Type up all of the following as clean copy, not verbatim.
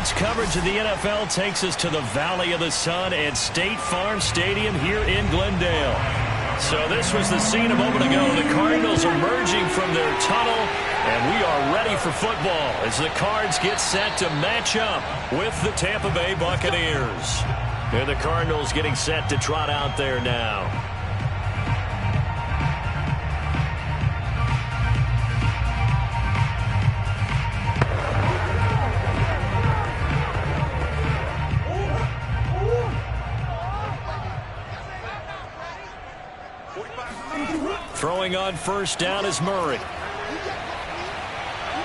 Sports coverage of the NFL takes us to the Valley of the Sun at State Farm Stadium here in Glendale. So this was the scene a moment ago. The Cardinals emerging from their tunnel, and we are ready for football as the Cards get set to match up with the Tampa Bay Buccaneers. And the Cardinals getting set to trot out there now. Throwing on first down is Murray.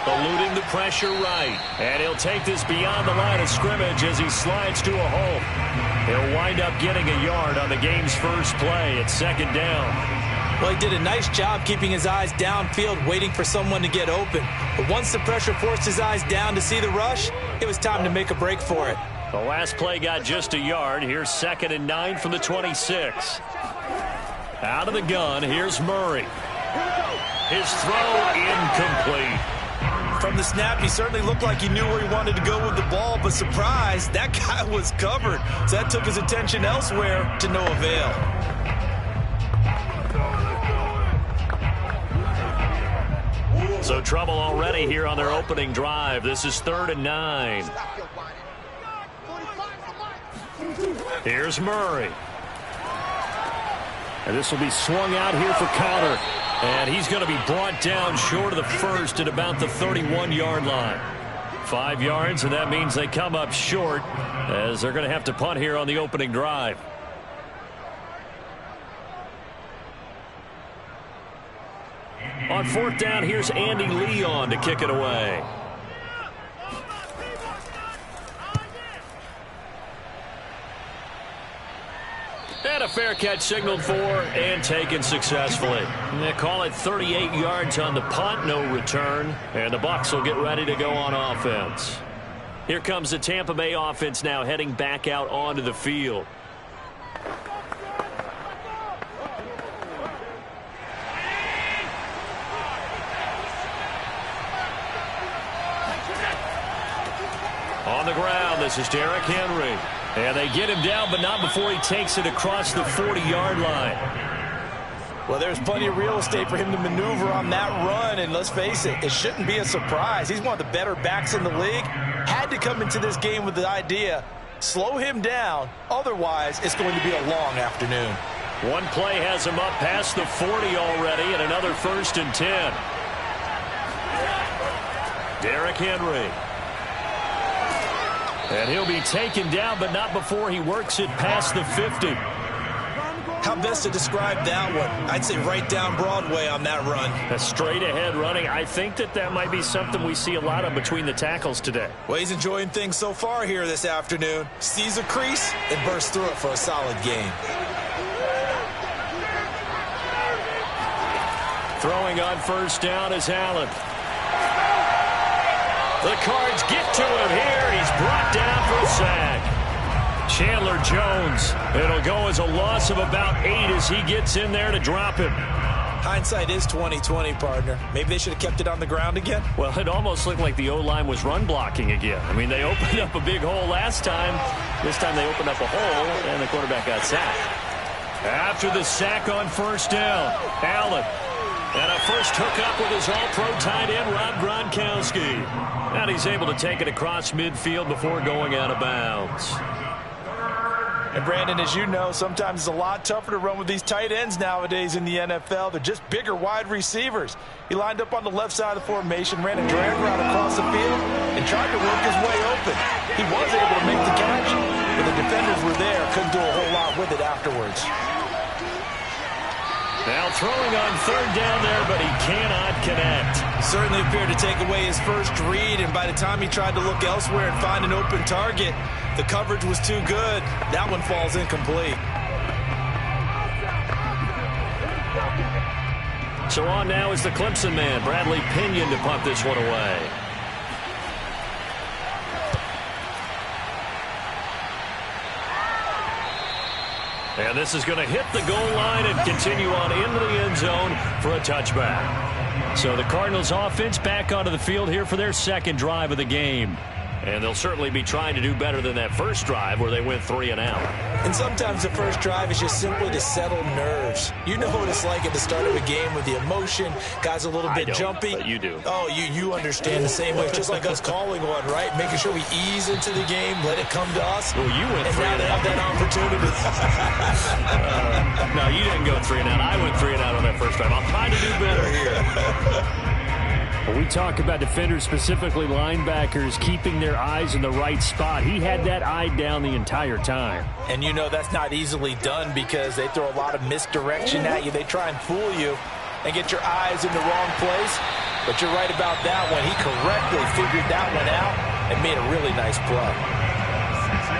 Eluding the pressure right. And he'll take this beyond the line of scrimmage as he slides to a hole. He'll wind up getting a yard on the game's first play at second down. Well, he did a nice job keeping his eyes downfield, waiting for someone to get open. But once the pressure forced his eyes down to see the rush, it was time to make a break for it. The last play got just a yard. Here's 2nd and 9 from the 26. Out of the gun, here's Murray. His throw incomplete. From the snap, he certainly looked like he knew where he wanted to go with the ball, but surprise, that guy was covered. So that took his attention elsewhere to no avail. So trouble already here on their opening drive. This is 3rd and 9. Here's Murray. And this will be swung out here for Connor. And he's going to be brought down short of the first at about the 31-yard line. 5 yards, and that means they come up short as they're going to have to punt here on the opening drive. On 4th down, here's Andy Leon to kick it away. And a fair catch signaled for and taken successfully. And they call it 38 yards on the punt, no return. And the Bucs will get ready to go on offense. Here comes the Tampa Bay offense now heading back out onto the field. On the ground, this is Derrick Henry. And they get him down, but not before he takes it across the 40-yard line. Well, there's plenty of real estate for him to maneuver on that run, and let's face it, it shouldn't be a surprise. He's one of the better backs in the league. Had to come into this game with the idea, slow him down, otherwise it's going to be a long afternoon. One play has him up past the 40 already, and another 1st and 10. Derrick Henry. And he'll be taken down, but not before he works it past the 50. How best to describe that one? I'd say right down Broadway on that run. A straight ahead running. I think that might be something we see a lot of between the tackles today. Well, he's enjoying things so far here this afternoon. Sees a crease and bursts through it for a solid gain. Throwing on first down is Allen. The Cards get to him here. He's brought down for a sack. Chandler Jones. It'll go as a loss of about 8 as he gets in there to drop him. Hindsight is 20/20, partner. Maybe they should have kept it on the ground again. Well, it almost looked like the O-line was run blocking again. I mean, they opened up a big hole last time. This time they opened up a hole, and the quarterback got sacked. After the sack on first down, Allen. And a first hookup with his all-pro tight end, Rob Gronkowski. And he's able to take it across midfield before going out of bounds. And, Brandon, as you know, sometimes it's a lot tougher to run with these tight ends nowadays in the NFL. They're just bigger wide receivers. He lined up on the left side of the formation, ran a drag route across the field, and tried to work his way open. He was able to make the catch, but the defenders were there, couldn't do a whole lot with it afterwards. Now throwing on third down there, but he cannot connect. Certainly appeared to take away his first read, and by the time he tried to look elsewhere and find an open target, the coverage was too good. That one falls incomplete. So on now is the Clemson man, Bradley Pinion, to punt this one away. And this is going to hit the goal line and continue on into the end zone for a touchback. So the Cardinals offense back onto the field here for their second drive of the game. And they'll certainly be trying to do better than that first drive where they went 3 and out. And sometimes the first drive is just simply to settle nerves. You know what it's like at the start of a game with the emotion. Guys a little bit jumpy. But you do. Oh, you understand the same way. It's just like us calling one, right? Making sure we ease into the game, let it come to us. Well, you went 3 and out. Have that opportunity. No, you didn't go 3 and out. I went 3 and out on that first drive. I'll try to do better here. When we talk about defenders, specifically linebackers, keeping their eyes in the right spot, he had that eye down the entire time. And you know that's not easily done because they throw a lot of misdirection at you. They try and fool you and get your eyes in the wrong place. But you're right about that one. He correctly figured that one out and made a really nice play.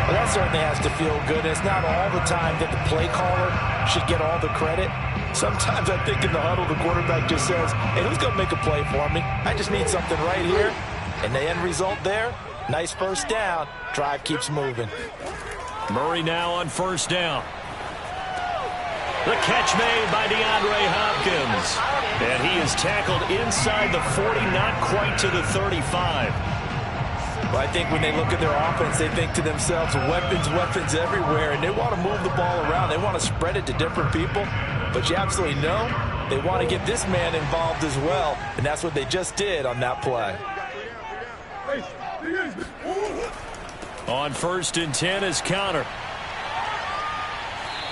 Well, that certainly has to feel good. It's not all the time that the play caller should get all the credit. Sometimes I think in the huddle, the quarterback just says, hey, who's going to make a play for me? I just need something right here. And the end result there, nice first down. Drive keeps moving. Murray now on first down. The catch made by DeAndre Hopkins. And he is tackled inside the 40, not quite to the 35. Well, I think when they look at their offense, they think to themselves, weapons everywhere, and they want to move the ball around. They want to spread it to different people. But you absolutely know they want to get this man involved as well, and that's what they just did on that play. On 1st and 10 is Connor.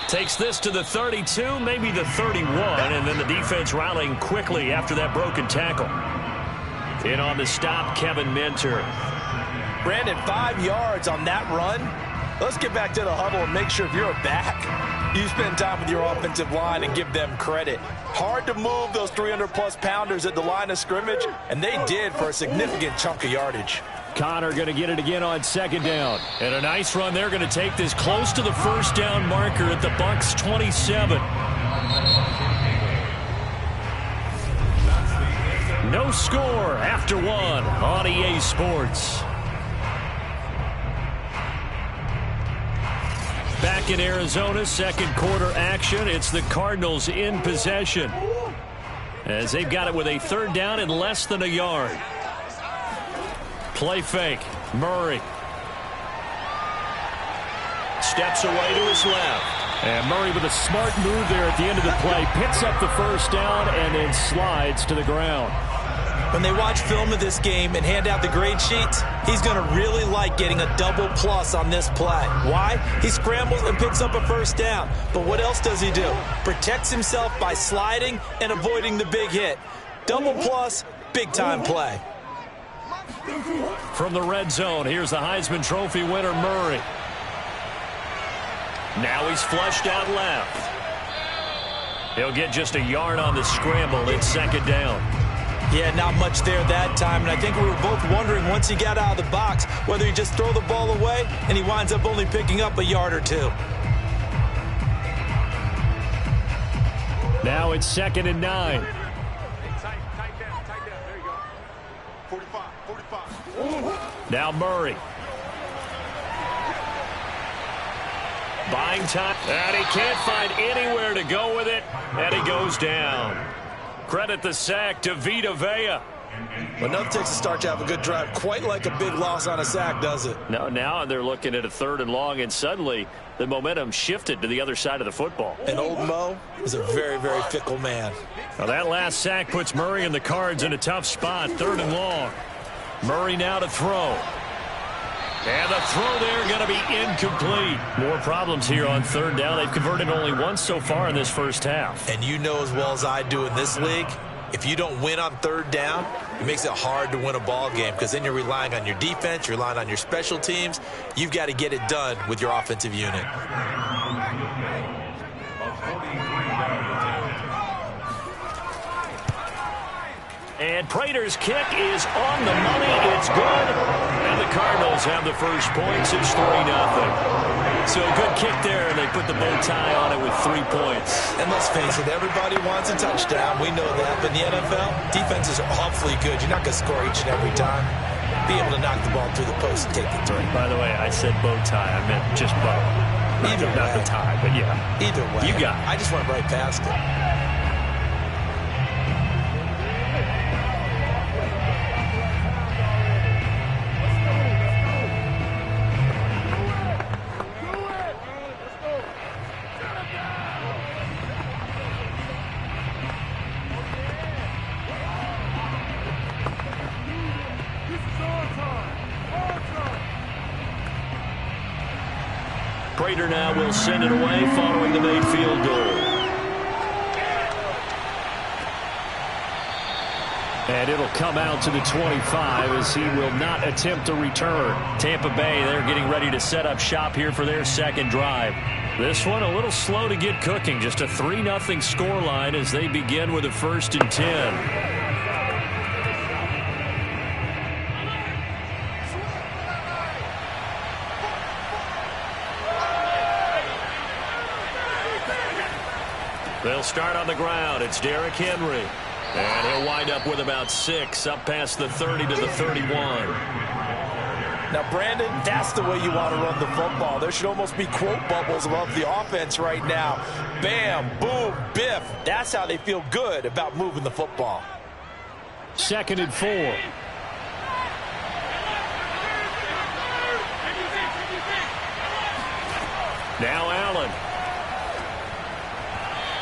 Takes this to the 32, maybe the 31, and then the defense rallying quickly after that broken tackle. In on the stop, Kevin Minter. Brandon, 5 yards on that run. Let's get back to the huddle and make sure if you're a back, you spend time with your offensive line and give them credit. Hard to move those 300-plus pounders at the line of scrimmage, and they did for a significant chunk of yardage. Connor going to get it again on 2nd down. And a nice run. They're going to take this close to the first down marker at the Bucs 27. No score after 1 on EA Sports. Back in Arizona, second quarter action. It's the Cardinals in possession as they've got it with a 3rd down and less than a yard. Play fake. Murray steps away to his left. And Murray with a smart move there at the end of the play. Picks up the first down and then slides to the ground. When they watch film of this game and hand out the grade sheets, he's going to really like getting a double plus on this play. Why? He scrambles and picks up a first down. But what else does he do? Protects himself by sliding and avoiding the big hit. Double plus, big-time play. From the red zone, here's the Heisman Trophy winner, Murray. Now he's flushed out left. He'll get just a yard on the scramble. It's 2nd down. Yeah, not much there that time, and I think we were both wondering once he got out of the box whether he just throw the ball away and he winds up only picking up a yard or 2. Now it's 2nd and 9. Tight down. There you go. 45. Now Murray. Buying time, and he can't find anywhere to go with it, and he goes down. Credit the sack to Vita Vea. Well, nothing takes a start to have a good drive quite like a big loss on a sack, does it? No, now they're looking at a 3rd and long, and suddenly the momentum shifted to the other side of the football. And old Mo is a very, very fickle man. Now that last sack puts Murray and the Cards in a tough spot, 3rd and long. Murray now to throw. And the throw there going to be incomplete. More problems here on 3rd down. They've converted only once so far in this first half. And you know as well as I do in this league, if you don't win on 3rd down, it makes it hard to win a ball game because then you're relying on your defense, you're relying on your special teams. You've got to get it done with your offensive unit. And Prater's kick is on the money. It's good. And the Cardinals have the first points. It's 3-0. So a good kick there, and they put the bow tie on it with 3 points. And let's face it, everybody wants a touchdown. We know that. But in the NFL, defenses are awfully good. You're not going to score each and every time. Be able to knock the ball through the post and take the 3. By the way, I said bow tie. I meant just bow. Either way. Not the tie, but yeah. Either way. You got it. I just went right past it. Prater now will send it away following the made field goal. And it'll come out to the 25 as he will not attempt a return. Tampa Bay, they're getting ready to set up shop here for their second drive. This one a little slow to get cooking. Just a 3-0 scoreline as they begin with a 1st and 10. They'll start on the ground. It's Derrick Henry. And he'll wind up with about 6, up past the 30 to the 31. Now, Brandon, that's the way you want to run the football. There should almost be quote bubbles above the offense right now. Bam, boom, biff. That's how they feel good about moving the football. 2nd and 4. Now Allen.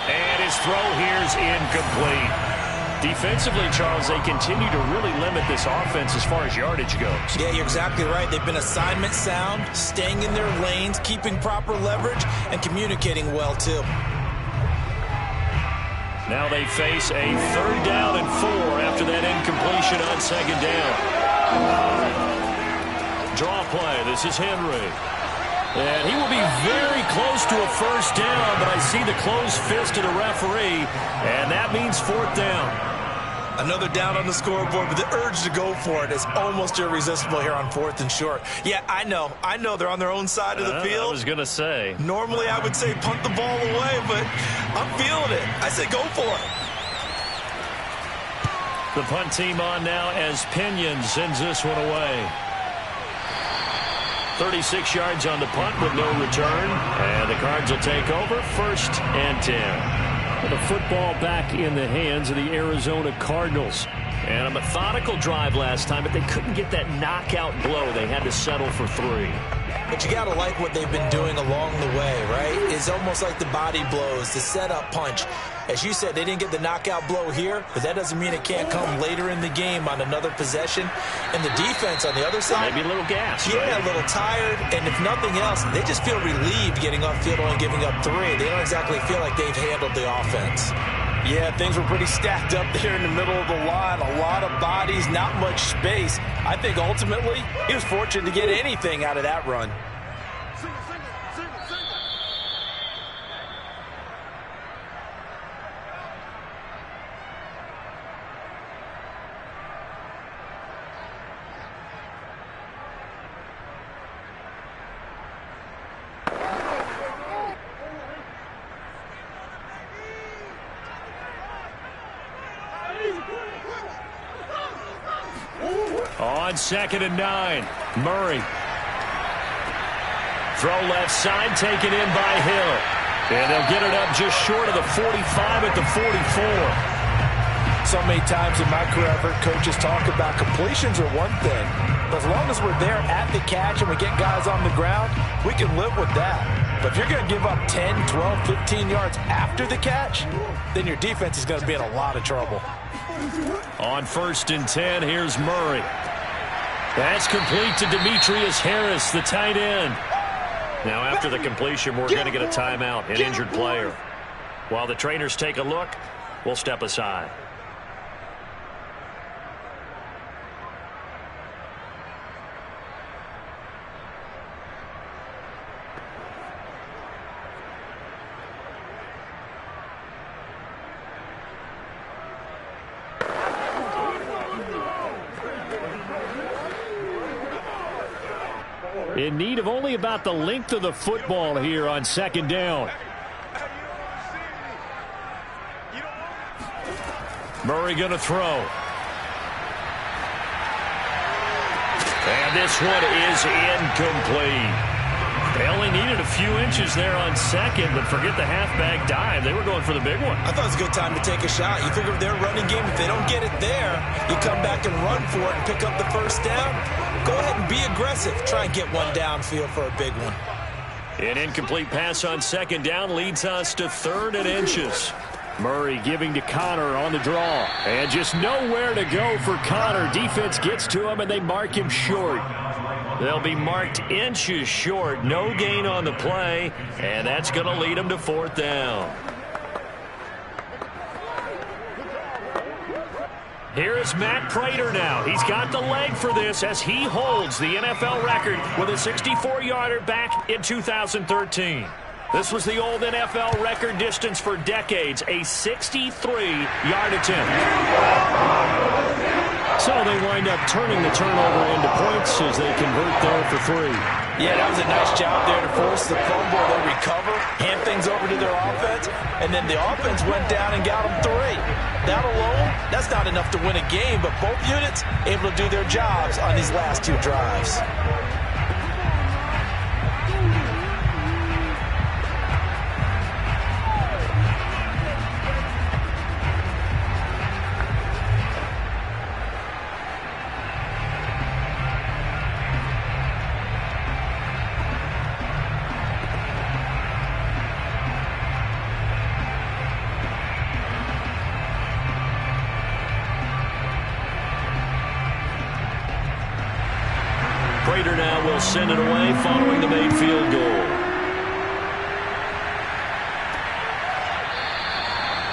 And his throw here's incomplete. Defensively, Charles, they continue to really limit this offense as far as yardage goes. Yeah, you're exactly right. They've been assignment sound, staying in their lanes, keeping proper leverage, and communicating well, too. Now they face a 3rd down and 4 after that incompletion on 2nd down. Draw play. This is Henry. And he will be very close to a 1st down, but I see the closed fist of the referee, and that means 4th down. Another down on the scoreboard, but the urge to go for it is almost irresistible here on 4th and short. Yeah, I know they're on their own side of the field. I was going to say. Normally I would say punt the ball away, but I'm feeling it. I say go for it. The punt team on now as Pinion sends this one away. 36 yards on the punt with no return. And the Cards will take over 1st and 10. The football back in the hands of the Arizona Cardinals. And a methodical drive last time, but they couldn't get that knockout blow. They had to settle for 3. But you got to like what they've been doing along the way, right? It's almost like the body blows, the setup punch. As you said, they didn't get the knockout blow here, but that doesn't mean it can't come later in the game on another possession. And the defense on the other side, maybe a little gas. Yeah, right? A little tired. And if nothing else, they just feel relieved getting off field only giving up 3. They don't exactly feel like they've handled the offense. Yeah, things were pretty stacked up there in the middle of the line. A lot of bodies, not much space. I think ultimately he was fortunate to get anything out of that run. On 2nd and 9, Murray. Throw left side, taken in by Hill. And they'll get it up just short of the 45 at the 44. So many times in my career, I've heard coaches talk about completions are one thing. But as long as we're there at the catch and we get guys on the ground, we can live with that. But if you're going to give up 10, 12, 15 yards after the catch, then your defense is going to be in a lot of trouble. On 1st and 10, here's Murray. That's complete to Demetrius Harris, the tight end. Now, after the completion, we're going to get a timeout, an injured player. While the trainers take a look, we'll step aside. In need of only about the length of the football here on 2nd down. Murray going to throw. And this one is incomplete. They only needed a few inches there on 2nd, but forget the halfback dive. They were going for the big one. I thought it was a good time to take a shot. You figure with their running game, if they don't get it there, you come back and run for it and pick up the 1st down. Go ahead and be aggressive. Try and get one downfield for a big one. An incomplete pass on 2nd down leads us to 3rd and inches. Murray giving to Connor on the draw. And just nowhere to go for Connor. Defense gets to him, and they mark him short. They'll be marked inches short. No gain on the play, and that's going to lead them to 4th down. Here's Matt Prater now. He's got the leg for this as he holds the NFL record with a 64-yarder back in 2013. This was the old NFL record distance for decades, a 63-yard attempt. So they wind up turning the turnover into points as they convert there for 3. Yeah, that was a nice job there to force the fumble. They recover, hand things over to their offense, and then the offense went down and got them 3. That alone, that's not enough to win a game, but both units able to do their jobs on these last 2 drives. Prater now will send it away following the made field goal.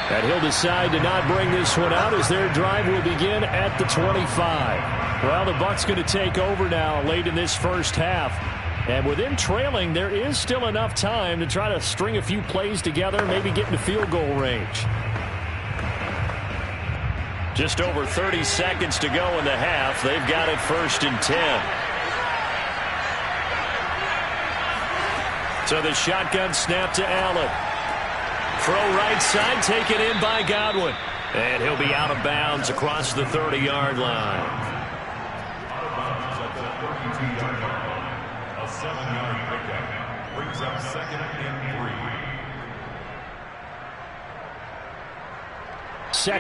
And he'll decide to not bring this one out as their drive will begin at the 25. Well, the Bucs going to take over now late in this first half. And with them trailing, there is still enough time to try to string a few plays together, maybe get into field goal range. Just over 30 seconds to go in the half. They've got it 1st and 10. So the shotgun snap to Allen. Throw right side, taken in by Godwin. And he'll be out of bounds across the 30-yard line. A 7-yard pickup brings up 2nd and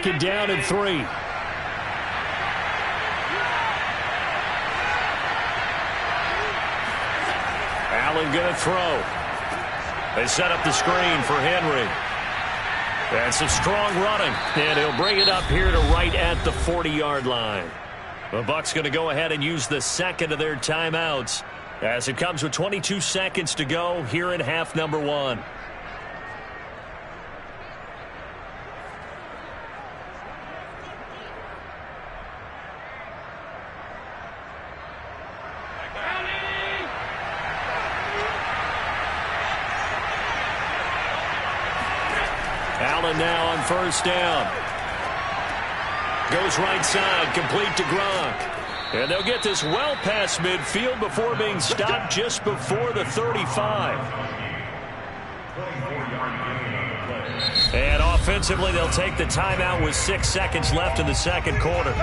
3. 2nd down and 3. Allen going to throw. They set up the screen for Henry. And some strong running. And he'll bring it up here to right at the 40-yard line. The Bucs going to go ahead and use the 2nd of their timeouts as it comes with 22 seconds to go here in half number 1. Allen now on 1st down. Goes right side, complete to Gronk. And they'll get this well past midfield before being stopped just before the 35. And offensively, they'll take the timeout with 6 seconds left in the 2nd quarter.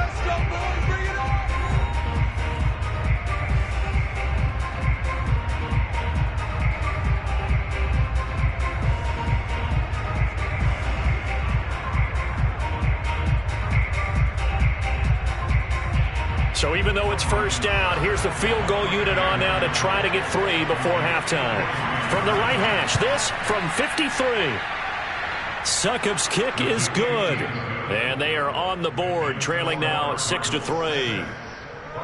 So even though it's 1st down, here's the field goal unit on now to try to get 3 before halftime. From the right hash, this from 53. Succop's kick is good. And they are on the board, trailing now 6-3.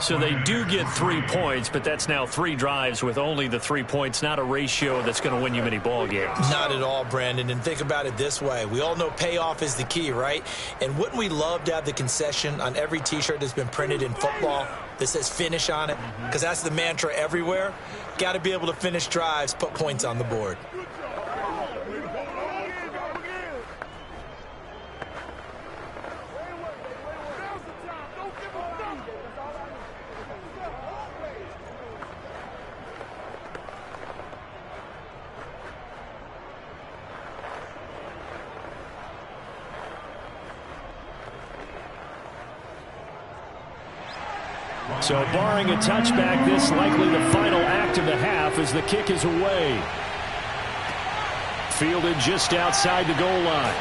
So they do get 3 points, but that's now 3 drives with only the 3 points, not a ratio that's going to win you many ball games. Not at all, Brandon. And think about it this way. We all know payoff is the key, right? And wouldn't we love to have the concession on every T-shirt that's been printed in football that says finish on it? Because that's the mantra everywhere. Got to be able to finish drives, put points on the board. So barring a touchback, this likely the final act of the half as the kick is away. Fielded just outside the goal line.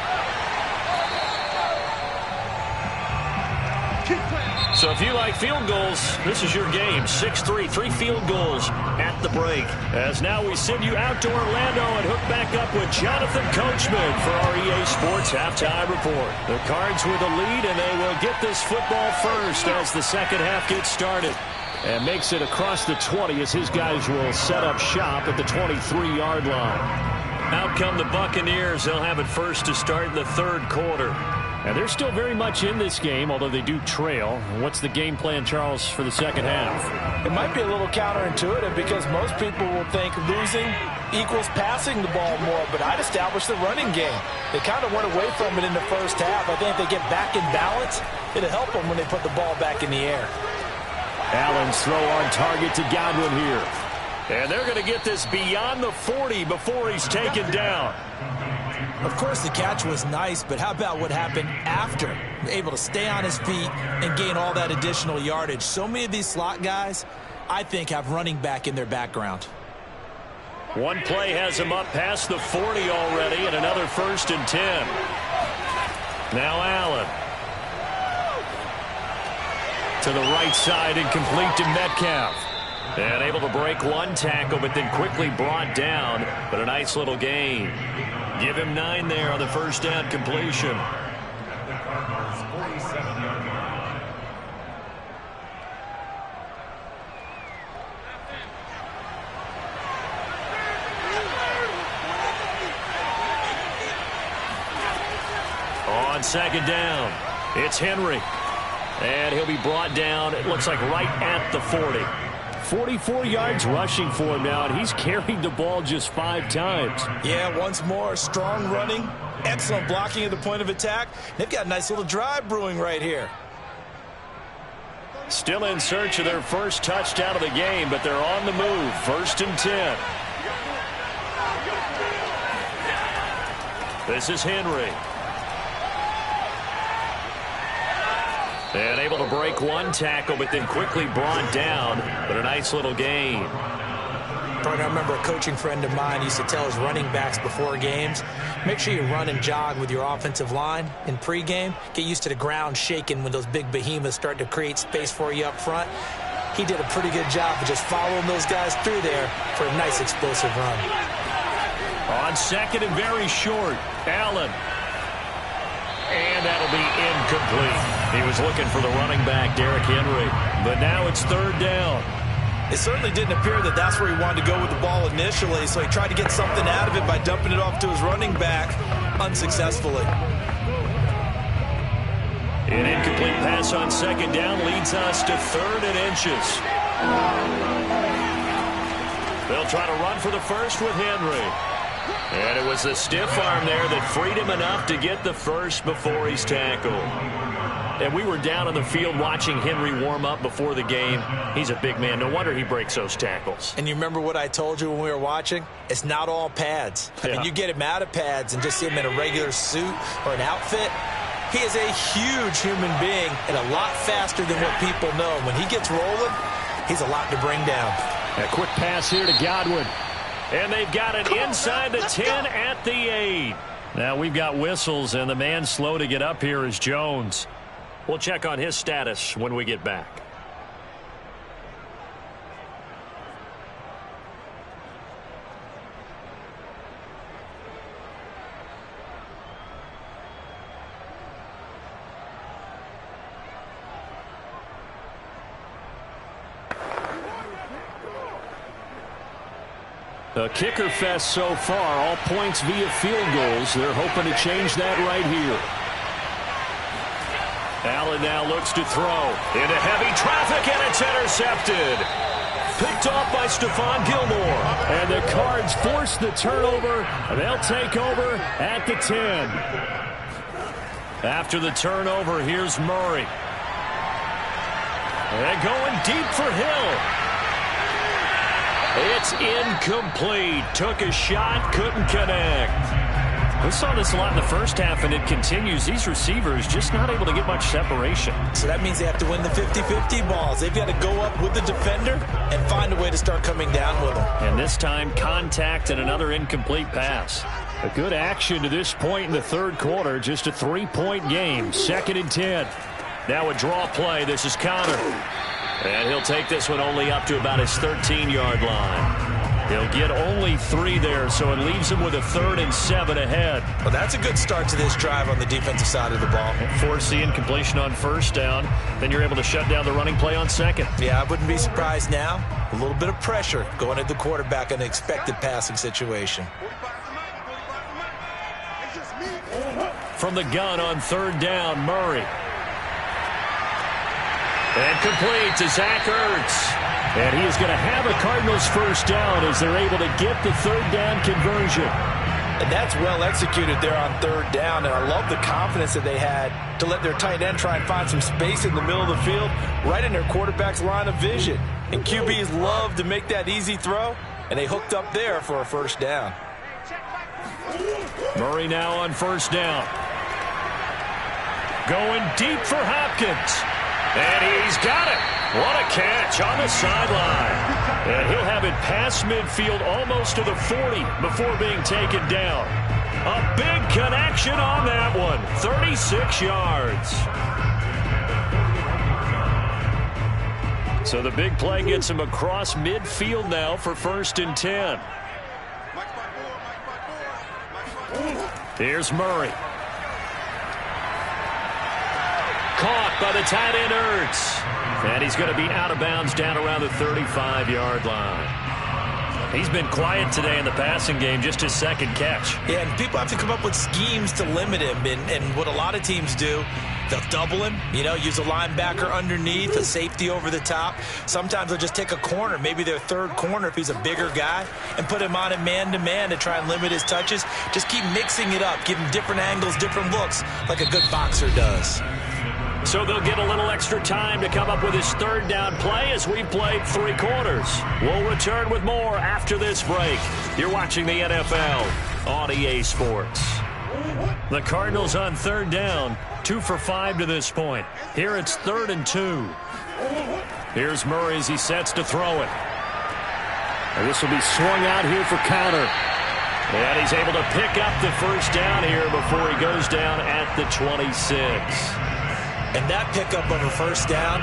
So if you like field goals, this is your game. 6-3, 3 field goals at the break. As now we send you out to Orlando and hook back up with Jonathan Coachman for our EA Sports Halftime Report. The Cards with a lead, and they will get this football first as the 2nd half gets started. And makes it across the 20 as his guys will set up shop at the 23-yard line. Out come the Buccaneers. They'll have it first to start in the third quarter. And they're still very much in this game, although they do trail. What's the game plan, Charles, for the second half? It might be a little counterintuitive because most people will think losing equals passing the ball more, but I'd establish the running game. They kind of went away from it in the first half. I think if they get back in balance, it'll help them when they put the ball back in the air. Allen's throw on target to Godwin here. And they're going to get this beyond the 40 before he's taken down. Of course, the catch was nice, but how about what happened after? Able to stay on his feet and gain all that additional yardage. So many of these slot guys, I think, have running back in their background. One play has him up past the 40 already, and another 1st and 10. Now Allen. To the right side and complete to Metcalf. And able to break one tackle, but then quickly brought down. But a nice little gain. Give him 9 there on the first down completion. On second down, it's Henry. And he'll be brought down, it looks like right at the 40. 44 yards rushing for him now, and he's carried the ball just 5 times. Yeah, once more, strong running, excellent blocking at the point of attack. They've got a nice little drive brewing right here. Still in search of their first touchdown of the game, but they're on the move. 1st and 10. This is Henry. And able to break one tackle, but then quickly brought down. But a nice little gain. I remember a coaching friend of mine used to tell his running backs before games, make sure you run and jog with your offensive line in pregame. Get used to the ground shaking when those big behemoths start to create space for you up front. He did a pretty good job of just following those guys through there for a nice explosive run. On second and very short, Allen. And that'll be incomplete. He was looking for the running back, Derrick Henry. But now it's 3rd down. It certainly didn't appear that that's where he wanted to go with the ball initially, so he tried to get something out of it by dumping it off to his running back unsuccessfully. An incomplete pass on second down leads us to 3rd and inches. They'll try to run for the first with Henry. And it was the stiff arm there that freed him enough to get the first before he's tackled. And we were down on the field watching Henry warm up before the game. He's a big man. No wonder he breaks those tackles. And you remember what I told you when we were watching? It's not all pads. I mean, you get him out of pads and just see him in a regular suit or an outfit. He is a huge human being and a lot faster than what people know. When he gets rolling, he's a lot to bring down. A quick pass here to Godwin. And they've got it inside the 10 at the 8. Now we've got whistles, and the man slow to get up here is Jones. We'll check on his status when we get back. A kicker fest so far, all points via field goals. They're hoping to change that right here. Allen now looks to throw into heavy traffic, and it's intercepted. Picked off by Stephon Gilmore. And the Cards force the turnover. They'll take over at the 10. After the turnover, here's Murray. And going deep for Hill. It's incomplete. Took a shot, couldn't connect. We saw this a lot in the first half, and it continues. These receivers just not able to get much separation. So that means they have to win the 50-50 balls. They've got to go up with the defender and find a way to start coming down with them. And this time, contact and another incomplete pass. A good action to this point in the third quarter. Just a 3-point game. 2nd and 10. Now a draw play. This is Connor. And he'll take this one only up to about his 13-yard line. He'll get only 3 there, so it leaves him with a 3rd and 7 ahead. Well, that's a good start to this drive on the defensive side of the ball. Force the incompletion on 1st down. Then you're able to shut down the running play on 2nd. Yeah, I wouldn't be surprised now. A little bit of pressure going at the quarterback in an expected passing situation. From the gun on 3rd down, Murray. And complete to Zach Ertz. And he is going to have a Cardinals 1st down as they're able to get the 3rd down conversion. And that's well executed there on 3rd down. And I love the confidence that they had to let their tight end try and find some space in the middle of the field, right in their quarterback's line of vision. And QBs love to make that easy throw, and they hooked up there for a 1st down. Murray now on 1st down. Going deep for Hopkins. And he's got it. What a catch on the sideline. And he'll have it past midfield almost to the 40 before being taken down. A big connection on that one. 36 yards. So the big play gets him across midfield now for 1st and 10. Here's Murray. Caught by the tight end Ertz. And he's going to be out of bounds down around the 35-yard line. He's been quiet today in the passing game, just his 2nd catch. Yeah, and people have to come up with schemes to limit him. And what a lot of teams do, they'll double him, use a linebacker underneath, a safety over the top. Sometimes they'll just take a corner, maybe their 3rd corner if he's a bigger guy, and put him on a man-to-man to try and limit his touches. Just keep mixing it up, give him different angles, different looks, like a good boxer does. So they'll get a little extra time to come up with his 3rd down play as we've played 3 quarters. We'll return with more after this break. You're watching the NFL on EA Sports. The Cardinals on 3rd down, 2 for 5 to this point. Here it's 3rd and 2. Here's Murray as he sets to throw it. And this will be swung out here for counter. And he's able to pick up the 1st down here before he goes down at the 26. And that pickup of a 1st down,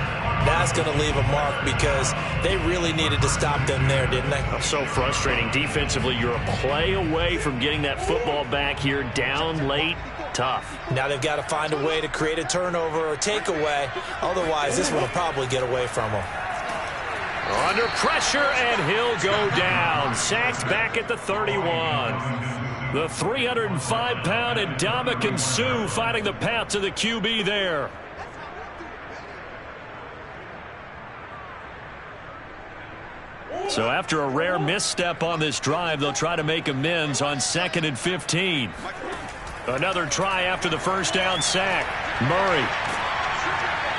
that's going to leave a mark because they really needed to stop them there, didn't they? So frustrating. Defensively, you're a play away from getting that football back here down late. Tough. Now they've got to find a way to create a turnover or takeaway. Otherwise, this one will probably get away from them. Under pressure, and he'll go down. Sacked back at the 31. The 305-pound Ndamukong Suh finding the path to the QB there. So after a rare misstep on this drive, they'll try to make amends on 2nd and 15. Another try after the 1st down sack. Murray.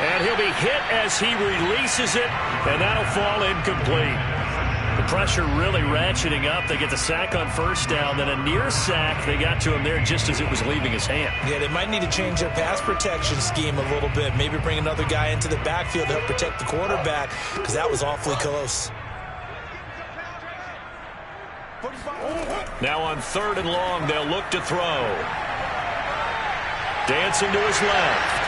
And he'll be hit as he releases it, and that'll fall incomplete. The pressure really ratcheting up. They get the sack on 1st down, then a near sack. They got to him there just as it was leaving his hand. Yeah, they might need to change their pass protection scheme a little bit. Maybe bring another guy into the backfield to help protect the quarterback, because that was awfully close. Now on 3rd and long, they'll look to throw. Dancing to his left.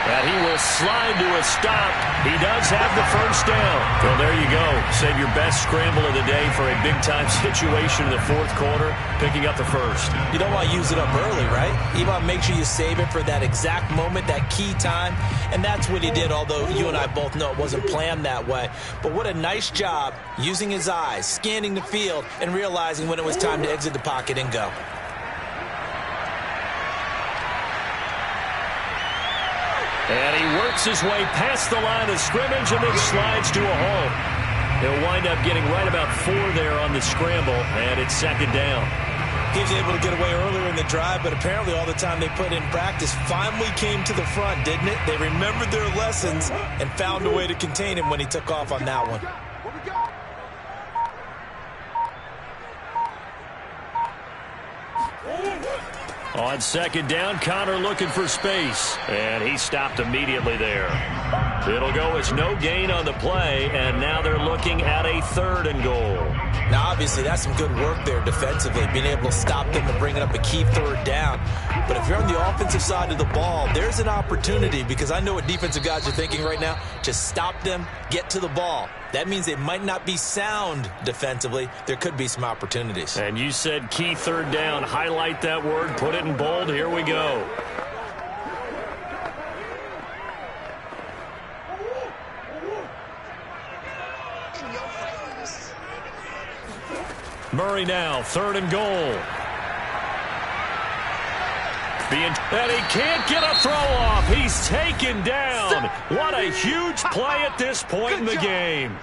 And he will slide to a stop. He does have the 1st down. Well, there you go. Save your best scramble of the day for a big-time situation in the 4th quarter, picking up the 1st. You don't want to use it up early, right? You want to make sure you save it for that exact moment, that key time. And that's what he did, although you and I both know it wasn't planned that way. But what a nice job using his eyes, scanning the field, and realizing when it was time to exit the pocket and go. And he works his way past the line of scrimmage and then slides to a hole. He'll wind up getting right about 4 there on the scramble, and it's 2nd down. He was able to get away earlier in the drive, but apparently all the time they put in practice finally came to the front, didn't it? They remembered their lessons and found a way to contain him when he took off on that one. On 2nd down, Connor looking for space, and he stopped immediately there. It'll go as no gain on the play, and now they're looking at a 3rd and goal. Now, obviously, that's some good work there defensively, being able to stop them and bringing up a key 3rd down. But if you're on the offensive side of the ball, there's an opportunity, because I know what defensive guys are thinking right now. Just stop them, get to the ball. That means they might not be sound defensively. There could be some opportunities. And you said key third down. Highlight that word. Put it in bold. Here we go. Murray now, 3rd and goal. And he can't get a throw off. He's taken down. What a huge play at this point in the game.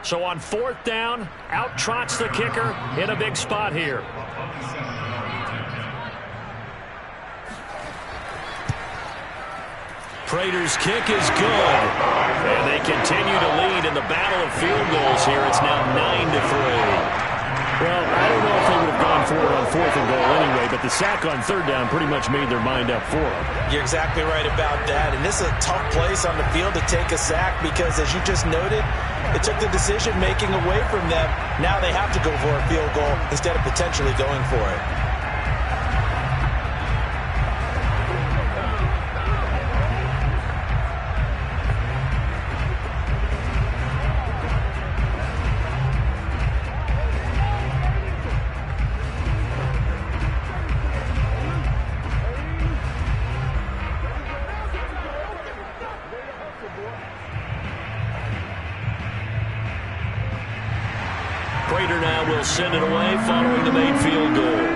So on 4th down, out trots the kicker in a big spot here. Prater's kick is good. And they continue to lead in the battle of field goals here. It's now 9-3. Well, I don't know if they would have gone for it on 4th and goal anyway, but the sack on 3rd down pretty much made their mind up for it. You're exactly right about that. And this is a tough place on the field to take a sack because, as you just noted, it took the decision-making away from them. Now they have to go for a field goal instead of potentially going for it. Prater now will send it away following the made field goal.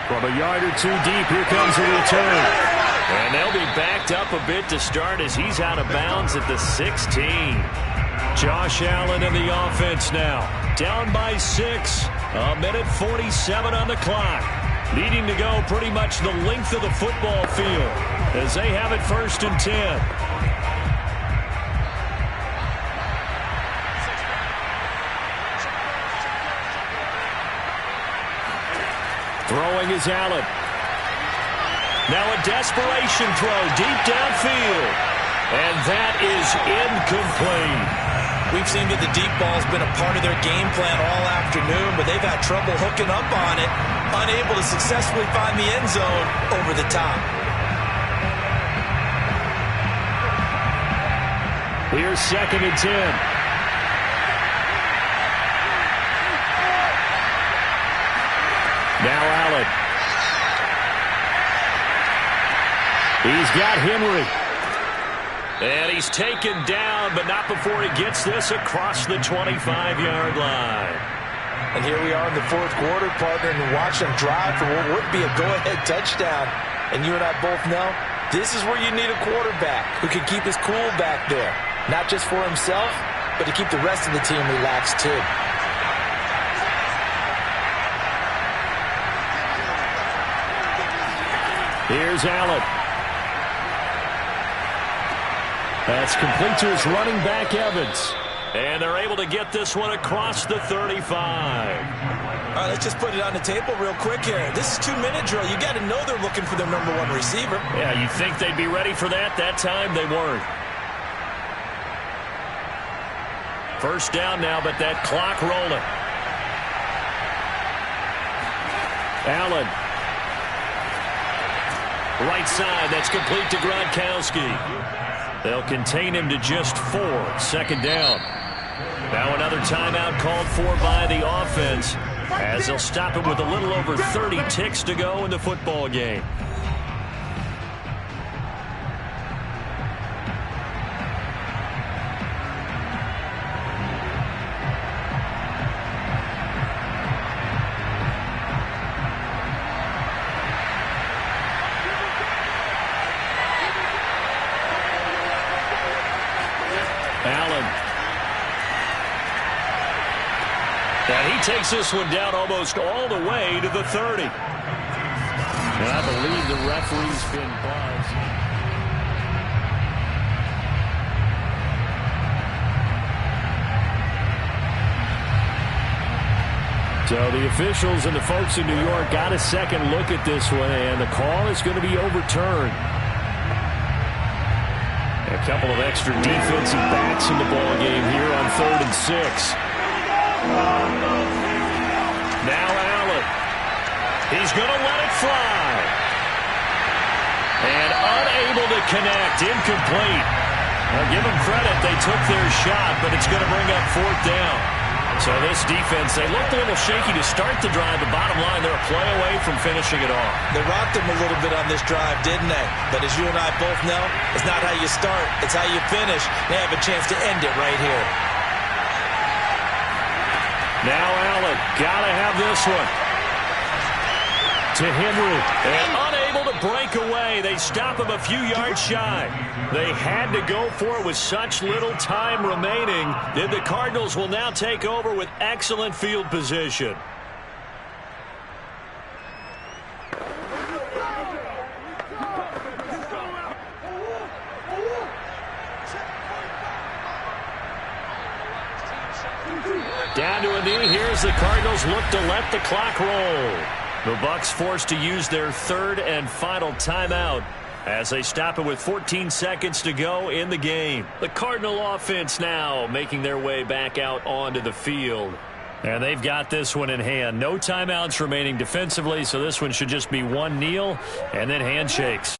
From a yard or two deep, here comes the return. And they'll be backed up a bit to start as he's out of bounds at the 16. Josh Allen in the offense now. Down by 6. A minute 47 on the clock. Needing to go pretty much the length of the football field as they have it 1st and 10. Throwing is Allen. Now a desperation throw deep downfield. And that is incomplete. We've seen that the deep ball's been a part of their game plan all afternoon, but they've had trouble hooking up on it, unable to successfully find the end zone over the top. Here's 2nd and 10. Now Allen. He's got Henry. And he's taken down, but not before he gets this across the 25-yard line. And here we are in the 4th quarter, partner, and watch them drive for what would be a go-ahead touchdown. And you and I both know this is where you need a quarterback who can keep his cool back there. Not just for himself, but to keep the rest of the team relaxed too. Here's Allen. That's complete to his running back, Evans. And they're able to get this one across the 35. All right, let's just put it on the table real quick here. This is 2-minute drill. You got to know they're looking for their number 1 receiver. Yeah, you think they'd be ready for that? That time they weren't. 1st down now, but that clock rolling. Allen. Right side, that's complete to Gronkowski. They'll contain him to just 4. 2nd down. Now another timeout called for by the offense as they'll stop it with a little over 30 ticks to go in the football game. And he takes this one down almost all the way to the 30. And I believe the referee's been buzzed. So the officials and the folks in New York got a second look at this one, and the call is going to be overturned. And A couple of extra defensive backs in the ball game here on 3rd and 6. Now Allen. He's going to let it fly. And unable to connect. Incomplete. Well, give them credit. They took their shot, but it's going to bring up 4th down. So this defense, they looked a little shaky to start the drive, but bottom line, they're a play away from finishing it off. They rocked them a little bit on this drive, didn't they? But as you and I both know, it's not how you start, it's how you finish. They have a chance to end it right here. Now Allen, gotta have this one. To Henry, and unable to break away. They stop him a few yards shy. They had to go for it with such little time remaining that the Cardinals will now take over with excellent field position. Down to a knee. Here's the Cardinals look to let the clock roll. The Bucs forced to use their 3rd and final timeout as they stop it with 14 seconds to go in the game. The Cardinal offense now making their way back out onto the field. And they've got this one in hand. No timeouts remaining defensively, so this one should just be one kneel and then handshakes.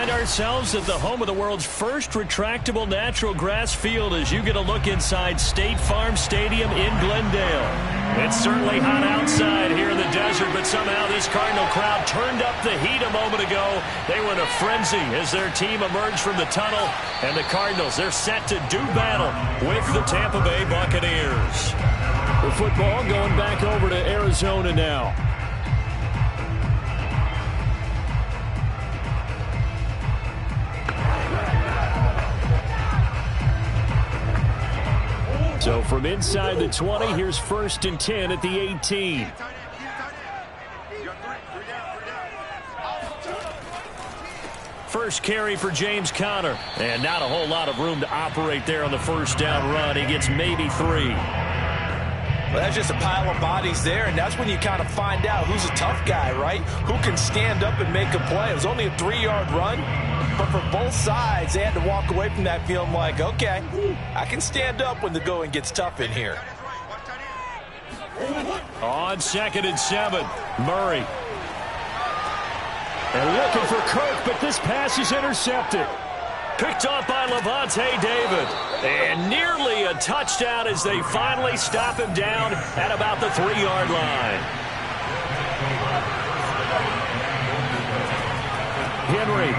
find ourselves at the home of the world's first retractable natural grass field as you get a look inside State Farm Stadium in Glendale. It's certainly hot outside here in the desert, but somehow this Cardinal crowd turned up the heat a moment ago. They were in a frenzy as their team emerged from the tunnel, and the Cardinals, they're set to do battle with the Tampa Bay Buccaneers. The football going back over to Arizona now. So from inside the 20, here's 1st and 10 at the 18. First carry for James Conner. And not a whole lot of room to operate there on the first down run. He gets maybe 3. Well, that's just a pile of bodies there, and that's when you kind of find out who's a tough guy, right? Who can stand up and make a play. It was only a 3-yard run, but for both sides, they had to walk away from that feeling like, okay, I can stand up when the going gets tough in here. On 2nd and 7, Murray. And looking for Kirk, but this pass is intercepted. Picked off by Levante David. And nearly a touchdown as they finally stop him down at about the 3-yard line. Henry.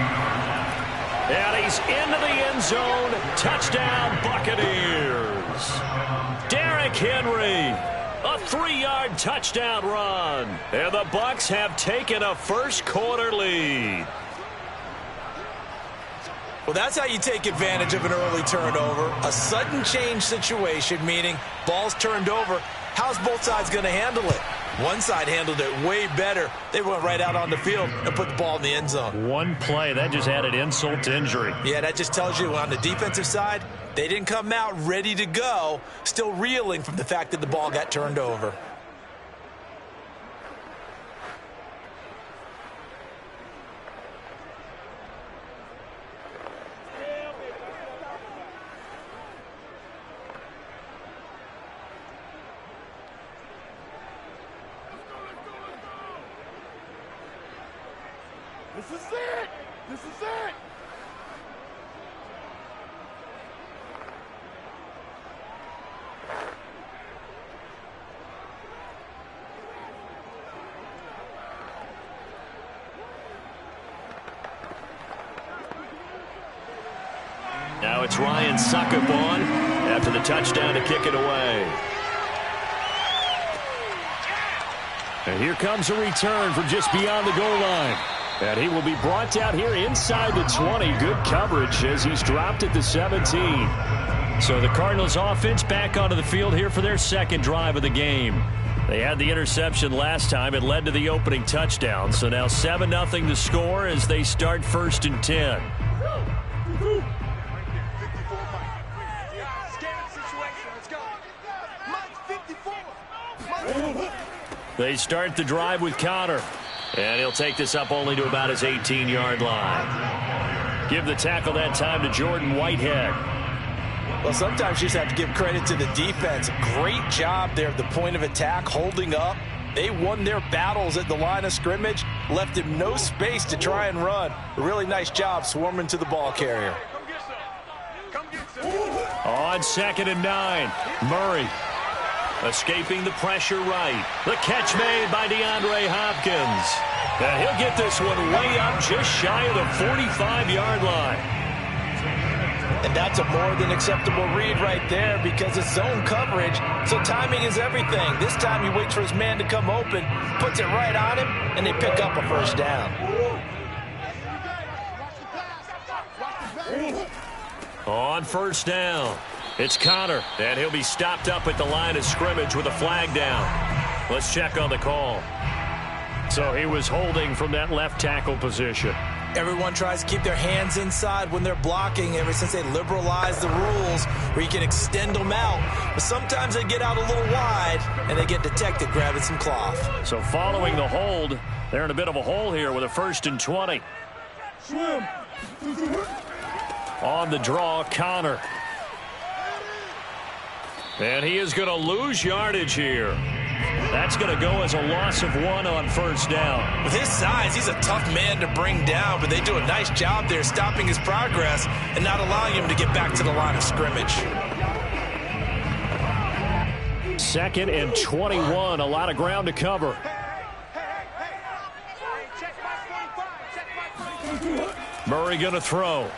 And he's into the end zone. Touchdown, Buccaneers. Derrick Henry. A 3-yard touchdown run. And the Bucs have taken a first-quarter lead. Well, that's how you take advantage of an early turnover. A sudden change situation, meaning ball's turned over. How's both sides going to handle it? One side handled it way better. They went right out on the field and put the ball in the end zone. One play, that just added insult to injury. Yeah, that just tells you on the defensive side, they didn't come out ready to go, still reeling from the fact that the ball got turned over. This is it! This is it! Now it's Ryan Suckup on after the touchdown to kick it away. And here comes a return from just beyond the goal line. And he will be brought down here inside the 20. Good coverage as he's dropped at the 17. So the Cardinals offense back onto the field here for their second drive of the game. They had the interception last time. It led to the opening touchdown. So now 7-0 to score as they start 1st and 10. They start the drive with Conner. And he'll take this up only to about his 18-yard line. Give the tackle that time to Jordan Whitehead. Well, sometimes you just have to give credit to the defense. Great job there at the point of attack, holding up. They won their battles at the line of scrimmage, left him no space to try and run. A really nice job swarming to the ball carrier. On 2nd and 9, Murray. Escaping the pressure right. The catch made by DeAndre Hopkins. And he'll get this one way up just shy of the 45-yard line. And that's a more than acceptable read right there because it's zone coverage, so timing is everything. This time he waits for his man to come open, puts it right on him, and they pick up a first down. On 1st down, it's Conner, and he'll be stopped up at the line of scrimmage with a flag down. Let's check on the call. So he was holding from that left tackle position. Everyone tries to keep their hands inside when they're blocking ever since they liberalized the rules where you can extend them out. But sometimes they get out a little wide, and they get detected grabbing some cloth. So following the hold, they're in a bit of a hole here with a 1st and 20. On the draw, Conner. And he is going to lose yardage here. That's going to go as a loss of 1 on first down. With his size, he's a tough man to bring down, but they do a nice job there stopping his progress and not allowing him to get back to the line of scrimmage. 2nd and 21, a lot of ground to cover. Murray going to throw.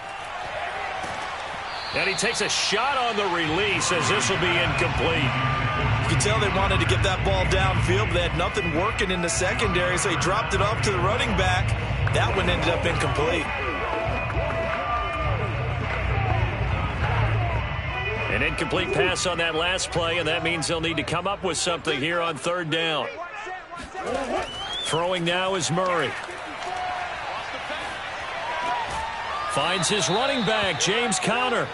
And he takes a shot on the release as this will be incomplete. You can tell they wanted to get that ball downfield, but they had nothing working in the secondary, so he dropped it off to the running back. That one ended up incomplete. An incomplete pass on that last play, and that means they'll need to come up with something here on 3rd down. Throwing now is Murray. Finds his running back, James Conner.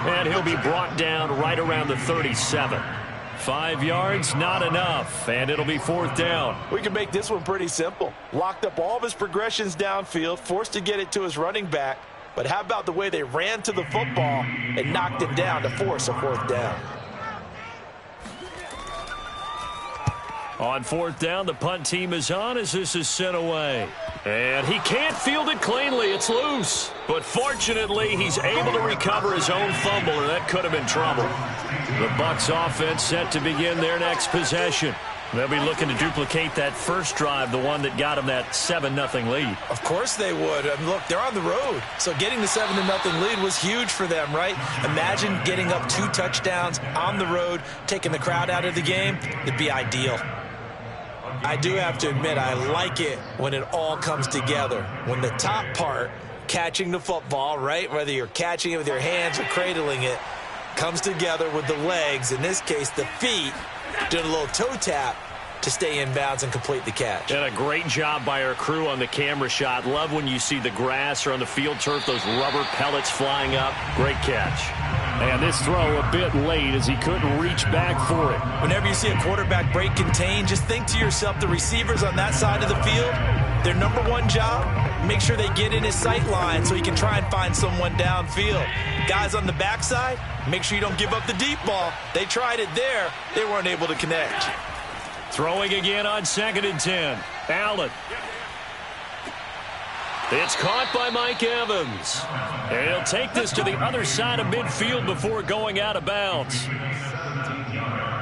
And he'll be brought down right around the 37. 5 yards, not enough, and it'll be 4th down. We can make this one pretty simple. Locked up all of his progressions downfield, forced to get it to his running back. But how about the way they ran to the football and knocked him down to force a 4th down? On 4th down, the punt team is on as this is sent away. And he can't field it cleanly. It's loose. But fortunately, he's able to recover his own fumble, or that could have been trouble. The Bucs offense set to begin their next possession. They'll be looking to duplicate that first drive, the one that got them that 7-0 lead. Of course they would. I mean, look, they're on the road. So getting the 7-0 lead was huge for them, right? Imagine getting up 2 touchdowns on the road, taking the crowd out of the game. It'd be ideal. I do have to admit, I like it when it all comes together. When the top part, catching the football, right, whether you're catching it with your hands or cradling it, comes together with the legs, in this case the feet, doing a little toe tap to stay in bounds and complete the catch. And a great job by our crew on the camera shot. Love when you see the grass or on the field turf, those rubber pellets flying up. Great catch. And this throw a bit late as he couldn't reach back for it. Whenever you see a quarterback break contain, just think to yourself, the receivers on that side of the field, their number one job, make sure they get in his sight line so he can try and find someone downfield. Guys on the backside, make sure you don't give up the deep ball. They tried it there. They weren't able to connect. Throwing again on 2nd and 10. Allen. It's caught by Mike Evans. And he'll take this to the other side of midfield before going out of bounds.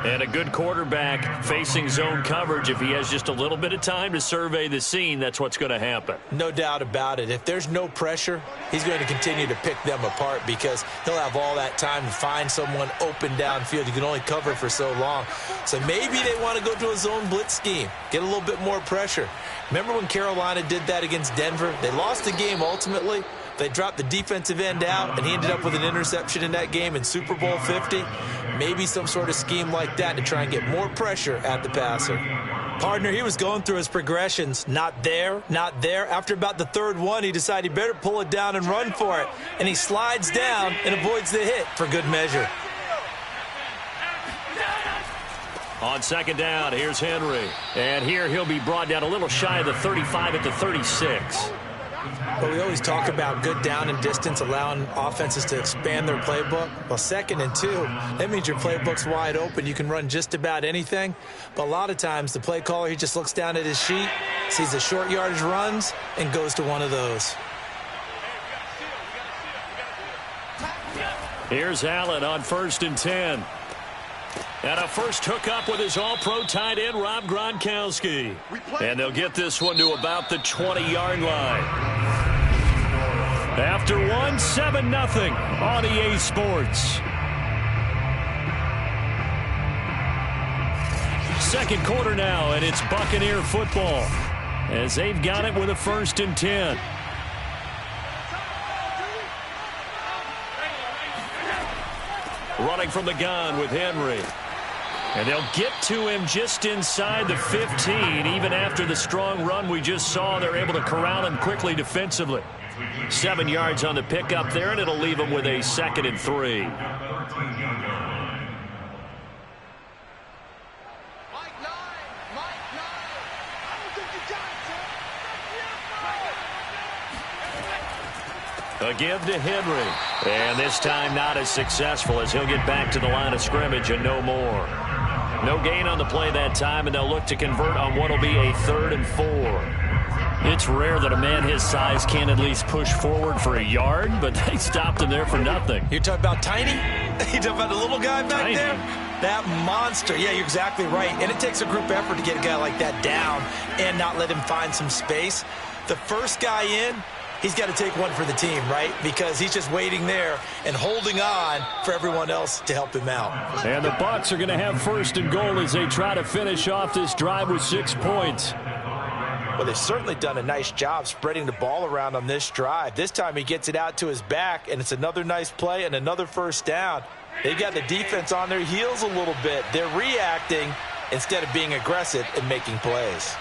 And a good quarterback facing zone coverage. If he has just a little bit of time to survey the scene, that's what's going to happen. No doubt about it. If there's no pressure, he's going to continue to pick them apart because he'll have all that time to find someone open downfield. You can only cover for so long. So maybe they want to go to a zone blitz scheme, get a little bit more pressure. Remember when Carolina did that against Denver? They lost the game ultimately. They dropped the defensive end out, and he ended up with an interception in that game in Super Bowl 50. Maybe some sort of scheme like that to try and get more pressure at the passer. Partner, he was going through his progressions. Not there, not there. After about the 3rd one, he decided he better pull it down and run for it. And he slides down and avoids the hit for good measure. On 2nd down, here's Henry. And here he'll be brought down a little shy of the 35 at the 36. But we always talk about good down and distance, allowing offenses to expand their playbook. Well, 2nd and 2, that means your playbook's wide open. You can run just about anything. But a lot of times, the play caller, he just looks down at his sheet, sees the short yardage runs, and goes to one of those. Here's Allen on 1st and 10. And a first hookup with his all-pro tight end, Rob Gronkowski. And they'll get this one to about the 20-yard line. After one, 7-0 on EA Sports. Second quarter now, and it's Buccaneer football as they've got it with a 1st and 10. Running from the gun with Henry. And they'll get to him just inside the 15. Even after the strong run we just saw, they're able to corral him quickly defensively. 7 yards on the pickup there, and it'll leave him with a 2nd and 3. Again to Henry. And this time not as successful as he'll get back to the line of scrimmage and no more. No gain on the play that time, and they'll look to convert on what will be a 3rd and 4. It's rare that a man his size can at least push forward for a yard, but they stopped him there for nothing. You're talking about Tiny? You're talking about the little guy back there? That monster. Yeah, you're exactly right. And it takes a group effort to get a guy like that down and not let him find some space. The first guy in, he's got to take one for the team, right? Because he's just waiting there and holding on for everyone else to help him out. And the Bucs are going to have 1st and goal as they try to finish off this drive with 6 points. Well, they've certainly done a nice job spreading the ball around on this drive. This time he gets it out to his back, and it's another nice play and another 1st down. They've got the defense on their heels a little bit. They're reacting instead of being aggressive and making plays.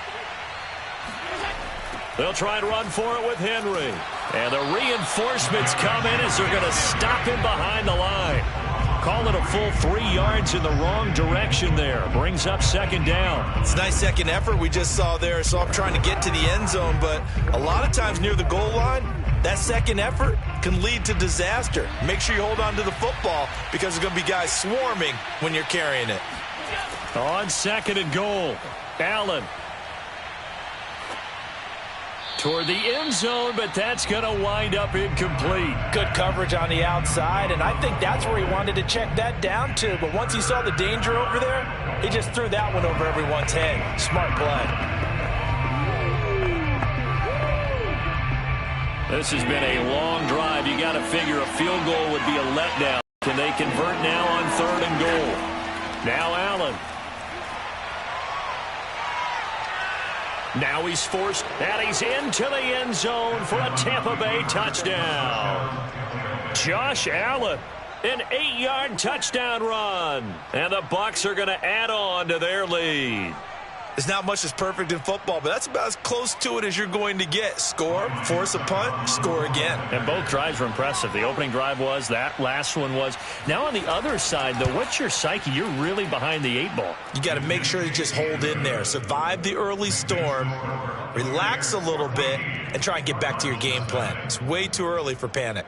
They'll try and run for it with Henry. And the reinforcements come in as they're going to stop him behind the line. Call it a full 3 yards in the wrong direction there. Brings up 2nd down. It's a nice second effort we just saw there, so I'm trying to get to the end zone, but a lot of times near the goal line, that second effort can lead to disaster. Make sure you hold on to the football because there's going to be guys swarming when you're carrying it. On 2nd and goal, Allen. Toward the end zone, but that's going to wind up incomplete. Good coverage on the outside, and I think that's where he wanted to check that down to. But once he saw the danger over there, he just threw that one over everyone's head. Smart play. This has been a long drive. You got to figure a field goal would be a letdown. Can they convert now on 3rd and goal? Now Allen. Now he's forced, and he's into the end zone for a Tampa Bay touchdown. Josh Allen, an 8-yard touchdown run. And the Bucs are going to add on to their lead. There's not much that's perfect in football, but that's about as close to it as you're going to get. Score, force a punt, score again. And both drives were impressive. The opening drive was, that last one was. Now on the other side, though, what's your psyche? You're really behind the 8 ball. You got to make sure you just hold in there. Survive the early storm, relax a little bit, and try and get back to your game plan. It's way too early for panic.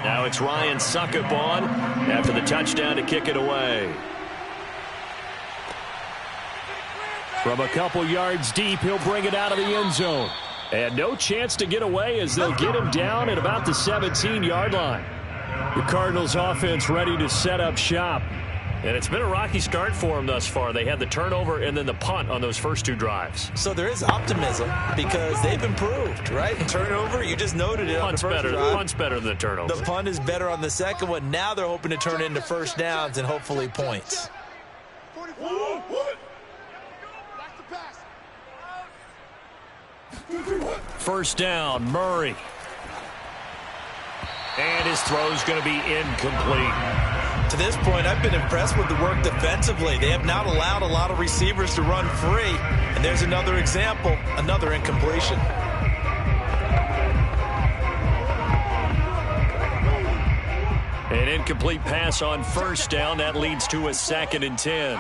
Now it's Ryan Suckup on after the touchdown to kick it away. From a couple yards deep, he'll bring it out of the end zone. And no chance to get away as they'll get him down at about the 17-yard line. The Cardinals offense ready to set up shop. And it's been a rocky start for them thus far. They had the turnover and then the punt on those first 2 drives. So there is optimism because they've improved, right? Turnover, you just noted it on the first drive. Punt's better than the turnover. The punt is better on the second one. Now they're hoping to turn into 1st downs and hopefully points. First down, Murray. And his throw's going to be incomplete. To this point, I've been impressed with the work defensively. They have not allowed a lot of receivers to run free. And there's another example, another incompletion. An incomplete pass on 1st down. That leads to a 2nd and 10.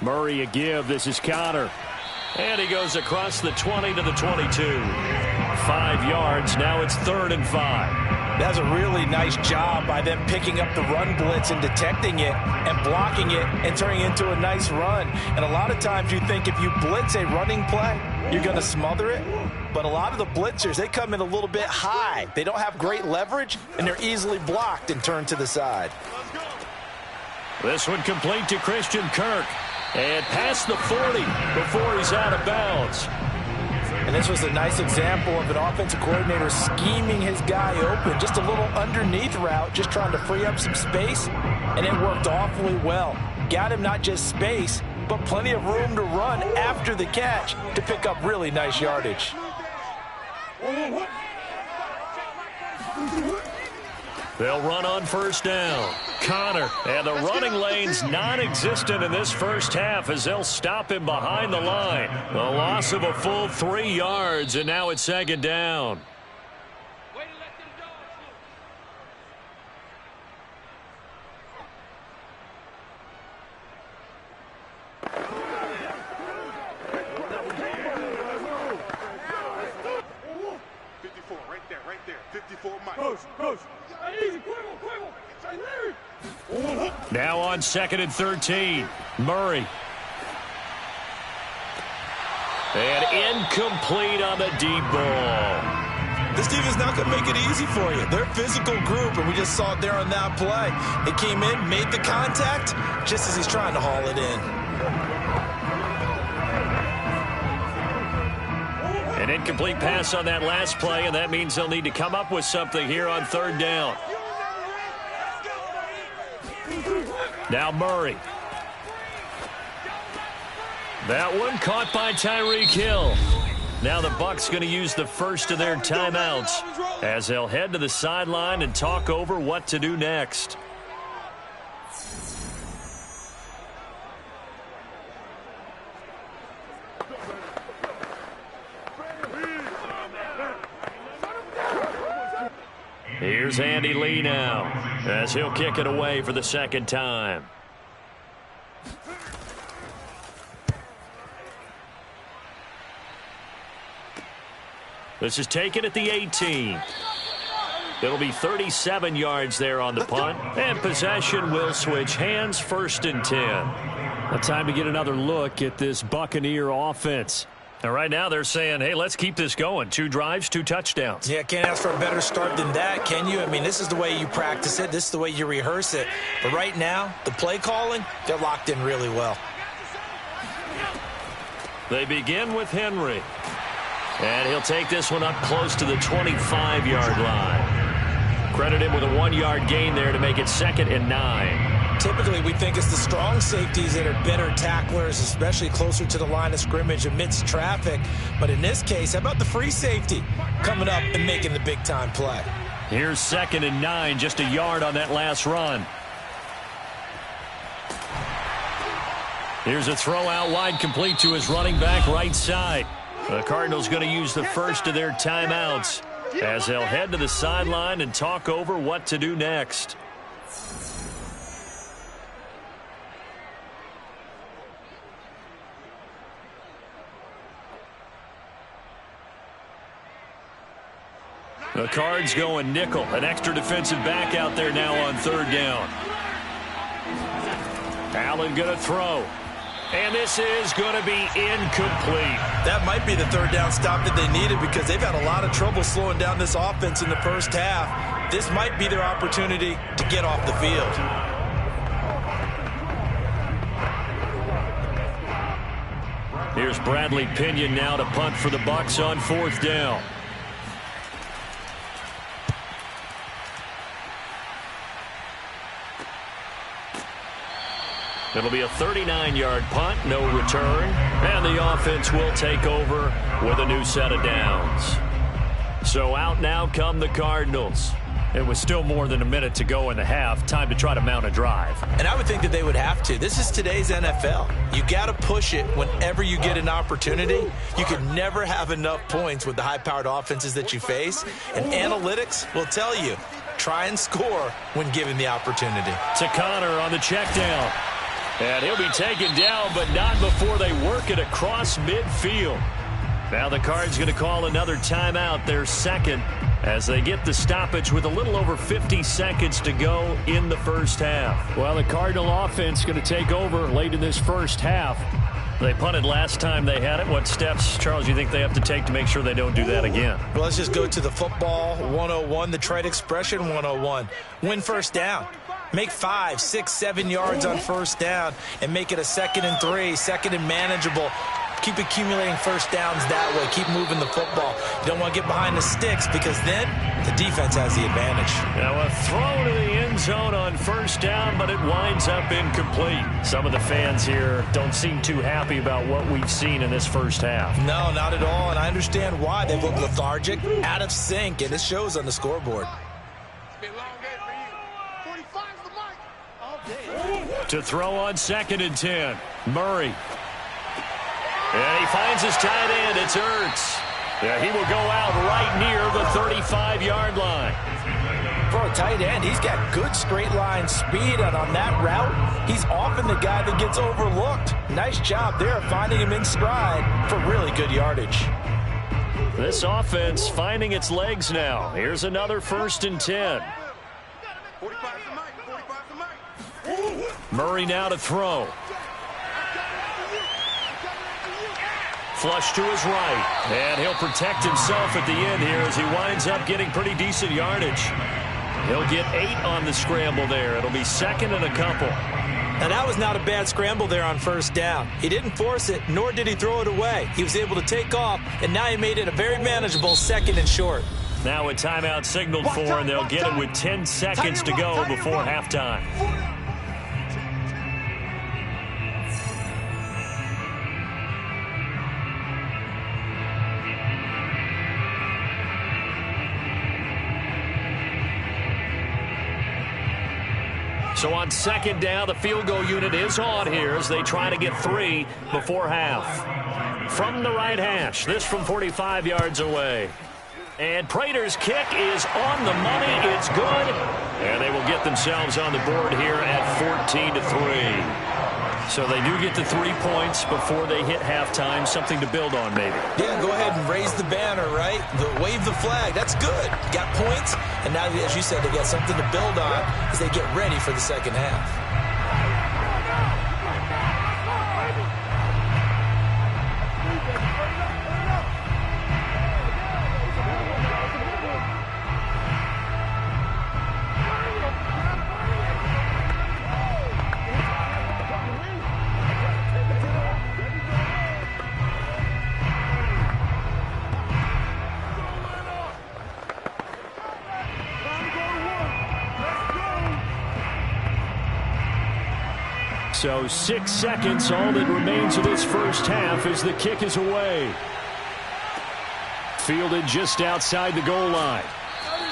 Murray a give. This is Connor. And he goes across the 20 to the 22. 5 yards. Now it's 3rd and 5. That's a really nice job by them picking up the run blitz and detecting it and blocking it and turning it into a nice run. And a lot of times you think if you blitz a running play, you're going to smother it. But a lot of the blitzers, they come in a little bit high. They don't have great leverage, and they're easily blocked and turned to the side. This one complete to Christian Kirk. And past the 40 before he's out of bounds. And this was a nice example of an offensive coordinator scheming his guy open. Just a little underneath route, just trying to free up some space, and it worked awfully well. Got him not just space, but plenty of room to run after the catch to pick up really nice yardage. They'll run on first down. Connor, and the running lane's non-existent in this first half as they'll stop him behind the line. A loss of a full 3 yards, and now it's second down. Now on 2nd and 13, Murray. And incomplete on the deep ball. This defense not going to make it easy for you. They're a physical group, and we just saw it there on that play. It came in, made the contact, just as he's trying to haul it in. An incomplete pass on that last play, and that means they'll need to come up with something here on 3rd down. Now Murray. That one caught by Tyreek Hill. Now the Bucs going to use the first of their timeouts as they'll head to the sideline and talk over what to do next. Here's Andy Lee now as he'll kick it away for the second time. This is taken at the 18. It'll be 37 yards there on the punt, and possession will switch hands, 1st and 10. Now time to get another look at this Buccaneer offense. And right now they're saying, hey, let's keep this going. 2 drives, 2 touchdowns. Yeah, can't ask for a better start than that, can you? I mean, this is the way you practice it. This is the way you rehearse it. But right now, the play calling, they're locked in really well. They begin with Henry. And he'll take this one up close to the 25-yard line. Credit him with a 1-yard gain there to make it 2nd and 9. Typically, we think it's the strong safeties that are better tacklers, especially closer to the line of scrimmage amidst traffic. But in this case, how about the free safety coming up and making the big-time play? Here's 2nd and 9, just a yard on that last run. Here's a throw out wide, complete to his running back right side. The Cardinals going to use the first of their timeouts as they'll head to the sideline and talk over what to do next. The Cards going nickel. An extra defensive back out there now on 3rd down. Allen going to throw. And this is going to be incomplete. That might be the 3rd down stop that they needed because they've had a lot of trouble slowing down this offense in the first half. This might be their opportunity to get off the field. Here's Bradley Pinion now to punt for the Bucs on 4th down. It'll be a 39-yard punt, no return, and the offense will take over with a new set of downs. So out now come the Cardinals. It was still more than a minute to go in the half. Time to try to mount a drive. And I would think that they would have to. This is today's NFL. You got to push it whenever you get an opportunity. You can never have enough points with the high-powered offenses that you face. And analytics will tell you, try and score when given the opportunity. To Connor on the check down. And he'll be taken down, but not before they work it across midfield. Now the Cards going to call another timeout, their 2nd, as they get the stoppage with a little over 50 seconds to go in the first half. Well, the Cardinal offense going to take over late in this first half. They punted last time they had it. What steps, Charles, do you think they have to take to make sure they don't do that again? Well, let's just go to the football 101, the trade expression 101. Win first down. Make 5, 6, 7 yards on first down and make it a 2nd and 3, 2nd and manageable. Keep accumulating first downs that way. Keep moving the football. You don't want to get behind the sticks because then the defense has the advantage. Now a throw to the end zone on first down, but it winds up incomplete. Some of the fans here don't seem too happy about what we've seen in this first half. No, not at all, and I understand why. They look lethargic, out of sync, and it shows on the scoreboard. To throw on 2nd and 10. Murray. And he finds his tight end. It's Ertz. Yeah, he will go out right near the 35-yard line. For a tight end, he's got good straight line speed, and on that route, he's often the guy that gets overlooked. Nice job there finding him in stride for really good yardage. This offense finding its legs now. Here's another 1st and 10. Murray now to throw. Flush to his right. And he'll protect himself at the end here as he winds up getting pretty decent yardage. He'll get 8 on the scramble there. It'll be 2nd and a couple. Now, that was not a bad scramble there on first down. He didn't force it, nor did he throw it away. He was able to take off, and now he made it a very manageable 2nd and short. Now a timeout signaled for, and they'll get it with 10 seconds to go before halftime. So on 2nd down, the field goal unit is on here as they try to get 3 before half. From the right hash, this from 45 yards away. And Prater's kick is on the money. It's good. And they will get themselves on the board here at 14-3. So they do get the 3 points before they hit halftime. Something to build on, maybe. Yeah, go ahead and raise the banner, right? Wave the flag. That's good. Got points, and now, as you said, they got something to build on as they get ready for the second half. So 6 seconds, all that remains of this first half as the kick is away. Fielded just outside the goal line.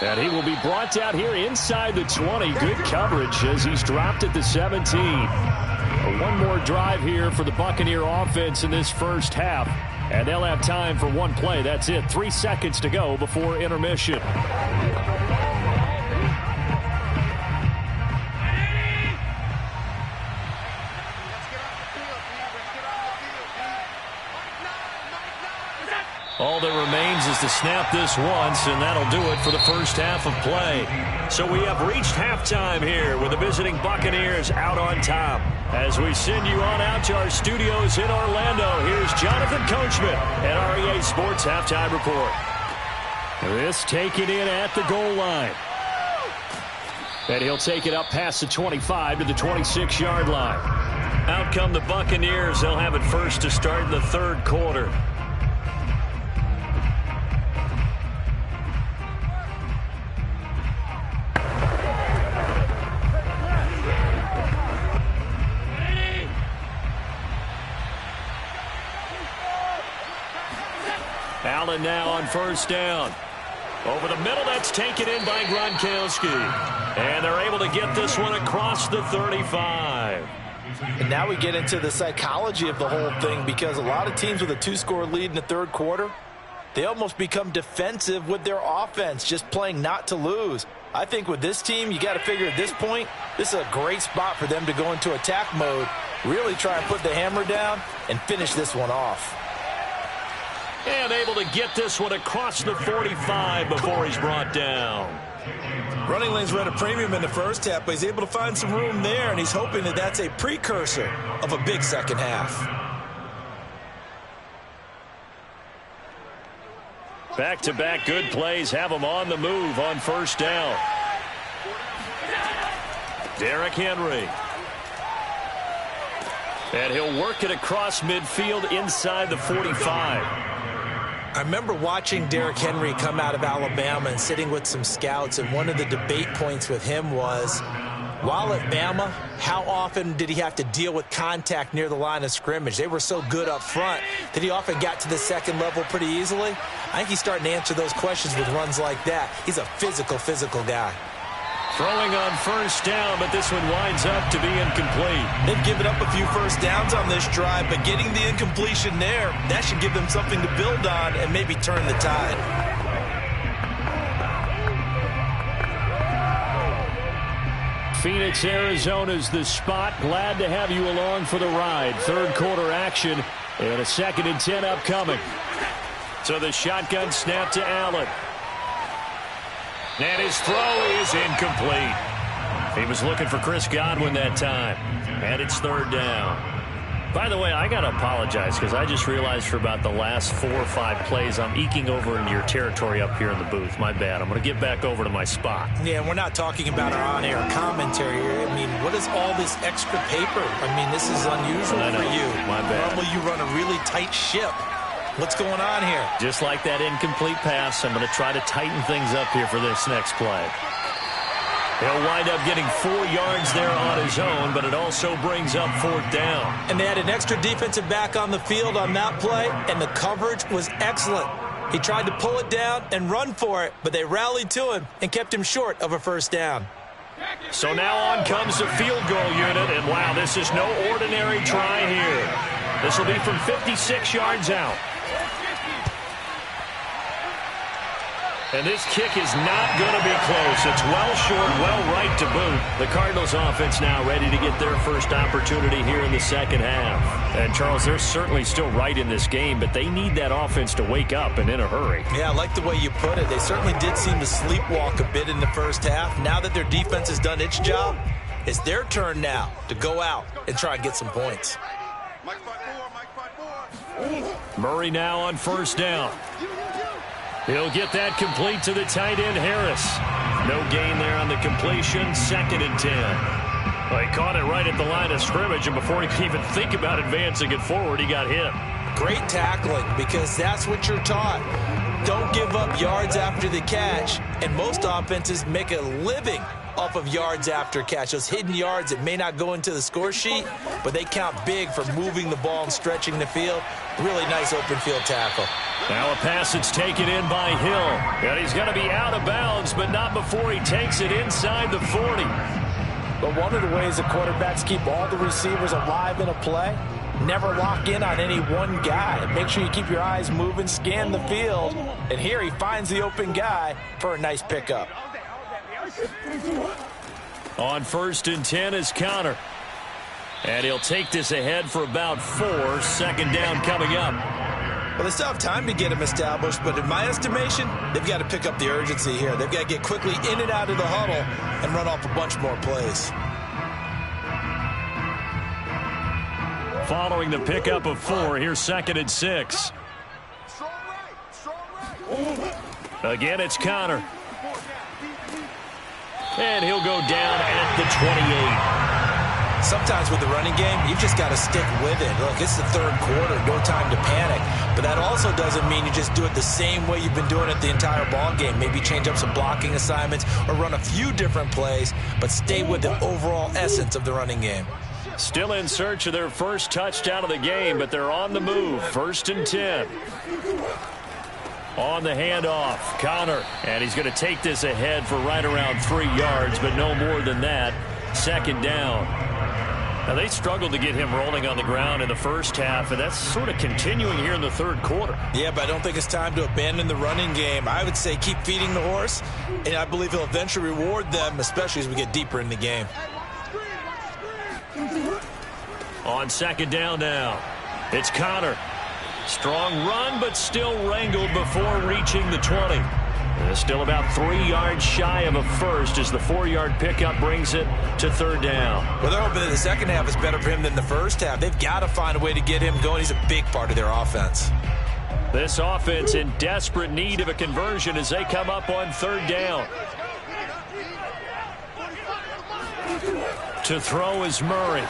And he will be brought out here inside the 20. Good coverage as he's dropped at the 17. One more drive here for the Buccaneer offense in this first half. And they'll have time for one play. That's it. 3 seconds to go before intermission. All that remains is to snap this once, and that'll do it for the first half of play. So we have reached halftime here with the visiting Buccaneers out on top. As we send you on out to our studios in Orlando, here's Jonathan Coachman at REA Sports Halftime Report. This taken in at the goal line. And he'll take it up past the 25 to the 26-yard line. Out come the Buccaneers. They'll have it first to start the third quarter. Allen now on first down. Over the middle, that's taken in by Gronkowski. And they're able to get this one across the 35. And now we get into the psychology of the whole thing, because a lot of teams with a 2-score lead in the third quarter, they almost become defensive with their offense, just playing not to lose. I think with this team, you got to figure at this point, this is a great spot for them to go into attack mode, really try and put the hammer down and finish this one off. And able to get this one across the 45 before he's brought down. Running lanes were at a premium in the first half, but he's able to find some room there, and he's hoping that that's a precursor of a big second half. Back-to-back good plays have him on the move on first down. Derrick Henry. And he'll work it across midfield inside the 45. I remember watching Derrick Henry come out of Alabama and sitting with some scouts, and one of the debate points with him was, while at Bama, how often did he have to deal with contact near the line of scrimmage? They were so good up front that he often got to the second level pretty easily. I think he's starting to answer those questions with runs like that. He's a physical guy. Throwing on first down, but this one winds up to be incomplete. They've given up a few first downs on this drive, but getting the incompletion there, that should give them something to build on and maybe turn the tide. Phoenix, Arizona's the spot. Glad to have you along for the ride. Third quarter action and a 2nd and 10 upcoming. So the shotgun snap to Allen. And his throw is incomplete. He was looking for Chris Godwin that time. And it's 3rd down. By the way, I got to apologize because I just realized for about the last 4 or 5 plays I'm eking over into your territory up here in the booth. My bad. I'm going to get back over to my spot. Yeah, we're not talking about our on-air commentary here. I mean, what is all this extra paper? I mean, this is unusual for you. My bad. Normally you run a really tight ship. What's going on here? Just like that incomplete pass, I'm going to try to tighten things up here for this next play. He'll wind up getting 4 yards there on his own, but it also brings up 4th down. And they had an extra defensive back on the field on that play, and the coverage was excellent. He tried to pull it down and run for it, but they rallied to him and kept him short of a first down. So now on comes the field goal unit, and wow, this is no ordinary try here. This will be from 56 yards out. And this kick is not going to be close. It's well short, well right to boot. The Cardinals offense now ready to get their first opportunity here in the second half. And, Charles, they're certainly still right in this game, but they need that offense to wake up and in a hurry. Yeah, I like the way you put it. They certainly did seem to sleepwalk a bit in the first half. Now that their defense has done its job, it's their turn now to go out and try and get some points. Murray now on first down. He'll get that complete to the tight end, Harris. No gain there on the completion. 2nd and 10. Well, he caught it right at the line of scrimmage, and before he could even think about advancing it forward, he got hit. Great tackling, because that's what you're taught. Don't give up yards after the catch, and most offenses make a living off of yards after catch. Those hidden yards that may not go into the score sheet, but they count big for moving the ball and stretching the field. Really nice open field tackle. Now a pass that's taken in by Hill. And he's going to be out of bounds, but not before he takes it inside the 40. But one of the ways the quarterbacks keep all the receivers alive in a play, never lock in on any one guy. Make sure you keep your eyes moving, scan the field. And here he finds the open guy for a nice pickup. On 1st and 10 is Connor. And he'll take this ahead for about 4. 2nd down coming up. Well, they still have time to get him established, but in my estimation, they've got to pick up the urgency here. They've got to get quickly in and out of the huddle and run off a bunch more plays. Following the pickup of 4, here's 2nd and 6. Again, it's Connor. And he'll go down at the 28. Sometimes with the running game, you've just got to stick with it. Look, it's the 3rd quarter, no time to panic. But that also doesn't mean you just do it the same way you've been doing it the entire ball game. Maybe change up some blocking assignments or run a few different plays, but stay with the overall essence of the running game. Still in search of their first touchdown of the game, but they're on the move. 1st and 10. On the handoff, Connor. And he's going to take this ahead for right around 3 yards, but no more than that. 2nd down. Now, they struggled to get him rolling on the ground in the first half, and that's sort of continuing here in the 3rd quarter. Yeah, but I don't think it's time to abandon the running game. I would say keep feeding the horse, and I believe he'll eventually reward them, especially as we get deeper in the game. On 2nd down now, it's Connor. Strong run, but still wrangled before reaching the 20. Still about 3 yards shy of a first as the 4-yard pickup brings it to 3rd down. Well, they're hoping that the second half is better for him than the first half. They've got to find a way to get him going. He's a big part of their offense. This offense in desperate need of a conversion as they come up on 3rd down. To throw is Murray.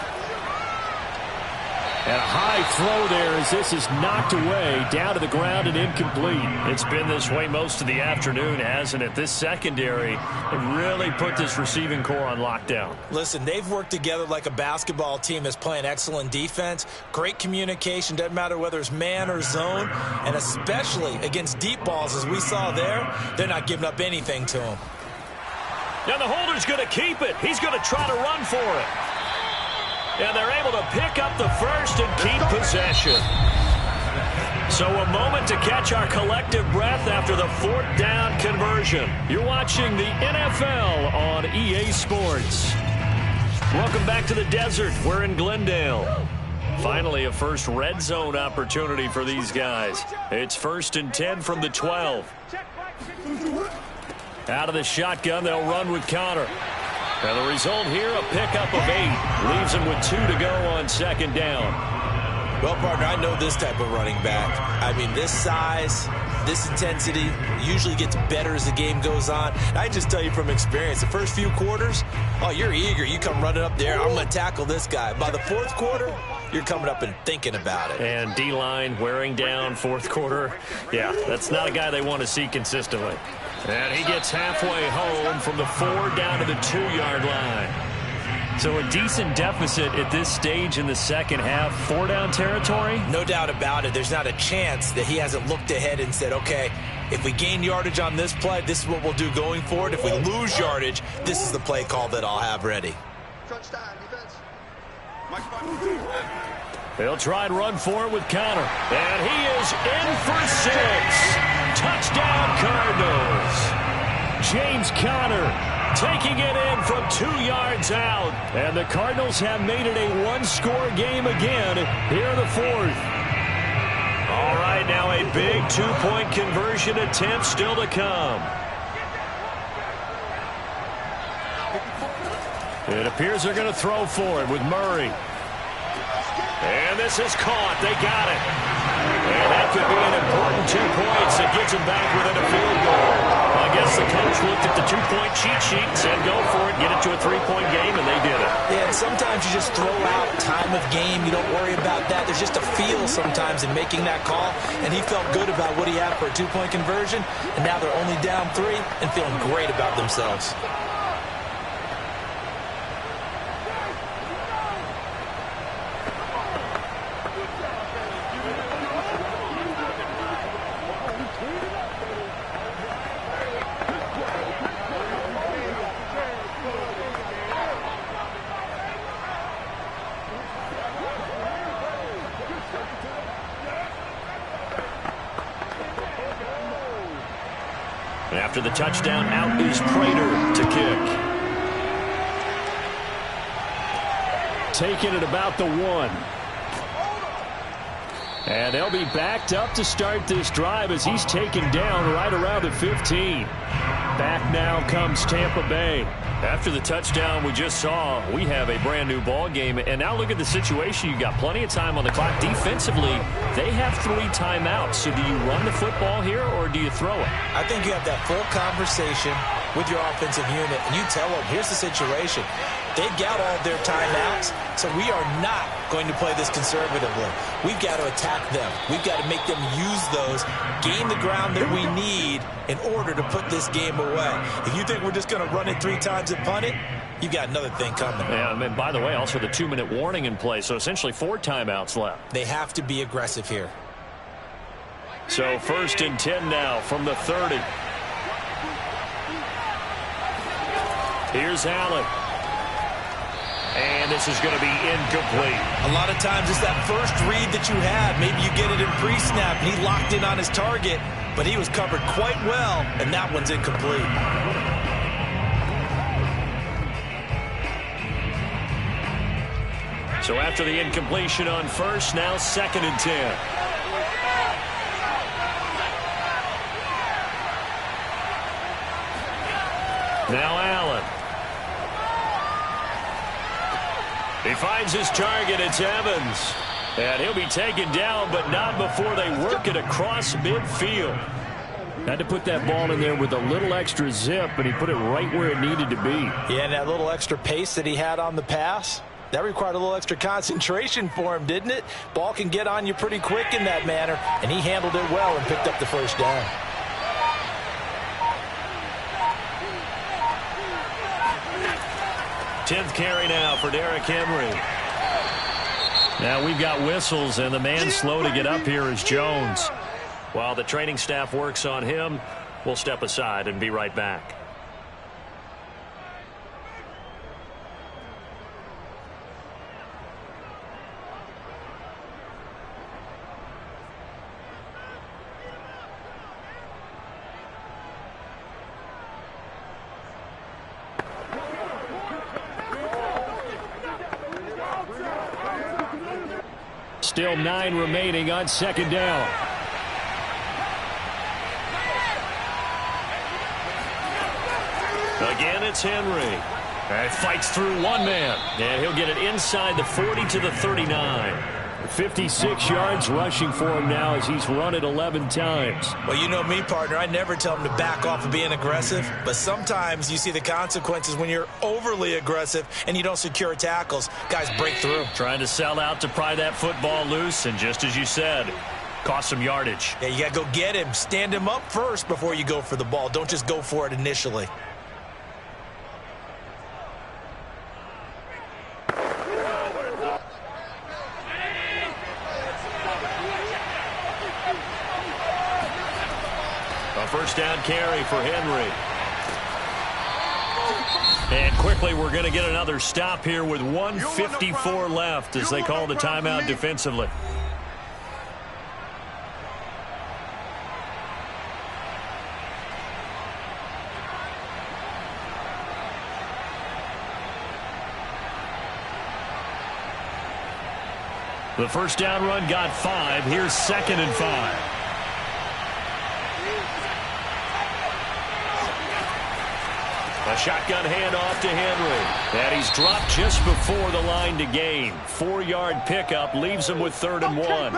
And a high throw there as this is knocked away, down to the ground and incomplete. It's been this way most of the afternoon, hasn't it? This secondary really put this receiving core on lockdown. Listen, they've worked together like a basketball team that's playing excellent defense. Great communication, doesn't matter whether it's man or zone. And especially against deep balls, as we saw there, they're not giving up anything to them. Now the holder's going to keep it. He's going to try to run for it. And they're able to pick up the first and keep possession. So a moment to catch our collective breath after the fourth down conversion. You're watching the NFL on EA Sports. Welcome back to the desert. We're in Glendale. Finally, a first red zone opportunity for these guys. It's 1st and 10 from the 12. Out of the shotgun, they'll run with Connor. And the result here, a pickup of 8. Leaves him with 2 to go on 2nd down. Well, partner, I know this type of running back. I mean, this size, this intensity usually gets better as the game goes on. I just tell you from experience, the first few quarters, oh, you're eager. You come running up there, I'm going to tackle this guy. By the 4th quarter, you're coming up and thinking about it. And D-line wearing down 4th quarter. Yeah, that's not a guy they want to see consistently. And he gets halfway home from the 4 down to the 2-yard line. So a decent deficit at this stage in the second half. 4-down territory? No doubt about it. There's not a chance that he hasn't looked ahead and said, okay, if we gain yardage on this play, this is what we'll do going forward. If we lose yardage, this is the play call that I'll have ready. They'll try and run for it with Connor. And he is in for 6. Touchdown, Cardinals. James Conner taking it in from 2 yards out. And the Cardinals have made it a 1-score game again here in the 4th. All right, now a big 2-point conversion attempt still to come. It appears they're going to throw for it with Murray. And this is caught. They got it. And that could be an important 2 points that gets them back within a field goal. I guess the coach looked at the 2-point cheat sheet and said, go for it, get it to a 3-point game, and they did it. Yeah, and sometimes you just throw out time of game. You don't worry about that. There's just a feel sometimes in making that call, and he felt good about what he had for a 2-point conversion, and now they're only down 3 and feeling great about themselves. After the touchdown, out is Prater to kick. Taking it about the 1. And they'll be backed up to start this drive as he's taken down right around the 15. Back now comes Tampa Bay. After the touchdown we just saw, we have a brand new ball game. And now look at the situation. You've got plenty of time on the clock. Defensively, they have 3 timeouts. So do you run the football here or do you throw it? I think you have that full conversation with your offensive unit, and you tell them, here's the situation. They've got all their timeouts, so we are not going to play this conservatively. We've got to attack them. We've got to make them use those, gain the ground that we need in order to put this game away. If you think we're just going to run it 3 times and punt it, you've got another thing coming. Yeah, and by the way, also the 2-minute warning in play, so essentially 4 timeouts left. They have to be aggressive here. So 1st and 10 now from the 30. Here's Allen. And this is going to be incomplete. A lot of times it's that first read that you had. Maybe you get it in pre-snap, and he locked in on his target, but he was covered quite well, and that one's incomplete. So after the incompletion on 1st, now 2nd and 10. Now Allen. He finds his target. It's Evans. And he'll be taken down, but not before they work it across midfield. Had to put that ball in there with a little extra zip, but he put it right where it needed to be. Yeah, and that little extra pace that he had on the pass, That required a little extra concentration for him, didn't it? Ball can get on you pretty quick in that manner, and he handled it well and picked up the first down. Tenth carry now for Derrick Henry. Now we've got whistles, and the man slow to get up here is Jones. While the training staff works on him, we'll step aside and be right back. Still 9 remaining on second down. Again, it's Henry. And fights through one man. And he'll get it inside the 40 to the 39. 56 yards rushing for him now as he's run it 11 times. Well, you know me, partner. I never tell him to back off of being aggressive. But sometimes you see the consequences when you're overly aggressive and you don't secure tackles. Guys break through. Trying to sell out to pry that football loose. And just as you said, cost some yardage. Yeah, you got to go get him. Stand him up first before you go for the ball. Don't just go for it initially. First down carry for Henry. And quickly we're going to get another stop here with 1:54 left as they call the timeout defensively. The first down run got 5. Here's 2nd and 5. A shotgun handoff to Henry. And he's dropped just before the line to gain. 4-yard pickup leaves him with 3rd and 1.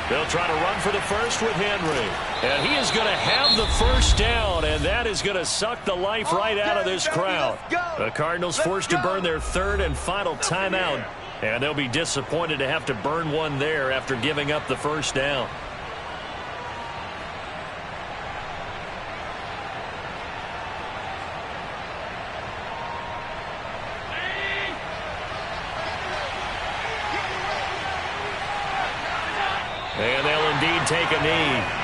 They'll try to run for the first with Henry. And he is going to have the first down, and that is going to suck the life right out of this crowd. The Cardinals forced to burn their 3rd and final timeout, and they'll be disappointed to have to burn one there after giving up the first down. And they'll indeed take a knee.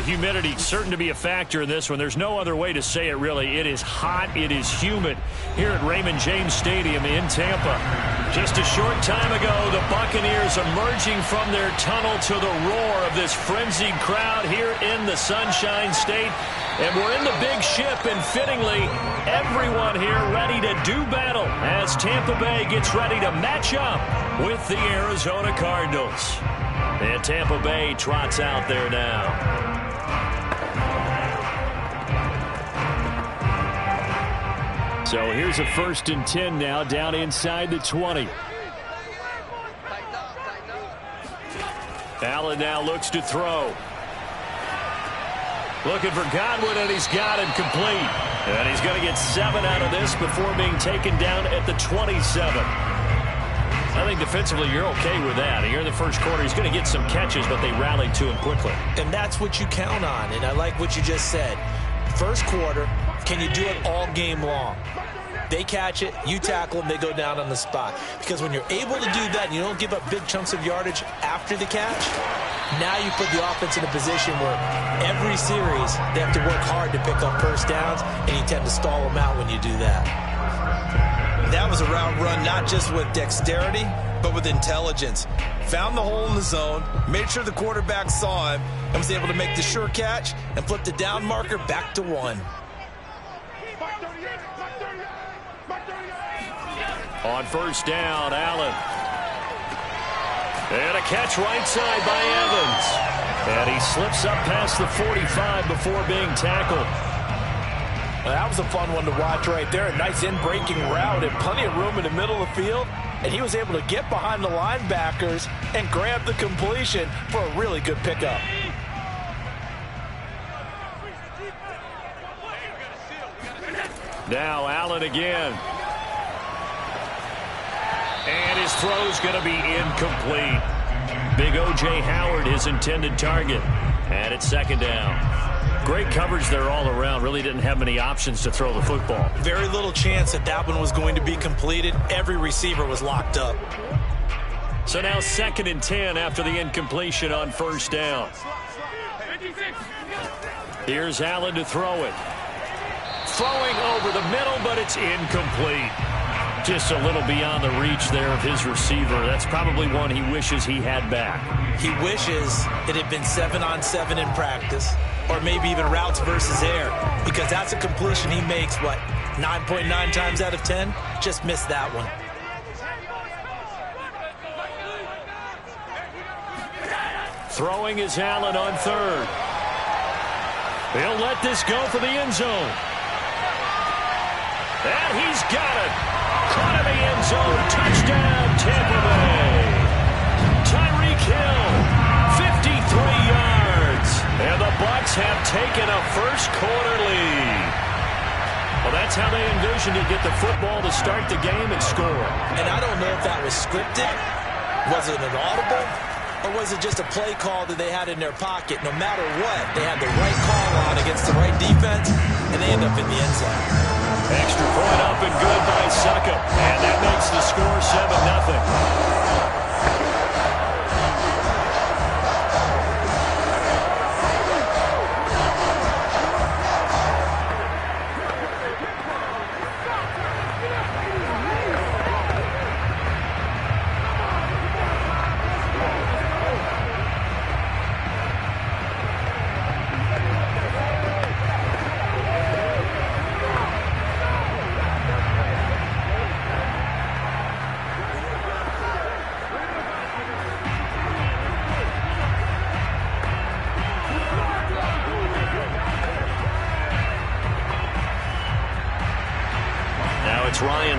humidity certain to be a factor in this one. There's no other way to say it, really. It is hot. It is humid here at Raymond James Stadium in Tampa. Just a short time ago, the Buccaneers emerging from their tunnel to the roar of this frenzied crowd here in the Sunshine State. And we're in the big ship, and fittingly, everyone here ready to do battle as Tampa Bay gets ready to match up with the Arizona Cardinals. And Tampa Bay trots out there now. So here's a 1st and 10 now, down inside the 20. Allen now looks to throw. Looking for Godwin, and he's got it complete. And he's going to get 7 out of this before being taken down at the 27. I think defensively you're okay with that. Here in the first quarter, he's going to get some catches, but they rallied to him quickly. And that's what you count on, and I like what you just said. First quarter, can you do it all game long? They catch it, you tackle them, they go down on the spot. Because when you're able to do that and you don't give up big chunks of yardage after the catch, now you put the offense in a position where every series they have to work hard to pick up first downs, and you tend to stall them out when you do that. That was a route run not just with dexterity, but with intelligence. Found the hole in the zone, made sure the quarterback saw him, and was able to make the sure catch and flip the down marker back to 1. On first down, Allen. And a catch right side by Evans. And he slips up past the 45 before being tackled. Well, that was a fun one to watch right there. A nice in-breaking route and plenty of room in the middle of the field. And he was able to get behind the linebackers and grab the completion for a really good pickup. Now Allen again. And his throw's going to be incomplete. Big O.J. Howard, his intended target. And it's 2nd down. Great coverage there all around. Really didn't have many options to throw the football. Very little chance that that one was going to be completed. Every receiver was locked up. So now 2nd and 10 after the incompletion on first down. Here's Allen to throw it. Throwing over the middle, but it's incomplete. Just a little beyond the reach there of his receiver. That's probably one he wishes he had back. He wishes it had been 7-on-7 in practice, or maybe even routes versus air, because that's a completion he makes, 9.9 times out of 10? Just missed that one. Throwing is Allen on 3rd. He'll let this go for the end zone. And he's got it. Caught in the end zone. Touchdown, Tampa Bay. Tyreek Hill, 53 yards. And the Bucs have taken a first quarter lead. Well, that's how they envisioned to get the football to start the game and score. And I don't know if that was scripted. Was it an audible? Or was it just a play call that they had in their pocket? No matter what, they had the right call on against the right defense, and they end up in the end zone. Extra point up and good by Succop. And that makes the score 7-0.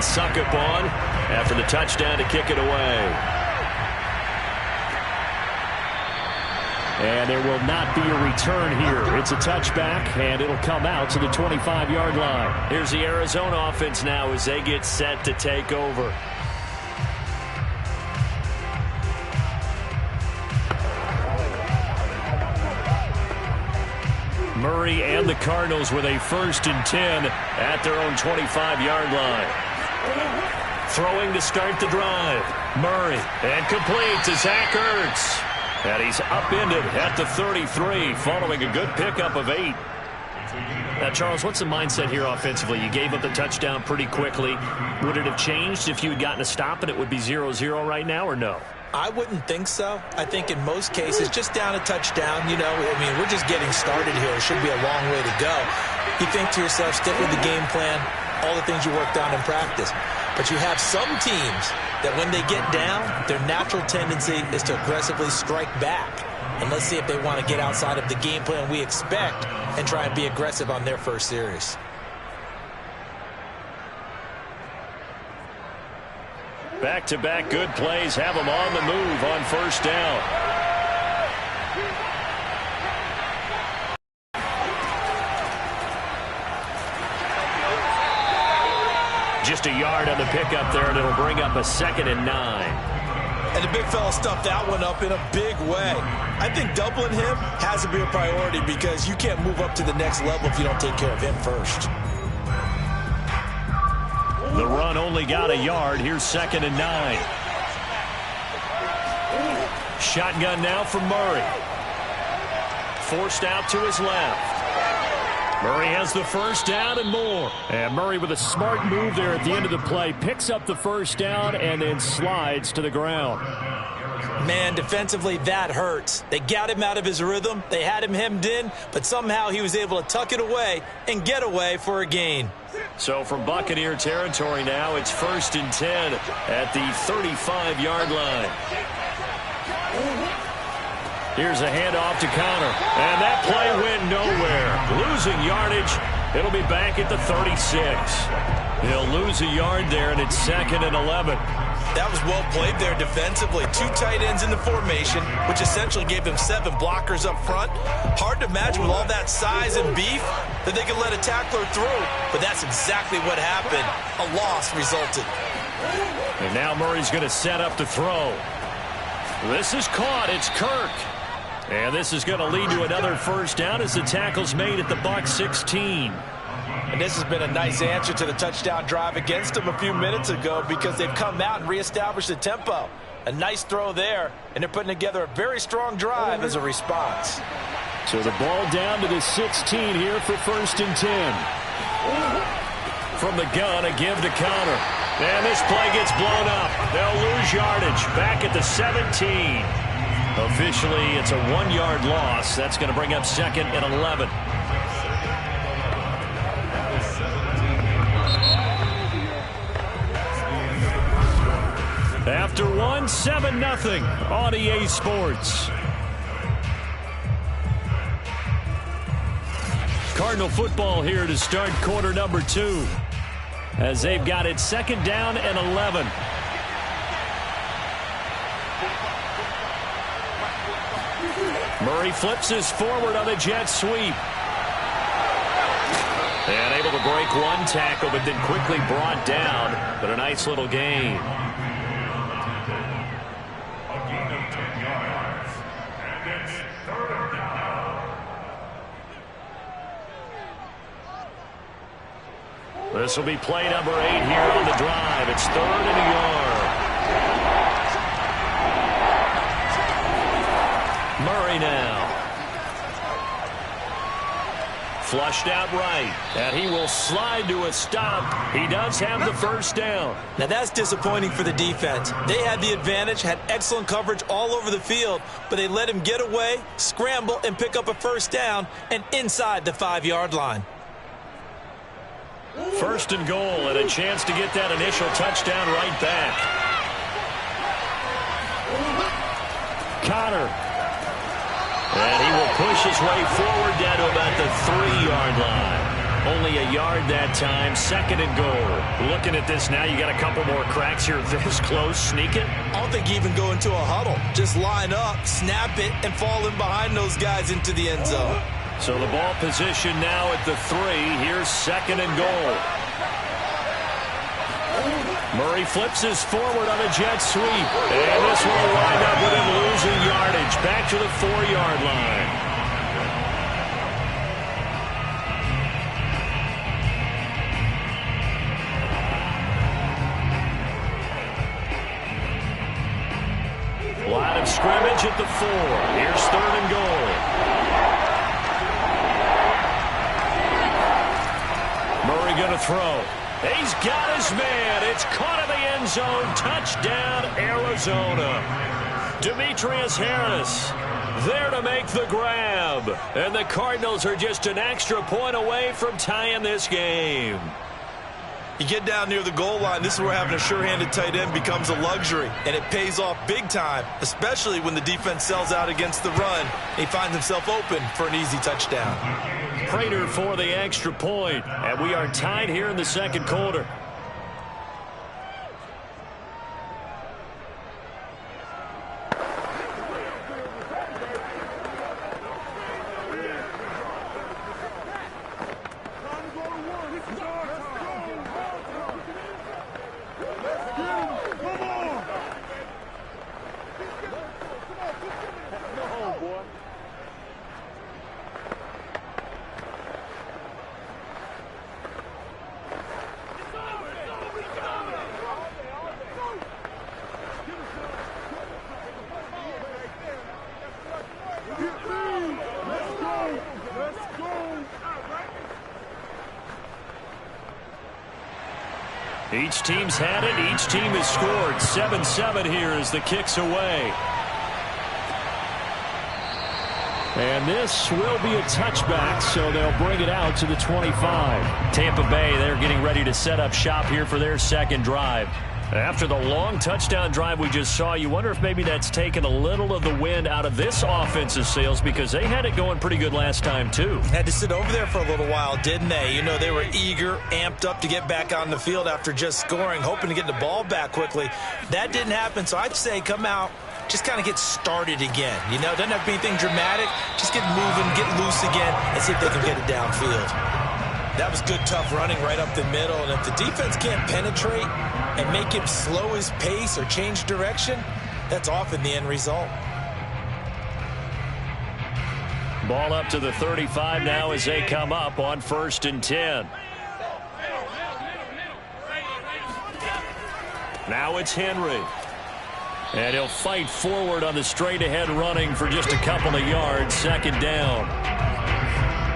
Succop on after the touchdown to kick it away. And there will not be a return here. It's a touchback, and it'll come out to the 25-yard line. Here's the Arizona offense now as they get set to take over. Murray and the Cardinals with a 1st and 10 at their own 25-yard line. Throwing to start the drive. Murray, and complete to Zach Ertz. And he's upended at the 33 following a good pickup of 8. Now, Charles, what's the mindset here offensively? You gave up the touchdown pretty quickly. Would it have changed if you had gotten a stop and it would be 0-0 right now, or no? I wouldn't think so. I think in most cases, just down a touchdown, you know, I mean, we're just getting started here. It should be a long way to go. You think to yourself, stick with the game plan, all the things you worked on in practice. But you have some teams that when they get down, their natural tendency is to aggressively strike back. And let's see if they want to get outside of the game plan we expect and try and be aggressive on their first series. Back-to-back good plays have them on the move on first down. Just a yard on the pickup there, and it'll bring up a 2nd and 9. And the big fella stuffed that one up in a big way. I think doubling him has to be a priority because you can't move up to the next level if you don't take care of him first. The run only got a yard. Here's 2nd and 9. Shotgun now for Murray. Forced out to his left. Murray has the first down and more. And Murray with a smart move there at the end of the play. Picks up the first down and then slides to the ground. Man, defensively, that hurts. They got him out of his rhythm. They had him hemmed in, but somehow he was able to tuck it away and get away for a gain. So from Buccaneer territory now, it's 1st and 10 at the 35-yard line. Here's a handoff to Connor. And that play went nowhere. Losing yardage. It'll be back at the 36. He'll lose a yard there, and it's 2nd and 11. That was well played there defensively. 2 tight ends in the formation, which essentially gave them 7 blockers up front. Hard to imagine with all that size and beef that they could let a tackler through. But that's exactly what happened. A loss resulted. And now Murray's going to set up to throw. This is caught. It's Kirk. And this is going to lead to another first down as the tackle's made at the Bucs 16. And this has been a nice answer to the touchdown drive against them a few minutes ago because they've come out and reestablished the tempo. A nice throw there, and they're putting together a very strong drive as a response. So the ball down to the 16 here for 1st and 10. From the gun, a give to Connor. And this play gets blown up. They'll lose yardage back at the 17. Officially, it's a 1-yard loss. That's going to bring up 2nd and 11. After 1, 7-0 on EA Sports. Cardinal football here to start quarter number 2. As they've got it 2nd down and 11. Murray flips his forward on a jet sweep. And able to break one tackle, but then quickly brought down. But a nice little gain. This will be play number 8 here on the drive. It's 3rd and a yard. Murray now. Flushed out right. And he will slide to a stop. He does have the first down. Now that's disappointing for the defense. They had the advantage, had excellent coverage all over the field, but they let him get away, scramble, and pick up a first down and inside the 5-yard line. 1st and goal and a chance to get that initial touchdown right back. Connor. And he will push his way forward down to about the 3-yard line. Only a yard that time. 2nd and goal. Looking at this now, you got a couple more cracks here this close. Sneak it. I don't think you even go into a huddle. Just line up, snap it, and fall in behind those guys into the end zone. So the ball position now at the 3. Here's 2nd and goal. Murray flips his forward on a jet sweep. And this will wind up with him losing yardage. Back to the 4-yard line. A lot of scrimmage at the 4. Here's 3rd and goal. Murray going to throw. He's got his man. It's caught in the end zone. Touchdown, Arizona. Demetrius Harris there to make the grab. And the Cardinals are just an extra point away from tying this game. You get down near the goal line, this is where having a sure-handed tight end becomes a luxury, and it pays off big time, especially when the defense sells out against the run, and he finds himself open for an easy touchdown. Prater for the extra point, and we are tied here in the second quarter. Each team's had it. Each team has scored. 7-7 here as the kick's away. And this will be a touchback, so they'll bring it out to the 25. Tampa Bay, they're getting ready to set up shop here for their second drive. After the long touchdown drive we just saw, you wonder if maybe that's taken a little of the wind out of this offensive sails, because they had it going pretty good last time too. Had to sit over there for a little while, didn't they? You know, they were eager, amped up to get back on the field after just scoring, hoping to get the ball back quickly. That didn't happen, so I'd say come out, just kind of get started again. You know, doesn't have to be anything dramatic. Just get moving, get loose again, and see if they can get it downfield. That was good, tough running right up the middle, and if the defense can't penetrate and make him slow his pace or change direction, that's often the end result. Ball up to the 35 now as they come up on 1st and 10. Now it's Henry. And he'll fight forward on the straight-ahead running for just a couple of yards. 2nd down.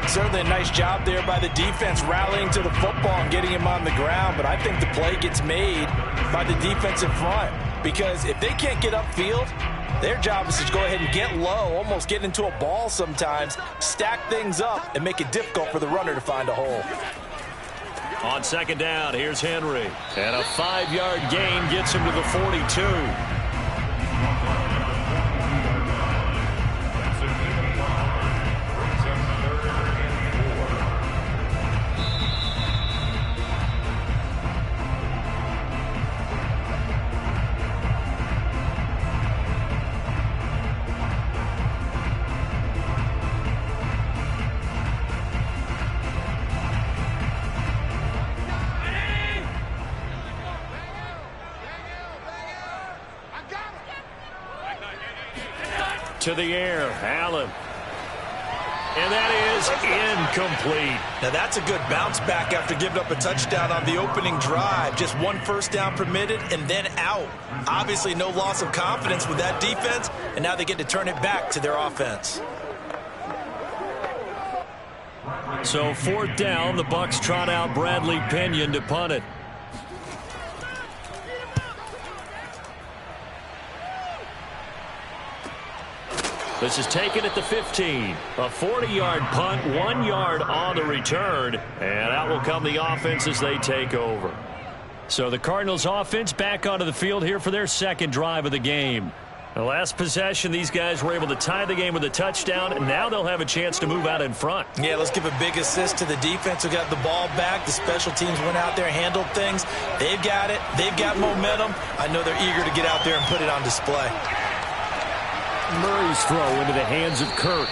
Certainly a nice job there by the defense rallying to the football and getting him on the ground, but I think the play gets made by the defensive front, because if they can't get upfield, their job is to go ahead and get low, almost get into a ball sometimes, stack things up, and make it difficult for the runner to find a hole. On 2nd down, here's Henry. And a 5-yard gain gets him to the 42. To the air, Allen. And that is incomplete. Now that's a good bounce back after giving up a touchdown on the opening drive. Just 1 first down permitted and then out. Obviously no loss of confidence with that defense, and now they get to turn it back to their offense. So 4th down, the Bucs trot out Bradley Pinion to punt it. This is taken at the 15. A 40-yard punt, 1 yard on the return. And out will come the offense as they take over. So the Cardinals offense back onto the field here for their second drive of the game. The last possession, these guys were able to tie the game with a touchdown, and now they'll have a chance to move out in front. Yeah, let's give a big assist to the defense who got the ball back. The special teams went out there, handled things. They've got it. They've got momentum. I know they're eager to get out there and put it on display. Murray's throw into the hands of Kirk.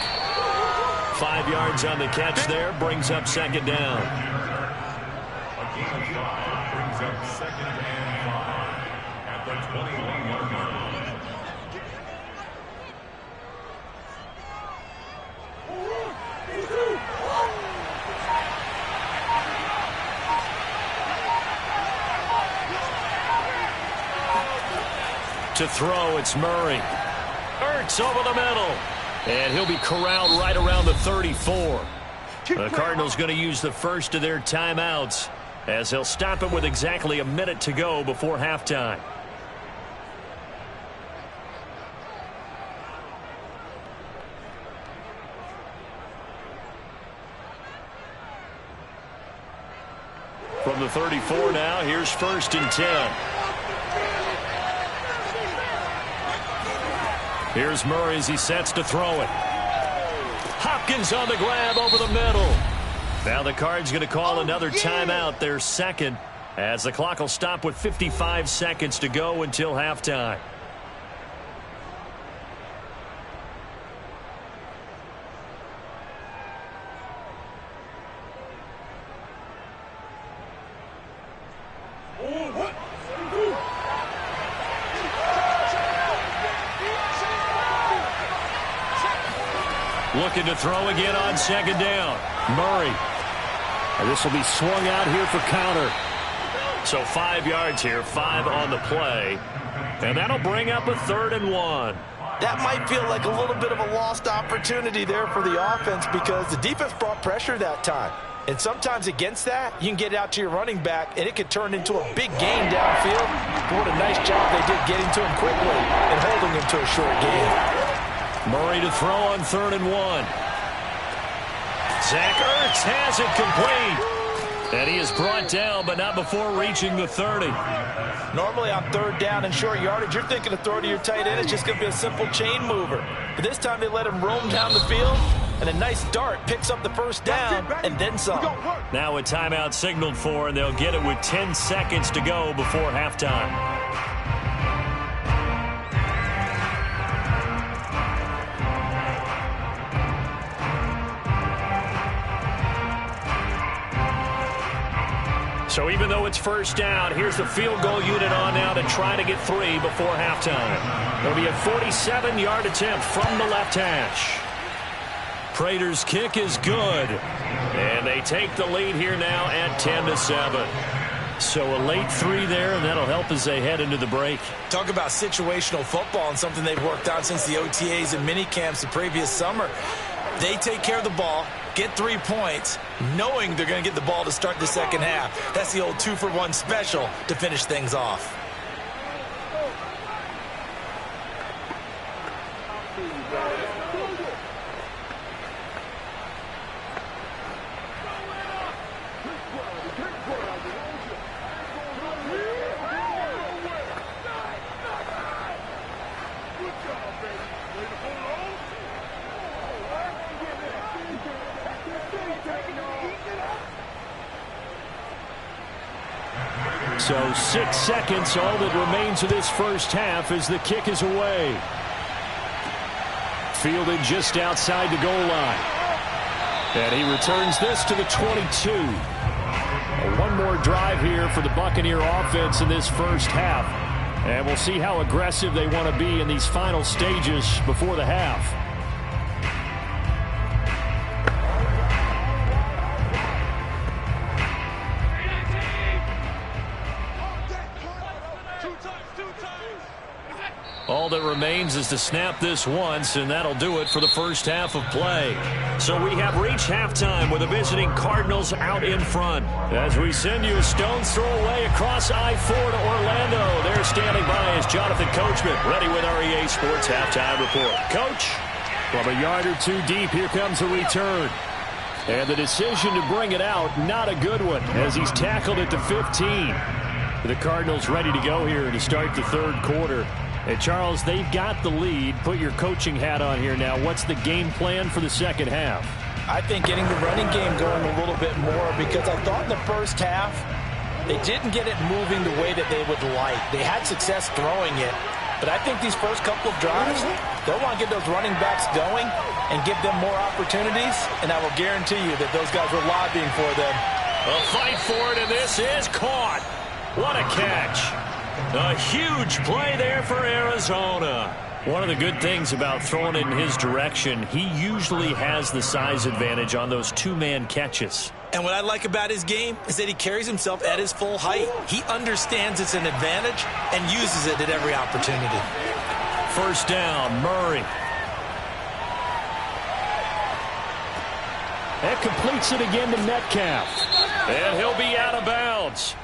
5 yards on the catch there, brings up 2nd down. A gain of 5 brings up 2nd and 5 at the 21-yard line. To throw, it's Murray. Ertz over the middle. And he'll be corralled right around the 34. The Cardinals going to use the first of their timeouts as they'll stop it with exactly a minute to go before halftime. From the 34 now, here's 1st and 10. Here's Murray as he sets to throw it. Hopkins on the grab over the middle. Now the Cards going to call another timeout, their second, as the clock will stop with 55 seconds to go until halftime. Looking to throw again on 2nd down. Murray. And this will be swung out here for counter. So 5 yards here, 5 on the play. And that'll bring up a 3rd and 1. That might feel like a little bit of a lost opportunity there for the offense because the defense brought pressure that time. And sometimes against that, you can get it out to your running back, and it could turn into a big gain downfield. But what a nice job they did getting to him quickly and holding him to a short gain. Murray to throw on 3rd and 1. Zach Ertz has it complete. And he is brought down, but not before reaching the 30. Normally on 3rd down and short yardage, you're thinking to throw to your tight end. It's just going to be a simple chain mover. But this time they let him roam down the field, and a nice dart picks up the 1st down and then some. Now a timeout signaled for, and they'll get it with 10 seconds to go before halftime. So even though it's 1st down, here's the field goal unit on now to try to get 3 before halftime. There'll be a 47-yard attempt from the left hash. Prater's kick is good. And they take the lead here now at 10-7. So a late 3 there, and that'll help as they head into the break. Talk about situational football and something they've worked on since the OTAs and mini camps the previous summer. They take care of the ball, get 3 points, knowing they're going to get the ball to start the second half. That's the old 2-for-1 special to finish things off. So 6 seconds, all that remains of this first half as the kick is away. Fielded just outside the goal line. And he returns this to the 22. One more drive here for the Buccaneer offense in this first half. And we'll see how aggressive they want to be in these final stages before the half. All that remains is to snap this once, and that'll do it for the first half of play. So we have reached halftime with the visiting Cardinals out in front. As we send you a stone's throw away across I-4 to Orlando. There standing by is Jonathan Coachman, ready with our EA Sports Halftime Report. Coach, from a yard or 2 deep, here comes a return. And the decision to bring it out, not a good one, as he's tackled at the 15. The Cardinals ready to go here to start the third quarter. And Charles, they've got the lead. Put your coaching hat on here now. What's the game plan for the second half? I think getting the running game going a little bit more, because I thought in the first half they didn't get it moving the way that they would like. They had success throwing it, but I think these first couple of drives, they'll want to get those running backs going and give them more opportunities, and I will guarantee you that those guys were lobbying for them. A fight for it, and this is caught. What a catch. A huge play there for Arizona. One of the good things about throwing it in his direction, he usually has the size advantage on those two-man catches. And what I like about his game is that he carries himself at his full height. He understands it's an advantage and uses it at every opportunity. first down. Murray. That completes it again to Metcalf. And he'll be out of bounds.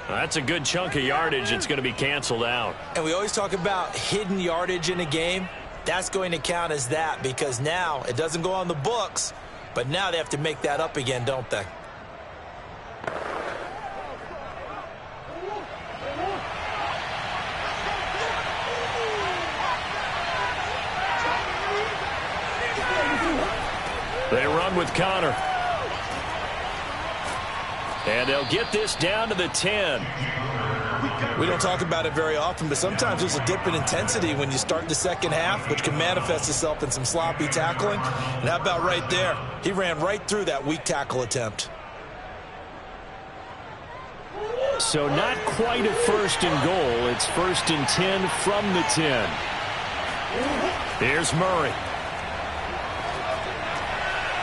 That's a good chunk of yardage. It's going to be canceled out. And we always talk about hidden yardage in a game. That's going to count as that because now it doesn't go on the books, but now they have to make that up again, don't they? They run with Connor. And they'll get this down to the 10. We don't talk about it very often, but sometimes there's a dip in intensity when you start the second half, which can manifest itself in some sloppy tackling. And how about right there? He ran right through that weak tackle attempt. So not quite a first and goal. It's first and 10 from the 10. Here's Murray.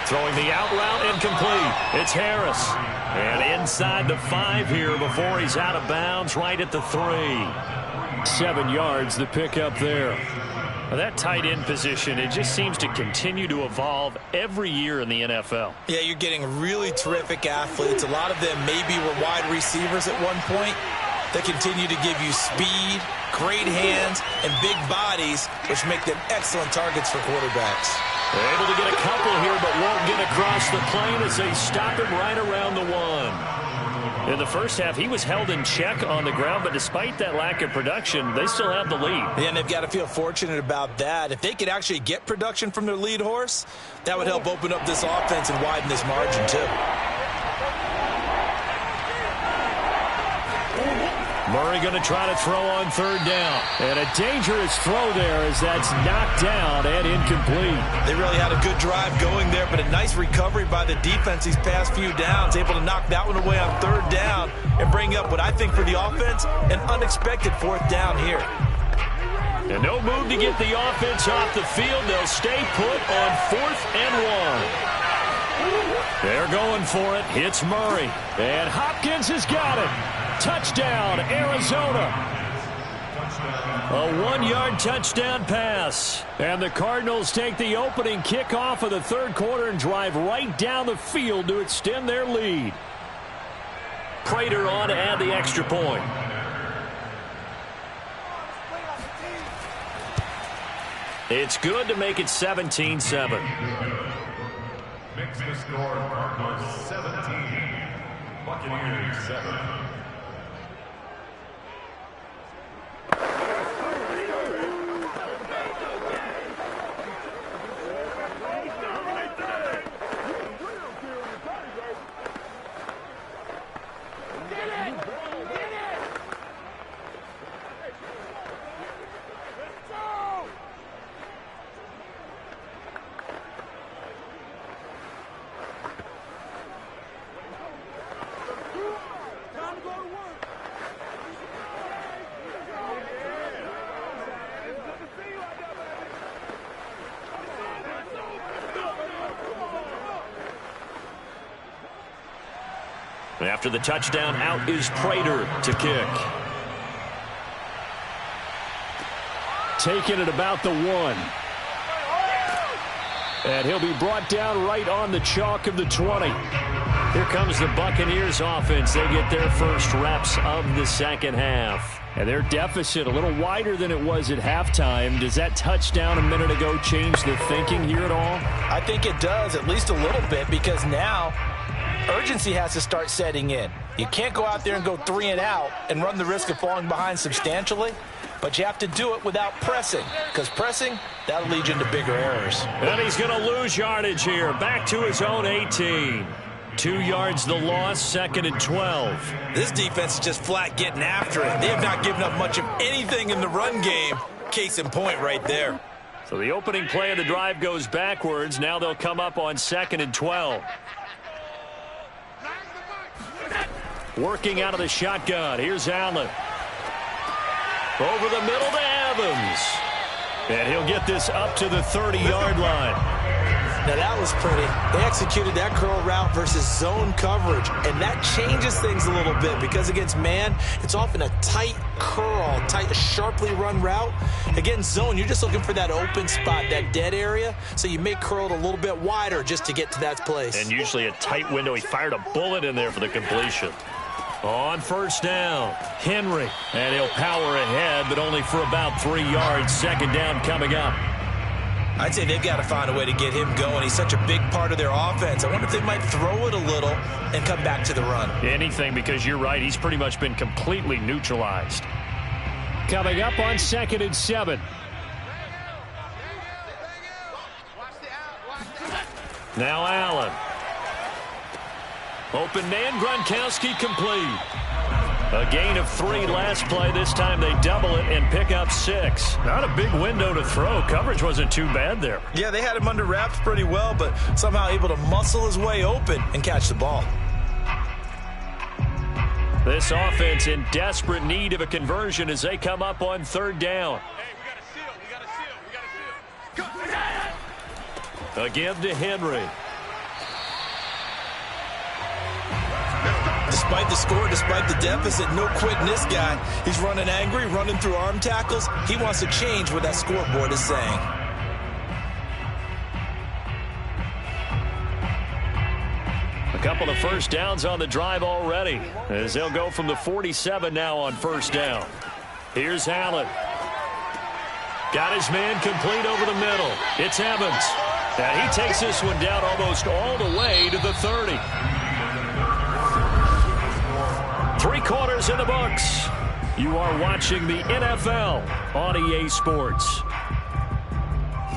Throwing the out route incomplete. It's Harris. And inside the 5 here before he's out of bounds right at the 3. 7 yards, the pickup there. Well, that tight end position, it just seems to continue to evolve every year in the NFL. Yeah, you're getting really terrific athletes. A lot of them maybe were wide receivers at one point. They continue to give you speed, great hands, and big bodies, which make them excellent targets for quarterbacks. They're able to get a couple here, but won't get across the plane as they stop him right around the 1. In the first half, he was held in check on the ground, but despite that lack of production, they still have the lead. Yeah, and they've got to feel fortunate about that. If they could actually get production from their lead horse, that would help open up this offense and widen this margin, too. Murray going to try to throw on 3rd down. And a dangerous throw there as that's knocked down and incomplete. They really had a good drive going there, but a nice recovery by the defense these past few downs. Able to knock that one away on 3rd down and bring up what I think for the offense, an unexpected 4th down here. And no move to get the offense off the field. They'll stay put on 4th and 1. They're going for it. It's Murray. And Hopkins has got it. Touchdown, Arizona. A 1-yard touchdown pass. And the Cardinals take the opening kickoff of the 3rd quarter and drive right down the field to extend their lead. Prater on to add the extra point. It's good to make it 17-7. Makes the score Cardinals 17, Buccaneers 7. After the touchdown, out is Prater to kick. Taking it about the 1. And he'll be brought down right on the chalk of the 20. Here comes the Buccaneers offense. They get their first reps of the second half. And their deficit a little wider than it was at halftime. Does that touchdown a minute ago change the thinking here at all? I think it does, at least a little bit, because now urgency has to start setting in. You can't go out there and go 3 and out and run the risk of falling behind substantially, but you have to do it without pressing, because pressing, that'll lead you into bigger errors. And he's going to lose yardage here, back to his own 18. 2 yards the loss, 2nd and 12. This defense is just flat getting after it. They have not given up much of anything in the run game. Case in point right there. So the opening play of the drive goes backwards. Now they'll come up on 2nd and 12. Working out of the shotgun. Here's Allen. Over the middle to Evans. And he'll get this up to the 30-yard line. Now that was pretty. They executed that curl route versus zone coverage, and that changes things a little bit because against man, it's often a tight curl, sharply run route. Against zone, you're just looking for that open spot, that dead area, so you may curl it a little bit wider just to get to that place. And usually a tight window. He fired a bullet in there for the completion. On first down, Henry, and he'll power ahead, but only for about 3 yards. Second down coming up. I'd say they've got to find a way to get him going. He's such a big part of their offense. I wonder if they might throw it a little and come back to the run. Anything, because you're right. He's pretty much been completely neutralized. Coming up on 2nd and 7. Now Allen. Open man, Gronkowski complete. A gain of 3 last play. This time they double it and pick up 6. Not a big window to throw. Coverage wasn't too bad there. Yeah, they had him under wraps pretty well, but somehow able to muscle his way open and catch the ball. This offense in desperate need of a conversion as they come up on 3rd down. Hey, we got to seal. A give to Henry. Despite the score, despite the deficit, no quitting this guy. He's running angry, running through arm tackles. He wants to change what that scoreboard is saying. A couple of first downs on the drive already as they'll go from the 47 now on first down. Here's Allen. Got his man complete over the middle. It's Evans. And he takes this one down almost all the way to the 30. 3 quarters in the books. You are watching the NFL on EA Sports.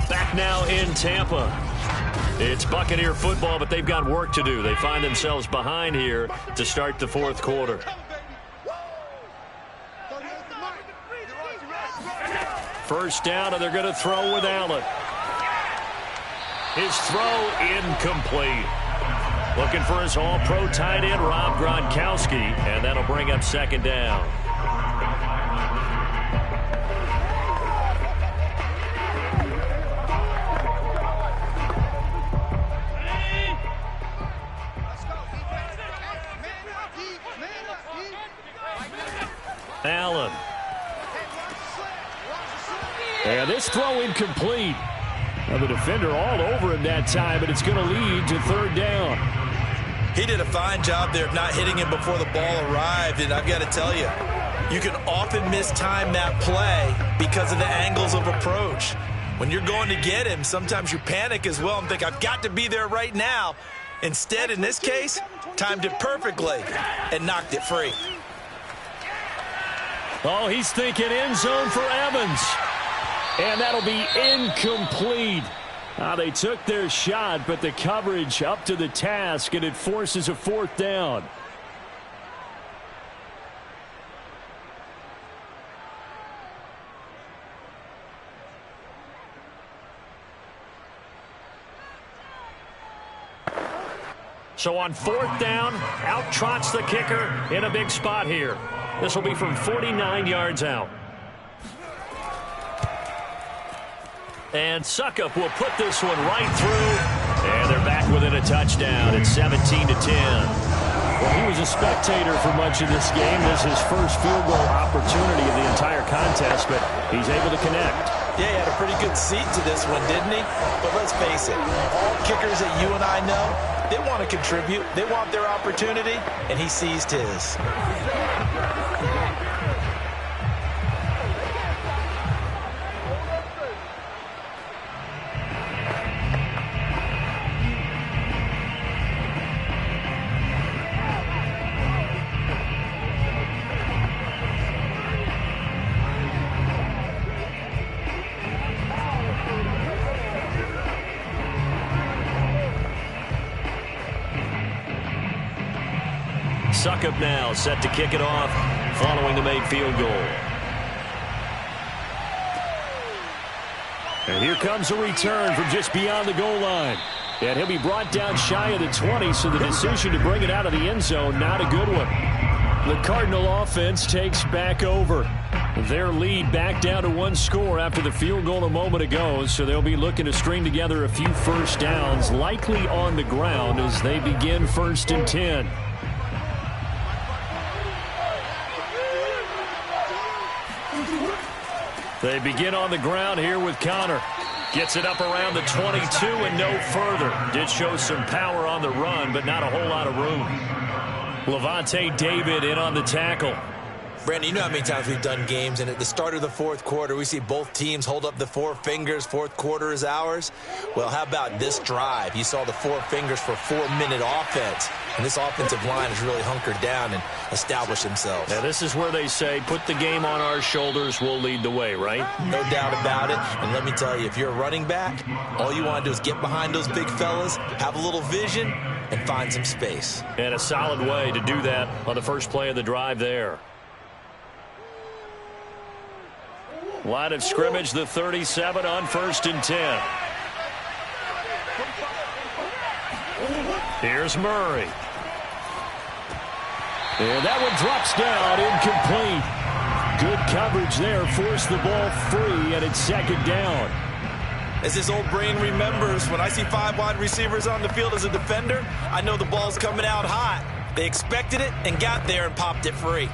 Back now in Tampa. It's Buccaneer football, but they've got work to do. They find themselves behind here to start the 4th quarter. First down, and they're going to throw with Allen. His throw incomplete. Looking for his all-pro tight end, Rob Gronkowski, and that'll bring up 2nd down. Allen. And this throw incomplete. Now the defender all over him that time, but it's going to lead to 3rd down. He did a fine job there of not hitting him before the ball arrived, and I've got to tell you, you can often mistime that play because of the angles of approach. When you're going to get him, sometimes you panic as well and think, I've got to be there right now. Instead, in this case, timed it perfectly and knocked it free. Oh, he's thinking end zone for Evans. And that'll be incomplete. They took their shot, but the coverage up to the task, and it forces a 4th down. So on 4th down, out trots the kicker in a big spot here. This will be from 49 yards out. And Suckup will put this one right through. And they're back within a touchdown. It's 17-10. Well, he was a spectator for much of this game. This is his first field goal opportunity of the entire contest, but he's able to connect. Yeah, he had a pretty good seat to this one, didn't he? But let's face it, all kickers that you and I know, they want to contribute. They want their opportunity, and he seized his. Suckup now set to kick it off following the made field goal. And here comes a return from just beyond the goal line. And he'll be brought down shy of the 20, so the decision to bring it out of the end zone, not a good one. The Cardinal offense takes back over. Their lead back down to one score after the field goal a moment ago, so they'll be looking to string together a few first downs, likely on the ground as they begin 1st and 10. They begin on the ground here with Connor. Gets it up around the 22 and no further. Did show some power on the run, but not a whole lot of room. Levante David in on the tackle. Brandon, you know how many times we've done games, and at the start of the fourth quarter, we see both teams hold up the four fingers, fourth quarter is ours. Well, how about this drive? You saw the four fingers for 4-minute offense, and this offensive line has really hunkered down and established themselves. Now, this is where they say, put the game on our shoulders, we'll lead the way, right? No doubt about it, and let me tell you, if you're a running back, all you want to do is get behind those big fellas, have a little vision, and find some space. And a solid way to do that on the first play of the drive there. Line of scrimmage, the 37 on 1st and 10. Here's Murray. And that one drops down, incomplete. Good coverage there, forced the ball free, and it's 2nd down. As this old brain remembers, when I see 5 wide receivers on the field as a defender, I know the ball's coming out hot. They expected it and got there and popped it free.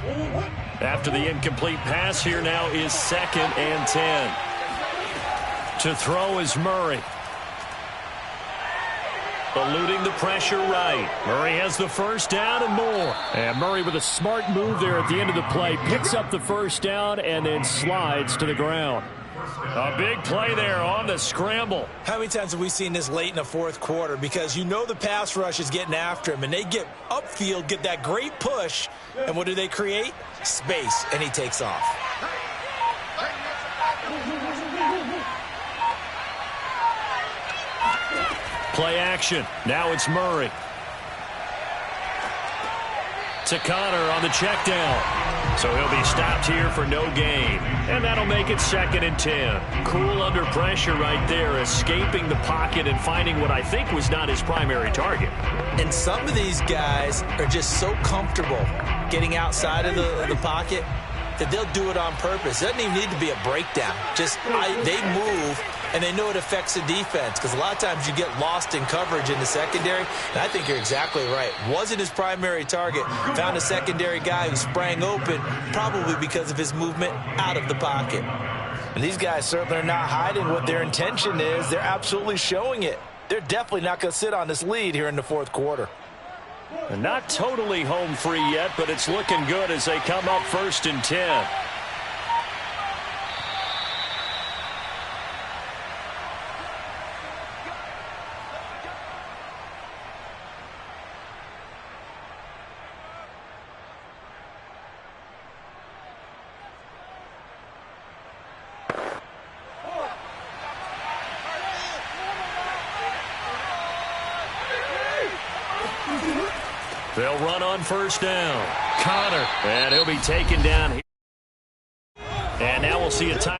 After the incomplete pass, here now is 2nd and 10. To throw is Murray. Eluding the pressure right. Murray has the first down and more. And Murray with a smart move there at the end of the play. Picks up the first down and then slides to the ground. A big play there on the scramble. How many times have we seen this late in the fourth quarter? Because you know the pass rush is getting after him, and they get upfield, get that great push, and what do they create? Space, and he takes off. Play action. Now it's Murray. To Connor on the check down. So he'll be stopped here for no gain. And that'll make it 2nd and 10. Cool under pressure right there, escaping the pocket and finding what I think was not his primary target. And some of these guys are just so comfortable getting outside of the pocket that they'll do it on purpose. It doesn't even need to be a breakdown. They move, and they know it affects the defense, because a lot of times you get lost in coverage in the secondary, and I think you're exactly right. Wasn't his primary target. Found a secondary guy who sprang open, probably because of his movement out of the pocket. And these guys certainly are not hiding what their intention is. They're absolutely showing it. They're definitely not going to sit on this lead here in the fourth quarter. And not totally home free yet, but it's looking good as they come up 1st and 10. They'll run on 1st down. Connor, and he'll be taken down here. And now we'll see a time.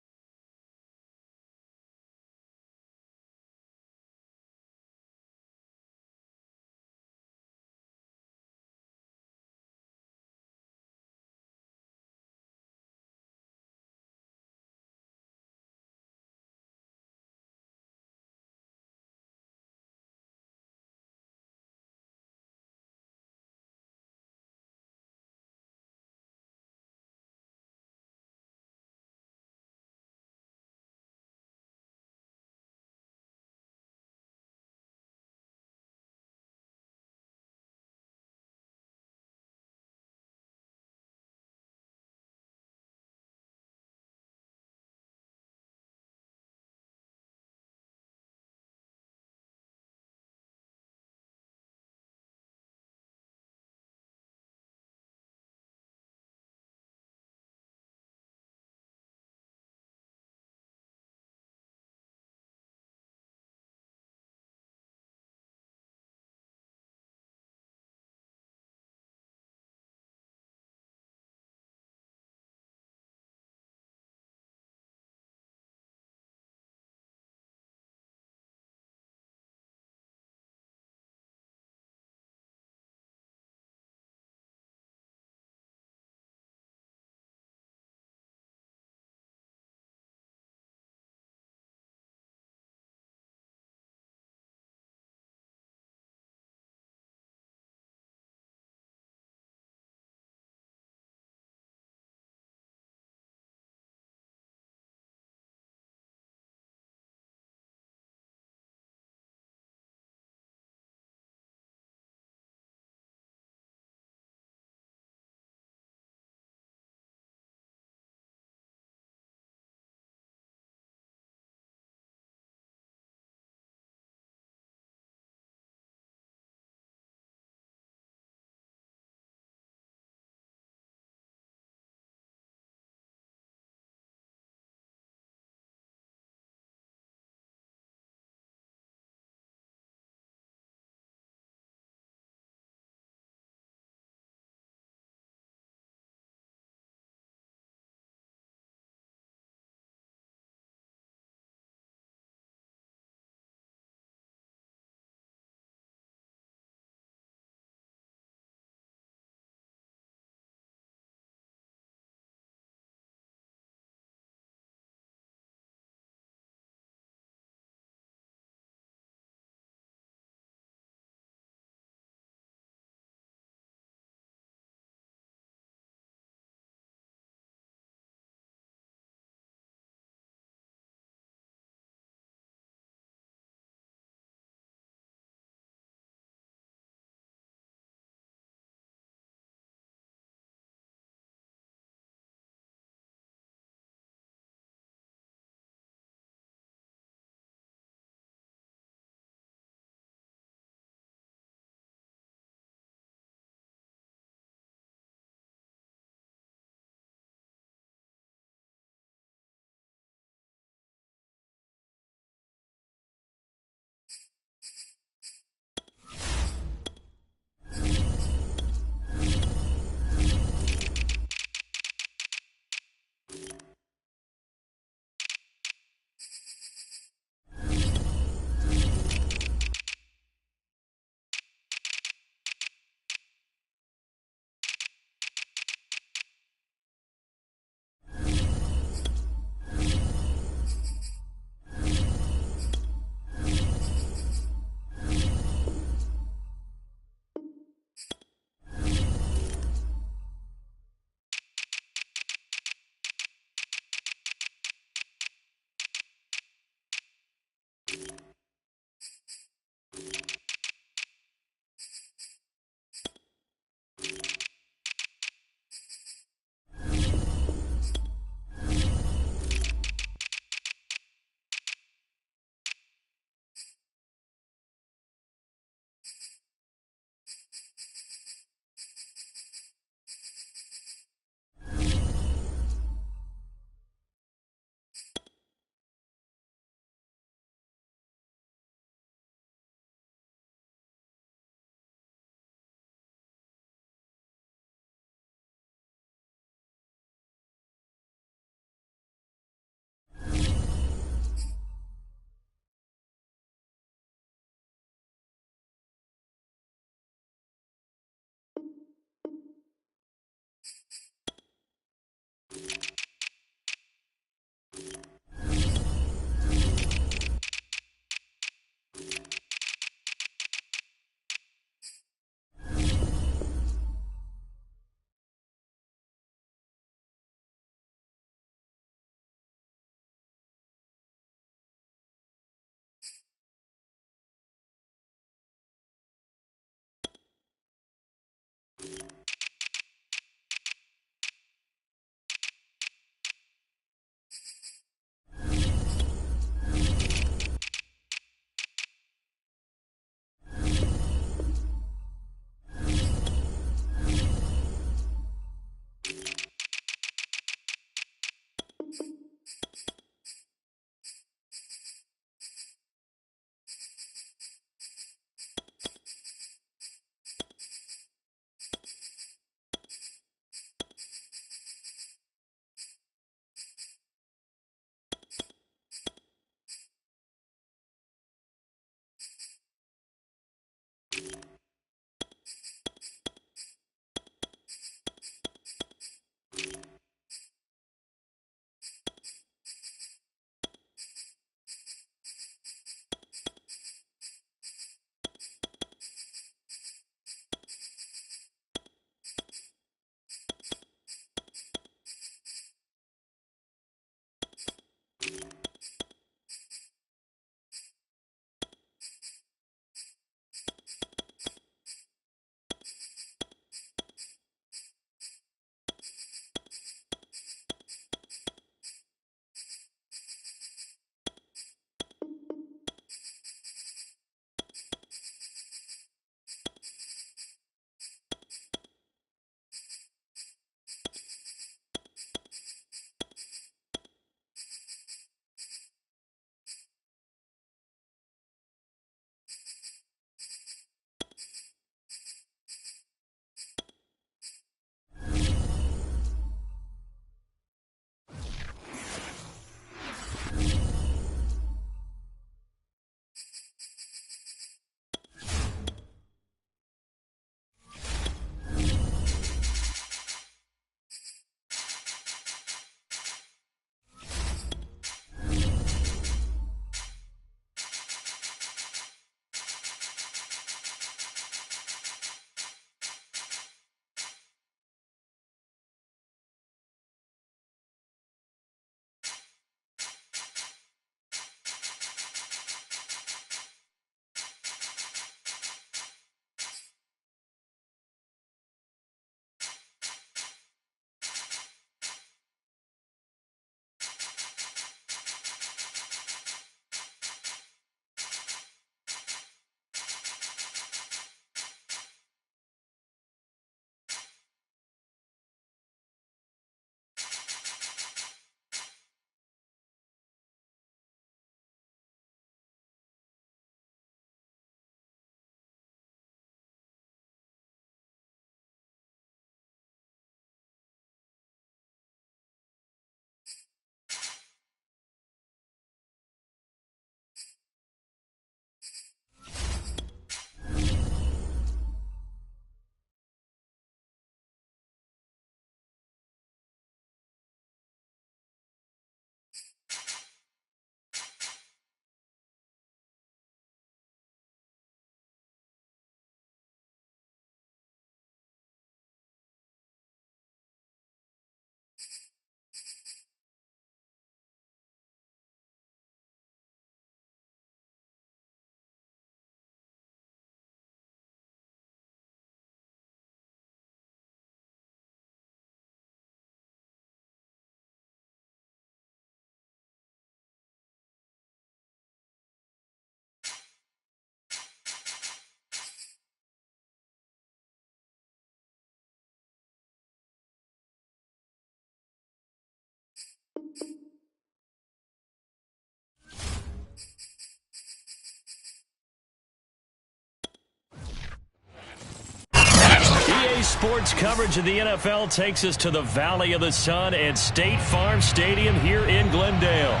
Sports coverage of the NFL takes us to the Valley of the Sun at State Farm Stadium here in Glendale.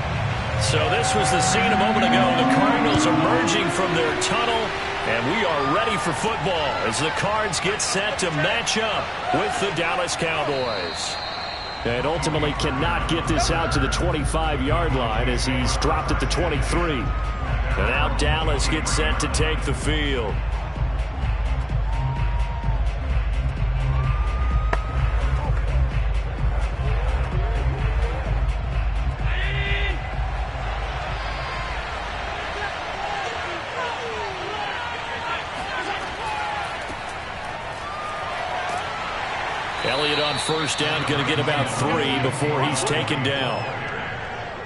So this was the scene a moment ago. The Cardinals emerging from their tunnel, and we are ready for football as the Cards get set to match up with the Dallas Cowboys. And ultimately cannot get this out to the 25-yard line as he's dropped at the 23. And now Dallas gets set to take the field. Elliott on first down, going to get about 3 before he's taken down.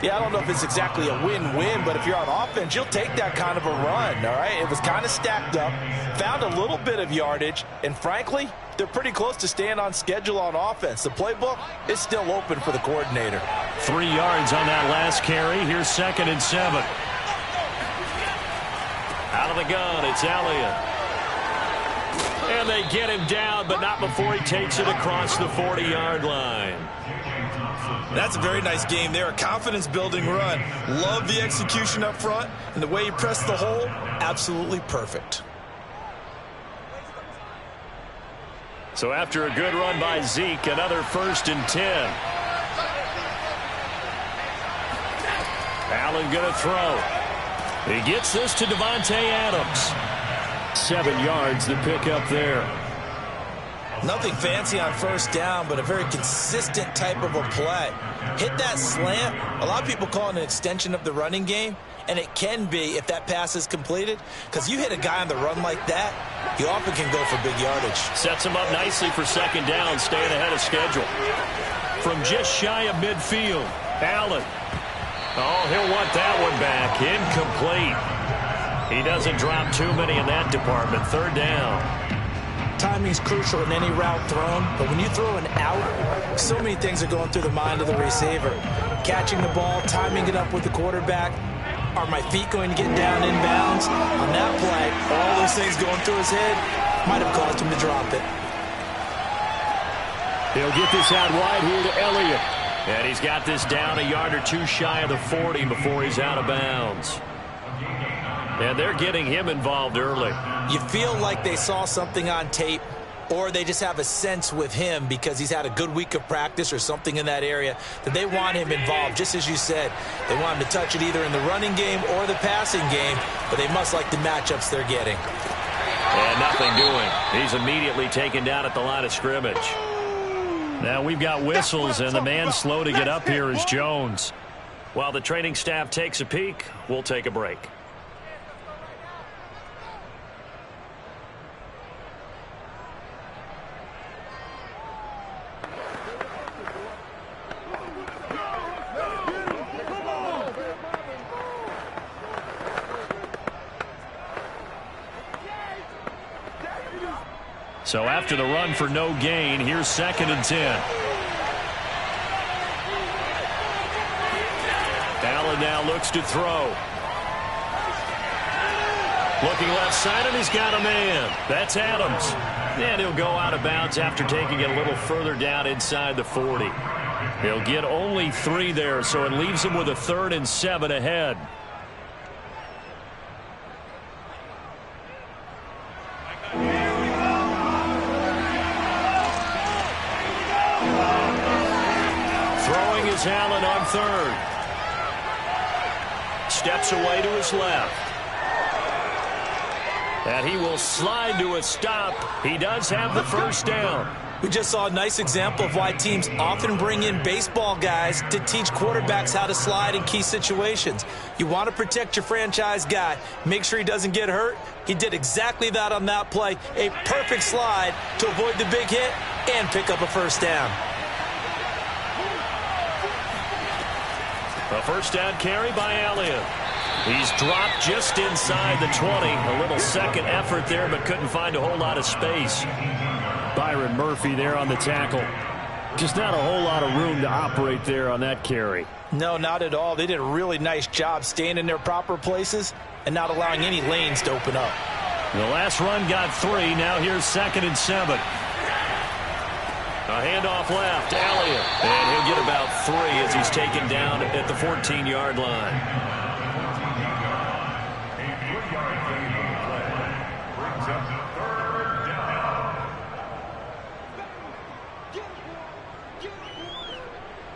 Yeah, I don't know if it's exactly a win-win, but if you're on offense, you'll take that kind of a run, all right? It was kind of stacked up, found a little bit of yardage, and frankly, they're pretty close to staying on schedule on offense. The playbook is still open for the coordinator. 3 yards on that last carry. Here's 2nd and 7. Out of the gun, it's Elliott. And they get him down, but not before he takes it across the 40-yard line. That's a very nice game there. A confidence-building run. Love the execution up front, and the way he pressed the hole, absolutely perfect. So after a good run by Zeke, another 1st and 10. Allen going to throw. He gets this to Devontae Adams. 7 yards to pick up there. Nothing fancy on first down, but a very consistent type of a play. Hit that slant. A lot of people call it an extension of the running game, and it can be if that pass is completed, because you hit a guy on the run like that, he often can go for big yardage. Sets him up nicely for 2nd down, staying ahead of schedule. From just shy of midfield, Allen. Oh, he'll want that one back. Incomplete. He doesn't drop too many in that department. 3rd down. Timing's crucial in any route thrown, but when you throw an out, so many things are going through the mind of the receiver. Catching the ball, timing it up with the quarterback. Are my feet going to get down inbounds? On that play, all those things going through his head might have caused him to drop it. He'll get this out wide here to Elliott. And he's got this down a yard or 2 shy of the 40 before he's out of bounds. And they're getting him involved early. You feel like they saw something on tape, or they just have a sense with him because he's had a good week of practice or something in that area that they want him involved. Just as you said, they want him to touch it either in the running game or the passing game, but they must like the matchups they're getting. And nothing doing. He's immediately taken down at the line of scrimmage. Now we've got whistles, and the man slow to get up here is Jones. While the training staff takes a peek, we'll take a break. So after the run for no gain, here's 2nd and 10. Allen now looks to throw. Looking left side, and he's got a man. That's Adams. And he'll go out of bounds after taking it a little further down inside the 40. He'll get only 3 there, so it leaves him with a 3rd and 7 ahead. Allen on 3rd. Steps away to his left. And he will slide to a stop. He does have the 1st down. We just saw a nice example of why teams often bring in baseball guys to teach quarterbacks how to slide in key situations. You want to protect your franchise guy. Make sure he doesn't get hurt. He did exactly that on that play. A perfect slide to avoid the big hit and pick up a 1st down. A 1st down carry by Elliott. He's dropped just inside the 20. A little second effort there, but couldn't find a whole lot of space. Byron Murphy there on the tackle. Just not a whole lot of room to operate there on that carry. No, not at all. They did a really nice job staying in their proper places and not allowing any lanes to open up. The last run got 3. Now here's 2nd and 7. A handoff left, Elliott. And he'll get about 3 as he's taken down at the 14-yard line. A 3-yard gain on the play. Brings up 3rd down.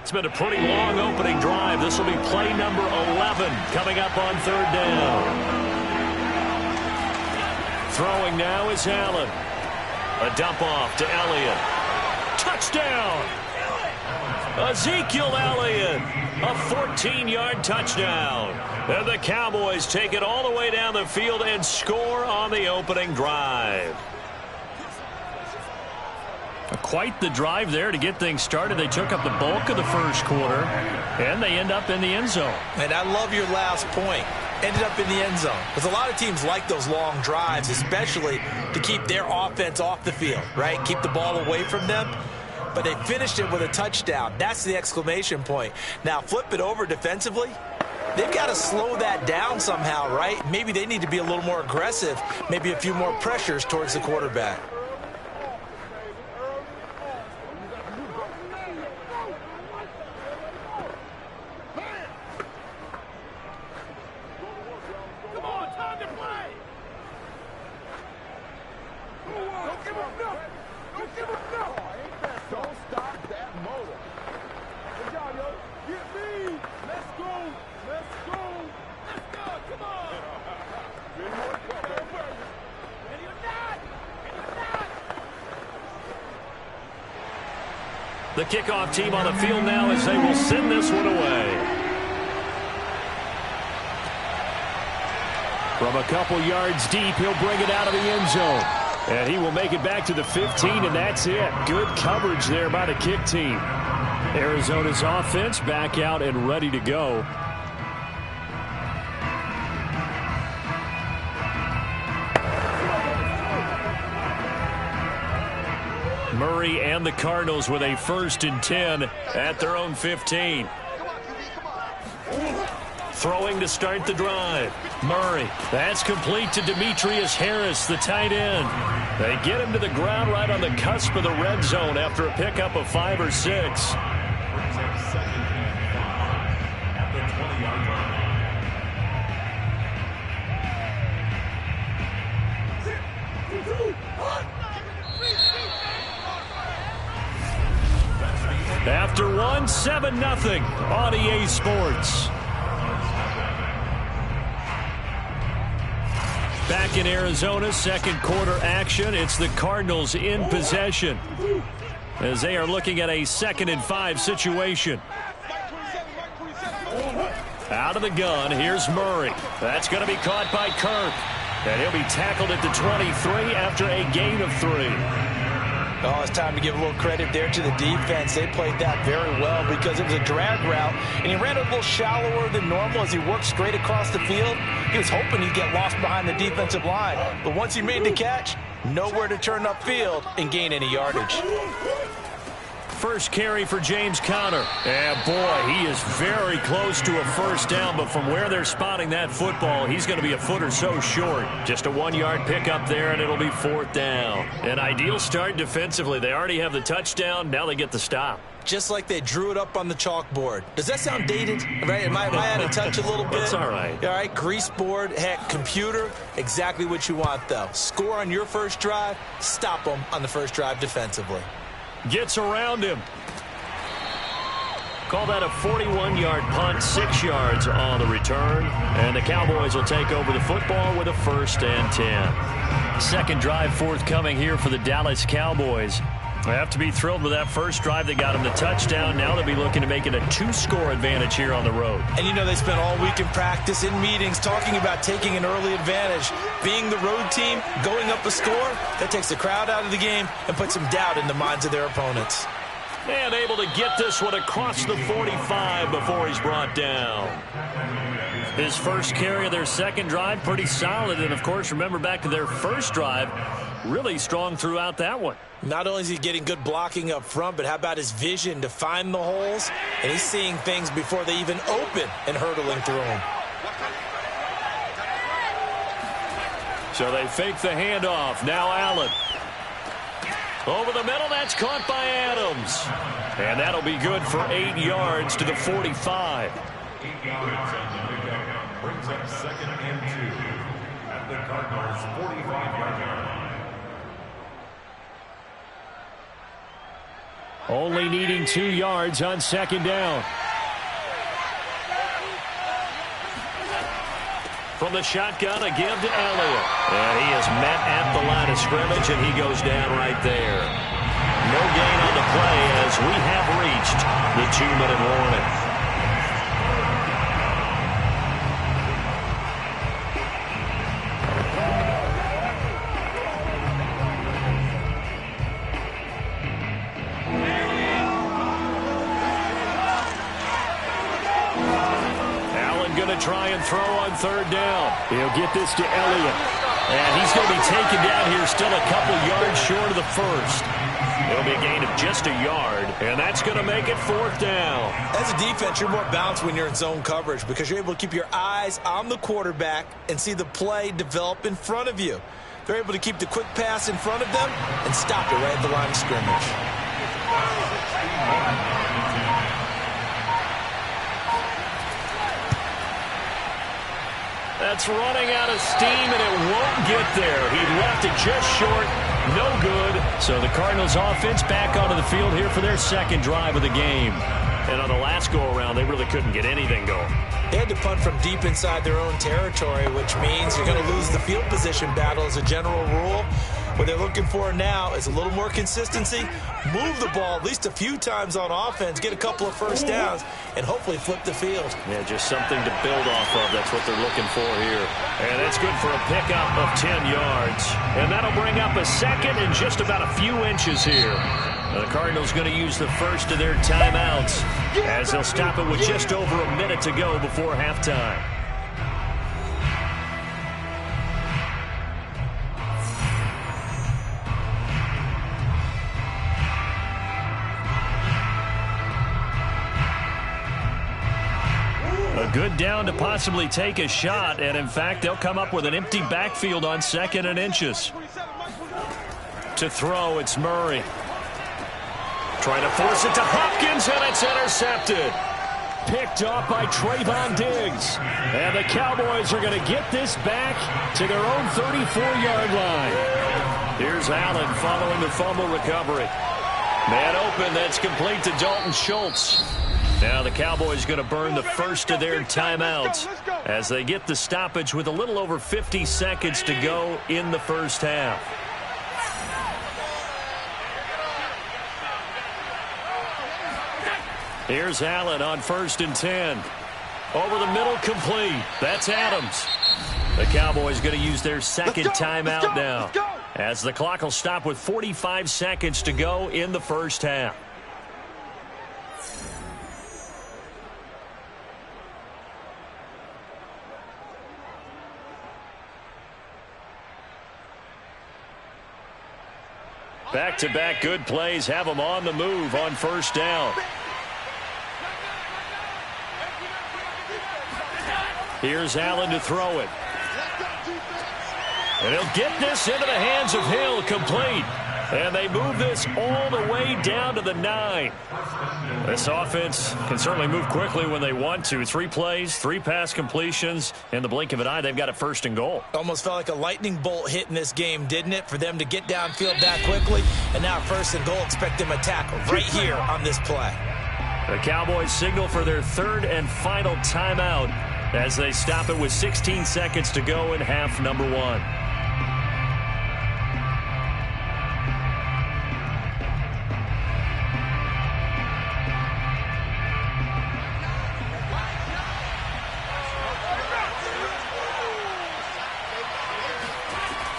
It's been a pretty long opening drive. This will be play number 11 coming up on 3rd down. Throwing now is Allen. A dump off to Elliott. Touchdown! Ezekiel Elliott, a 14-yard touchdown. And the Cowboys take it all the way down the field and score on the opening drive. Quite the drive there to get things started. They took up the bulk of the first quarter, and they end up in the end zone. And I love your last point. Ended up in the end zone. Because a lot of teams like those long drives, especially to keep their offense off the field, right? Keep the ball away from them. But they finished it with a touchdown. That's the exclamation point. Now, flip it over defensively. They've got to slow that down somehow, right? Maybe they need to be a little more aggressive. Maybe a few more pressures towards the quarterback. The kickoff team on the field now as they will send this one away. From a couple yards deep, he'll bring it out of the end zone. And he will make it back to the 15, and that's it. Good coverage there by the kick team. Arizona's offense back out and ready to go. Murray and the Cardinals with a 1st and 10 at their own 15. Throwing to start the drive. Murray. That's complete to Demetrius Harris, the tight end. They get him to the ground right on the cusp of the red zone after a pickup of 5 or 6. Brings up 2nd and 5 at the 20-yard line. After one, 7-0 on EA Sports. Back in Arizona, 2nd quarter action. It's the Cardinals in possession as they are looking at a 2nd and 5 situation. Out of the gun, here's Murray. That's going to be caught by Kirk. And he'll be tackled at the 23 after a gain of 3. Oh, it's time to give a little credit there to the defense. They played that very well because it was a drag route, and he ran a little shallower than normal as he worked straight across the field. He was hoping he'd get lost behind the defensive line, but once he made the catch, nowhere to turn upfield and gain any yardage. First carry for James Conner. And boy, he is very close to a 1st down, but from where they're spotting that football, he's going to be a foot or so short. Just a 1-yard pickup there, and it'll be 4th down. An ideal start defensively. They already have the touchdown. Now they get the stop. Just like they drew it up on the chalkboard. Does that sound dated? Right? Am I out of touch a little bit? It's all right. All right, grease board, heck, computer, exactly what you want, though. Score on your first drive, stop them on the first drive defensively. Gets around him. Call that a 41-yard punt, 6 yards on the return. And the Cowboys will take over the football with a 1st and 10. Second drive forthcoming here for the Dallas Cowboys. They have to be thrilled with that first drive. They got him the touchdown. Now they'll be looking to make it a 2-score advantage here on the road. And you know they spent all week in practice, in meetings, talking about taking an early advantage. Being the road team, going up a score, that takes the crowd out of the game and puts some doubt in the minds of their opponents. And able to get this one across the 45 before he's brought down. His first carry of their second drive, pretty solid. And, of course, remember back to their first drive, really strong throughout that one. Not only is he getting good blocking up front, but how about his vision to find the holes? And he's seeing things before they even open and hurdling through them. So they fake the handoff. Now Allen. Over the middle, that's caught by Adams. And that'll be good for 8 yards to the 45. 8 yards on the pickup. Brings up 2nd and 2 at the Cardinals' 45-yard line. Only needing 2 yards on 2nd down. From the shotgun, a give to Elliott. And he is met at the line of scrimmage, and he goes down right there. No gain on the play as we have reached the 2-minute warning. Try and throw on 3rd down. He'll get this to Elliott. And he's going to be taken down here still a couple yards short of the first. It'll be a gain of just a yard, and that's going to make it 4th down. As a defense, you're more balanced when you're in zone coverage because you're able to keep your eyes on the quarterback and see the play develop in front of you. They're able to keep the quick pass in front of them and stop it right at the line of scrimmage. That's running out of steam, and it won't get there. He left it just short. No good. So the Cardinals offense back onto the field here for their 2nd drive of the game. And on the last go-around, they really couldn't get anything going. They had to punt from deep inside their own territory, which means you're going to lose the field position battle as a general rule. What they're looking for now is a little more consistency, move the ball at least a few times on offense, get a couple of first downs, and hopefully flip the field. Yeah, just something to build off of. That's what they're looking for here. And that's good for a pickup of 10 yards. And that'll bring up a 2nd and just about a few inches here. The Cardinals going to use the first of their timeouts as they'll stop it with just over a minute to go before halftime. A good down to possibly take a shot, and in fact, they'll come up with an empty backfield on 2nd and inches. To throw, it's Murray. Trying to force it to Hopkins, and it's intercepted. Picked off by Trayvon Diggs. And the Cowboys are going to get this back to their own 34-yard line. Here's Allen following the fumble recovery. Man open, that's complete to Dalton Schultz. Now the Cowboys going to burn the first of their timeouts as they get the stoppage with a little over 50 seconds to go in the first half. Here's Allen on 1st and 10. Over the middle, complete. That's Adams. The Cowboys going to use their 2nd timeout now as the clock will stop with 45 seconds to go in the first half. Back-to-back good plays have them on the move on 1st down. Here's Allen to throw it. And he'll get this into the hands of Hill, complete. And they move this all the way down to the 9. This offense can certainly move quickly when they want to. 3 plays, 3 pass completions. In the blink of an eye, they've got it 1st and goal. Almost felt like a lightning bolt hit in this game, didn't it? For them to get downfield that quickly. And now 1st and goal, expect them to tackle right here on this play. The Cowboys signal for their 3rd and final timeout as they stop it with 16 seconds to go in half number 1.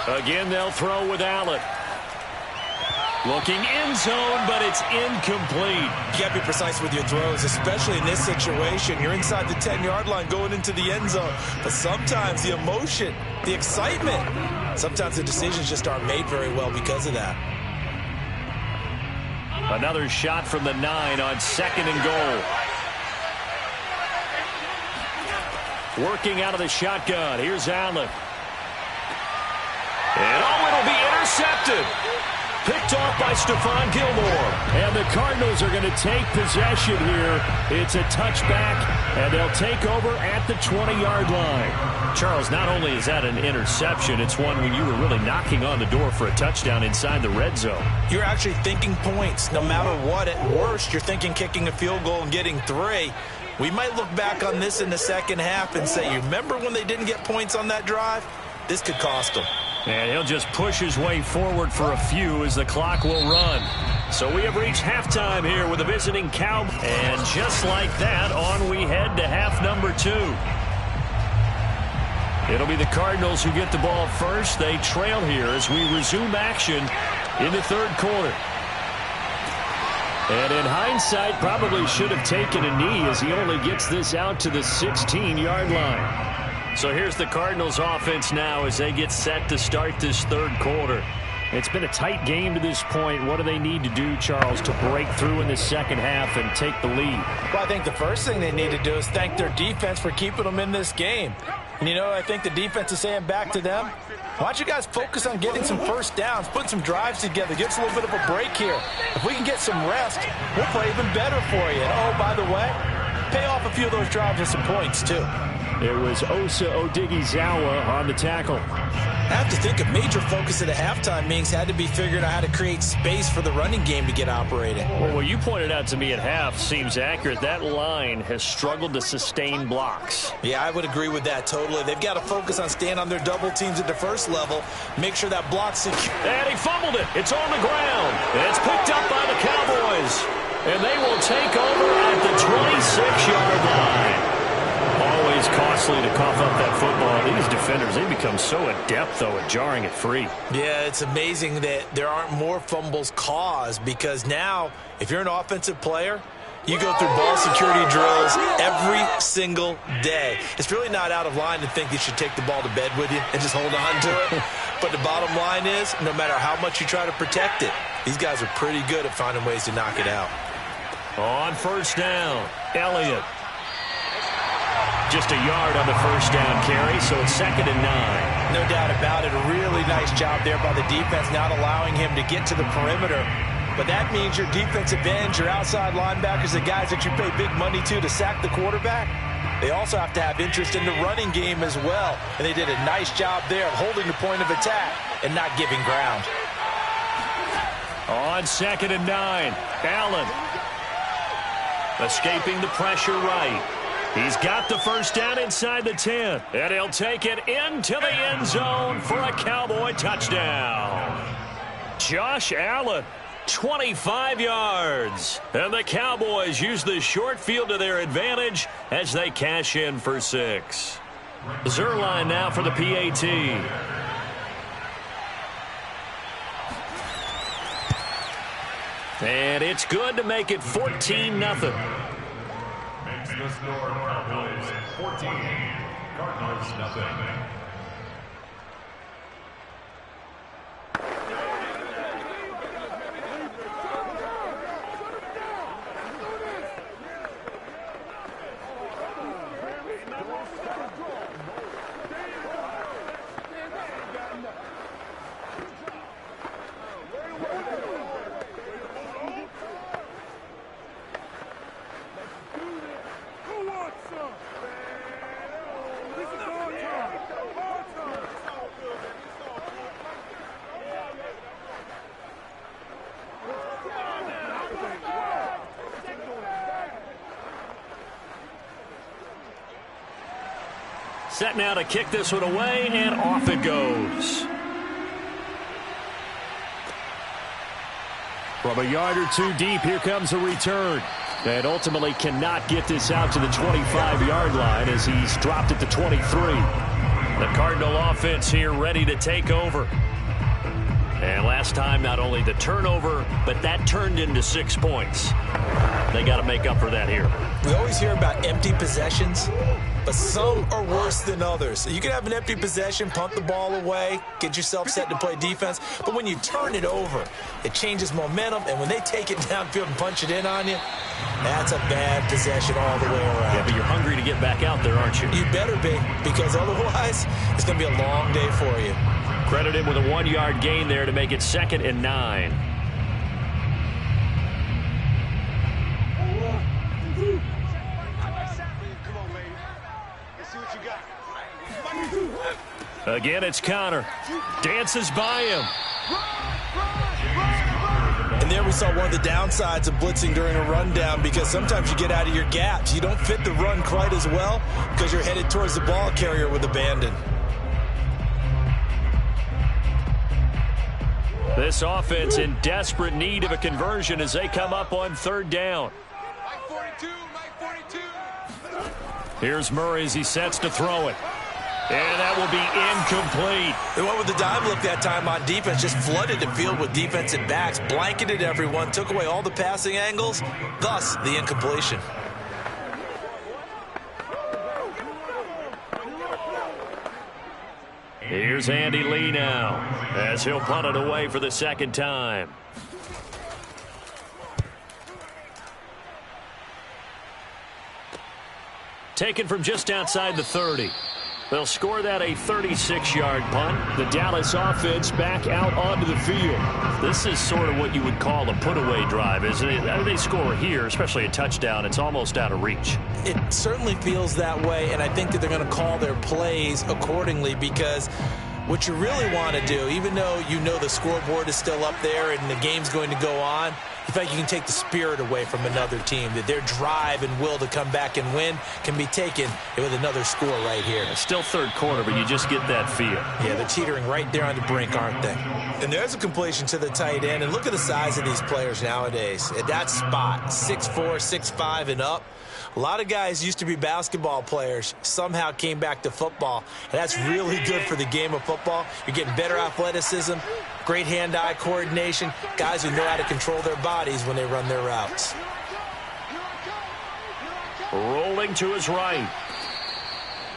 Again, they'll throw with Allen. Looking end zone, but it's incomplete. You got to be precise with your throws, especially in this situation. You're inside the 10-yard line going into the end zone. But sometimes the emotion, the excitement, sometimes the decisions just aren't made very well because of that. Another shot from the 9 on 2nd and goal. Working out of the shotgun. Here's Allen. And it'll be intercepted. Picked off by Stephon Gilmore. And the Cardinals are going to take possession here. It's a touchback, and they'll take over at the 20-yard line. Charles, not only is that an interception, it's one when you were really knocking on the door for a touchdown inside the red zone. You're actually thinking points. No matter what, at worst, you're thinking kicking a field goal and getting 3. We might look back on this in the second half and say, you remember when they didn't get points on that drive? This could cost them. And he'll just push his way forward for a few as the clock will run. So we have reached halftime here with the visiting Cowboys. And just like that, on we head to half number 2. It'll be the Cardinals who get the ball first. They trail here as we resume action in the third quarter. And in hindsight, probably should have taken a knee as he only gets this out to the 16-yard line. So here's the Cardinals offense now as they get set to start this third quarter. It's been a tight game to this point. What do they need to do, Charles, to break through in the second half and take the lead? Well, I think the first thing they need to do is thank their defense for keeping them in this game. And, you know, I think the defense is saying back to them, why don't you guys focus on getting some first downs, putting some drives together, get us a little bit of a break here. If we can get some rest, we'll play even better for you. And, oh, by the way, pay off a few of those drives with some points, too. It was Osa Odighizuwa on the tackle. I have to think a major focus at a halftime means had to be figuring out how to create space for the running game to get operating. Well, what you pointed out to me at half seems accurate. That line has struggled to sustain blocks. Yeah, I would agree with that totally. They've got to focus on staying on their double teams at the first level, make sure that block's secure. And he fumbled it. It's on the ground. And it's picked up by the Cowboys. And they will take over at the 26-yard line. Always costly to cough up that football. These defenders, they become so adept, though, at jarring it free. Yeah, it's amazing that there aren't more fumbles caused because now, if you're an offensive player, you go through ball security drills every single day. It's really not out of line to think you should take the ball to bed with you and just hold on to it. But the bottom line is, no matter how much you try to protect it, these guys are pretty good at finding ways to knock it out. On first down, Elliott. Just a yard on the first down carry, so it's 2nd and 9. No doubt about it. A really nice job there by the defense, not allowing him to get to the perimeter. But that means your defensive ends, your outside linebackers, the guys that you pay big money to sack the quarterback, they also have to have interest in the running game as well. And they did a nice job there of holding the point of attack and not giving ground. On 2nd and 9, Allen. Escaping the pressure right. He's got the first down inside the 10. And he'll take it into the end zone for a Cowboy touchdown. Josh Allen, 25 yards. And the Cowboys use the short field to their advantage as they cash in for 6. Zerline now for the PAT. And it's good to make it 14-0. Makes the score Cowboys 14, Cardinals nothing. Set now to kick this one away, and off it goes. From a yard or two deep, here comes a return. And ultimately cannot get this out to the 25-yard line as he's dropped at the 23. The Cardinal offense here ready to take over. And last time, not only the turnover, but that turned into 6 points. They got to make up for that here. We always hear about empty possessions, but some are worse than others. You can have an empty possession, punt the ball away, get yourself set to play defense, but when you turn it over, it changes momentum, and when they take it downfield and punch it in on you, that's a bad possession all the way around. Yeah, but you're hungry to get back out there, aren't you? You better be, because otherwise, it's going to be a long day for you. Credit him with a 1-yard gain there to make it 2nd and 9. Again, it's Connor. Dances by him. And there we saw one of the downsides of blitzing during a rundown, because sometimes you get out of your gaps. You don't fit the run quite as well because you're headed towards the ball carrier with abandon. This offense in desperate need of a conversion as they come up on 3rd down. Mike 42. Here's Murray as he sets to throw it. And that will be incomplete. They went with the dime look that time on defense, just flooded the field with defensive backs, blanketed everyone, took away all the passing angles, thus the incompletion. Here's Andy Lee now as he'll punt it away for the 2nd time. Taken from just outside the 30. They'll score that a 36-yard punt. The Dallas offense back out onto the field. This is sort of what you would call a put-away drive, isn't it? They score here, especially a touchdown. It's almost out of reach. It certainly feels that way, and I think that they're going to call their plays accordingly, because what you really want to do, even though you know the scoreboard is still up there and the game's going to go on, you feel like you can take the spirit away from another team, that their drive and will to come back and win can be taken with another score right here. It's still 3rd quarter, but you just get that feel. Yeah, they're teetering right there on the brink, aren't they? And there's a completion to the tight end, and look at the size of these players nowadays. At that spot, 6'4", 6'5", and up. A lot of guys used to be basketball players, somehow came back to football, and that's really good for the game of football. You're getting better athleticism, great hand-eye coordination, guys who know how to control their bodies when they run their routes. Rolling to his right.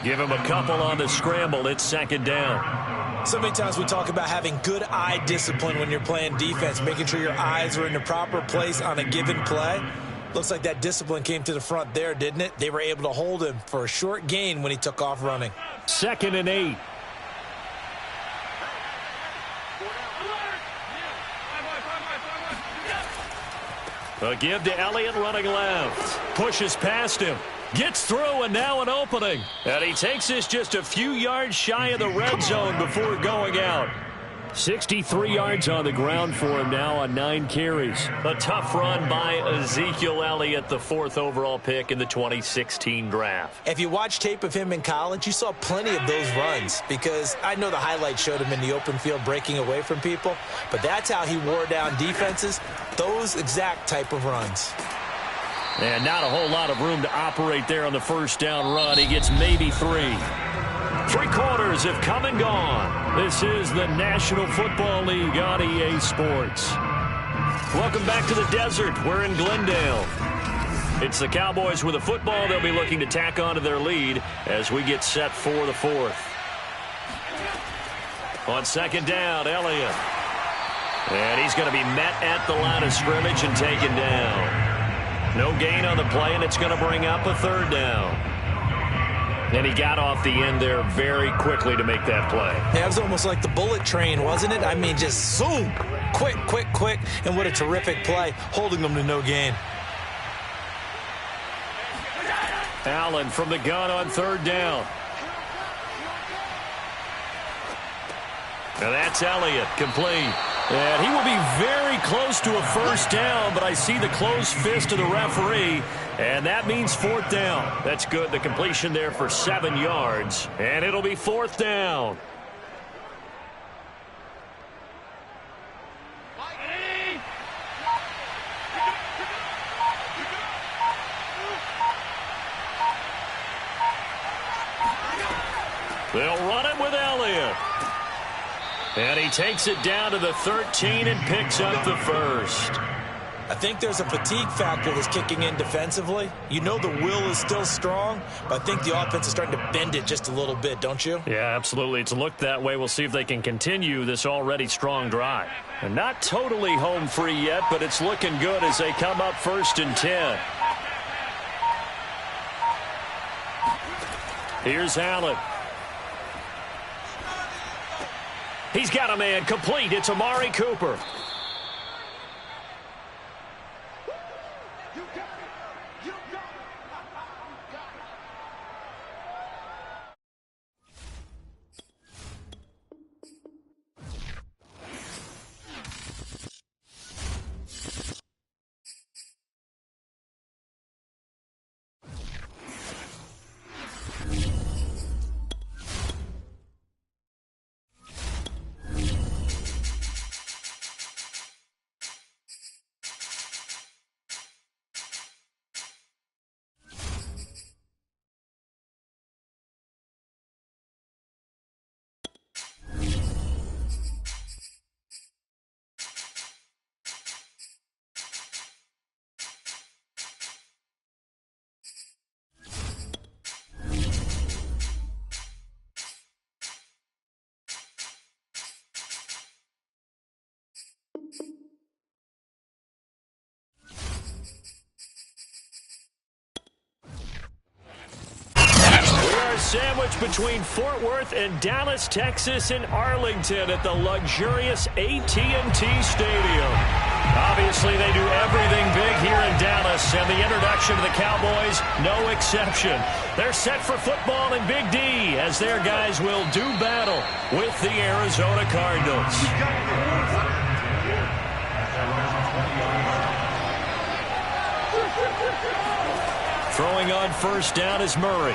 Give him a couple on the scramble. It's 2nd down. So many times we talk about having good eye discipline when you're playing defense, making sure your eyes are in the proper place on a given play. Looks like that discipline came to the front there, didn't it? They were able to hold him for a short gain when he took off running. 2nd and 8. A give to Elliott running left. Pushes past him. Gets through, and now an opening. And he takes this just a few yards shy of the red zone before going out. 63 yards on the ground for him now on 9 carries. A tough run by Ezekiel Elliott, the 4th overall pick in the 2016 draft. If you watch tape of him in college, you saw plenty of those runs, because I know the highlights showed him in the open field breaking away from people, but that's how he wore down defenses, those exact type of runs. And not a whole lot of room to operate there on the 1st down run. He gets maybe 3. 3 quarters have come and gone. This is the National Football League on EA Sports. Welcome back to the desert. We're in Glendale. It's the Cowboys with a football. They'll be looking to tack on to their lead as we get set for the 4th. On 2nd down, Elliott. And he's going to be met at the line of scrimmage and taken down. No gain on the play, and it's going to bring up a 3rd down. And he got off the end there very quickly to make that play. Yeah, it was almost like the bullet train, wasn't it? I mean, just zoom, quick, quick, quick, and what a terrific play, holding them to no gain. Allen from the gun on 3rd down. And that's Elliott, complete. And he will be very close to a 1st down, but I see the closed fist of the referee, and that means 4th down. That's good. The completion there for 7 yards, and it'll be 4th down. They'll run it with Elliott. And he takes it down to the 13 and picks up the 1st. I think there's a fatigue factor that's kicking in defensively. You know the will is still strong, but I think the offense is starting to bend it just a little bit, don't you? Yeah, absolutely. It's looked that way. We'll see if they can continue this already strong drive. And not totally home free yet, but it's looking good as they come up 1st and 10. Here's Allen. He's got a man complete. It's Amari Cooper. Sandwiched between Fort Worth and Dallas, Texas in Arlington at the luxurious AT&T Stadium. Obviously, they do everything big here in Dallas, and the introduction to the Cowboys, no exception. They're set for football in Big D as their guys will do battle with the Arizona Cardinals. Throwing on first down is Murray.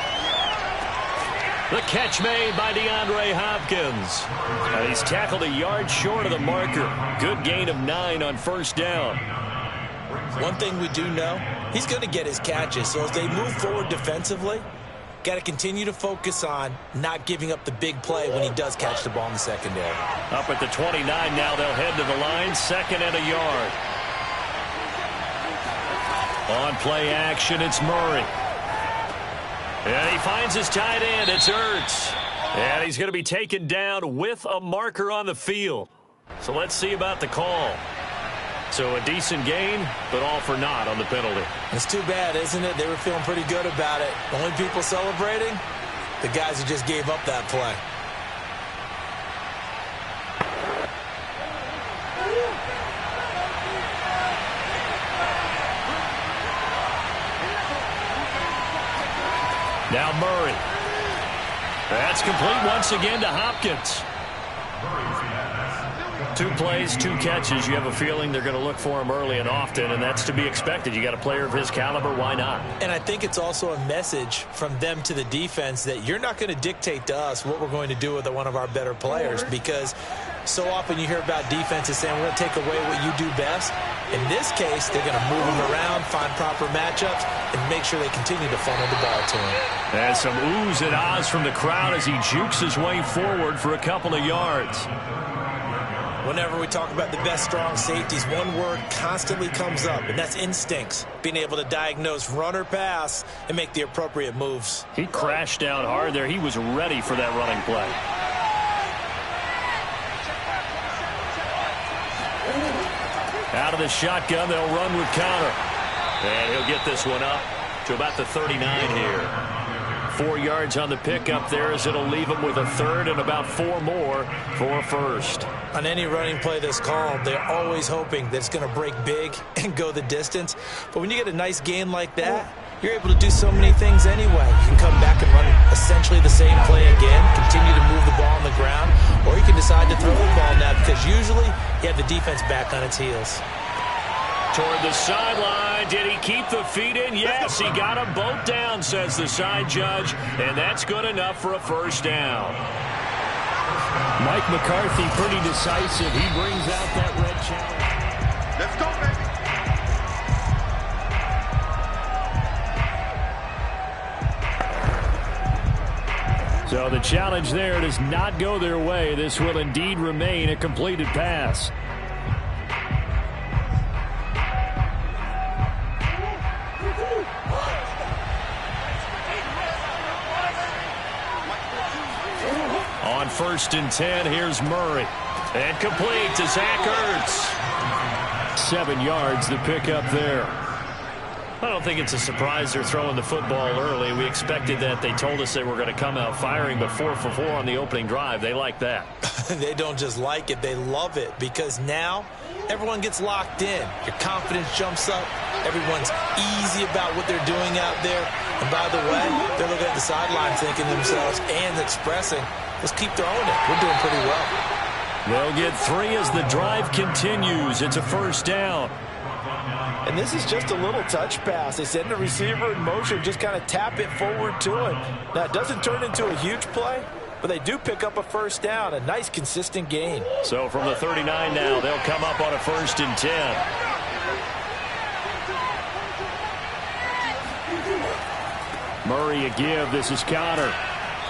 The catch made by DeAndre Hopkins. He's tackled a yard short of the marker. Good gain of 9 on first down. One thing we do know, he's going to get his catches. So as they move forward defensively, got to continue to focus on not giving up the big play when he does catch the ball in the secondary. Up at the 29 now, they'll head to the line, 2nd and a yard. On play action, it's Murray. And he finds his tight end. It's Ertz. And he's going to be taken down with a marker on the field. So let's see about the call. So a decent gain, but all for naught on the penalty. It's too bad, isn't it? They were feeling pretty good about it. Only people celebrating, the guys who just gave up that play. Now Murray. That's complete once again to Hopkins. 2 plays, 2 catches. You have a feeling they're going to look for him early and often, and that's to be expected. You got a player of his caliber, why not? And I think it's also a message from them to the defense that you're not going to dictate to us what we're going to do with one of our better players, because so often you hear about defenses saying we're going to take away what you do best. In this case, they're going to move him around, find proper matchups, and make sure they continue to funnel the ball to him. And some oohs and ahs from the crowd as he jukes his way forward for a couple of yards. Whenever we talk about the best strong safeties, one word constantly comes up, and that's instincts. Being able to diagnose run or pass and make the appropriate moves. He crashed down hard there. He was ready for that running play. Out of the shotgun, they'll run with Conner. And he'll get this one up to about the 39 here. 4 yards on the pickup there as it'll leave him with a 3rd and about 4 more for a first. On any running play that's called, they're always hoping that it's going to break big and go the distance. But when you get a nice gain like that, you're able to do so many things anyway. You can come back and run essentially the same play again, continue to move the ball on the ground, or you can decide to throw the ball now because usually you have the defense back on its heels. Toward the sideline. Did he keep the feet in? Yes, he got them both down, says the side judge, and that's good enough for a first down. Mike McCarthy pretty decisive. He brings out that red challenge. Let's go, baby. So the challenge there does not go their way. This will indeed remain a completed pass. On 1st and 10, here's Murray. And complete to Zach Ertz. 7 yards the pickup there. I don't think it's a surprise they're throwing the football early. We expected that. They told us they were going to come out firing, but 4 for 4 on the opening drive. They like that. They don't just like it, they love it, because now everyone gets locked in. Your confidence jumps up. Everyone's easy about what they're doing out there. And by the way, they're looking at the sideline thinking to themselves and expressing, let's keep throwing it. We're doing pretty well. They'll get 3 as the drive continues. It's a first down. And this is just a little touch pass. They send the receiver in motion, just kind of tap it forward to him. Now, it doesn't turn into a huge play, but they do pick up a first down, a nice, consistent gain. So from the 39 now, they'll come up on a 1st and 10. Murray a give. This is Connor.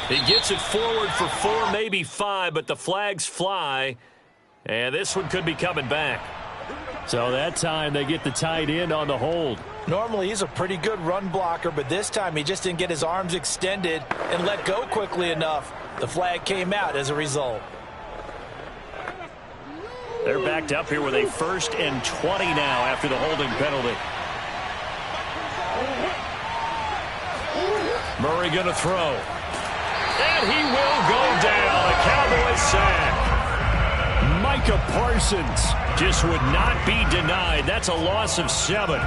He gets it forward for 4, maybe 5, but the flags fly. And this one could be coming back. So that time they get the tight end on the hold. Normally he's a pretty good run blocker, but this time he just didn't get his arms extended and let go quickly enough. The flag came out as a result. They're backed up here with a 1st and 20 now after the holding penalty. Murray going to throw. And he will go down. A Cowboy sack. Micah Parsons just would not be denied. That's a loss of 7.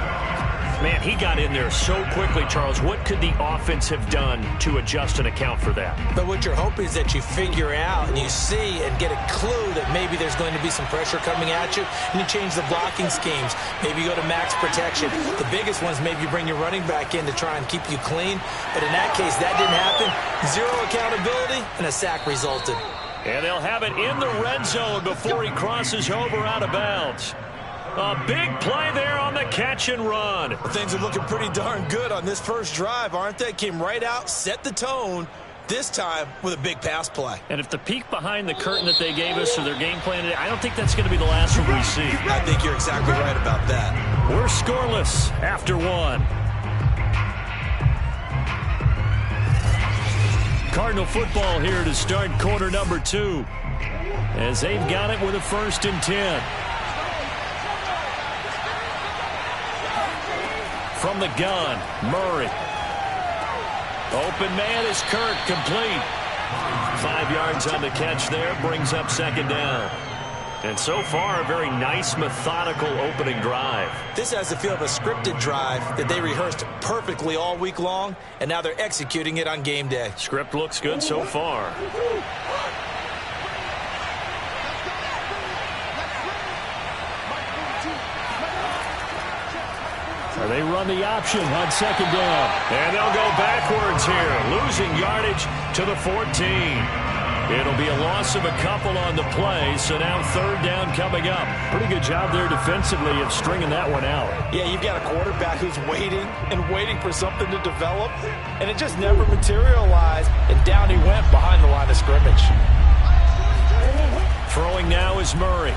Man, he got in there so quickly, Charles. What could the offense have done to adjust and account for that? But what you're hoping is that you figure out and you see and get a clue that maybe there's going to be some pressure coming at you, and you change the blocking schemes. Maybe you go to max protection. The biggest ones, maybe you bring your running back in to try and keep you clean. But in that case, that didn't happen. 0 accountability, and a sack resulted. And they'll have it in the red zone before he crosses over out of bounds. A big play there on the catch and run. Well, things are looking pretty darn good on this first drive, aren't they? Came right out, set the tone, this time with a big pass play. And if the peek behind the curtain that they gave us or their game plan today, I don't think that's going to be the last one we see. I think you're exactly right about that. We're scoreless after 1. Cardinal football here to start quarter number 2. As they've got it with a 1st and 10. From the gun, Murray. Open man is Kirk, complete. 5 yards on the catch there, brings up 2nd down. And so far, a very nice, methodical opening drive. This has the feel of a scripted drive that they rehearsed perfectly all week long, and now they're executing it on game day. Script looks good so far. They run the option on 2nd down. And they'll go backwards here, losing yardage to the 14. It'll be a loss of a couple on the play, so now 3rd down coming up. Pretty good job there defensively of stringing that one out. Yeah, you've got a quarterback who's waiting and waiting for something to develop, and it just never materialized, and down he went behind the line of scrimmage. Throwing now is Murray.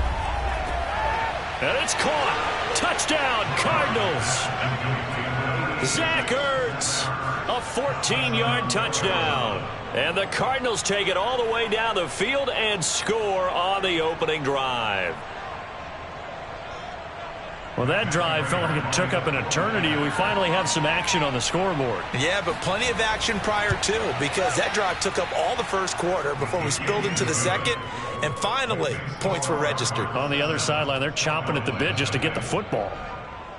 And it's caught. Touchdown, Cardinals. Zach Ertz, a 14-yard touchdown. And the Cardinals take it all the way down the field and score on the opening drive. Well, that drive felt like it took up an eternity. We finally have some action on the scoreboard. Yeah, but plenty of action prior to, because that drive took up all the first quarter before we spilled into the second, and finally, points were registered. On the other sideline, they're chomping at the bit just to get the football.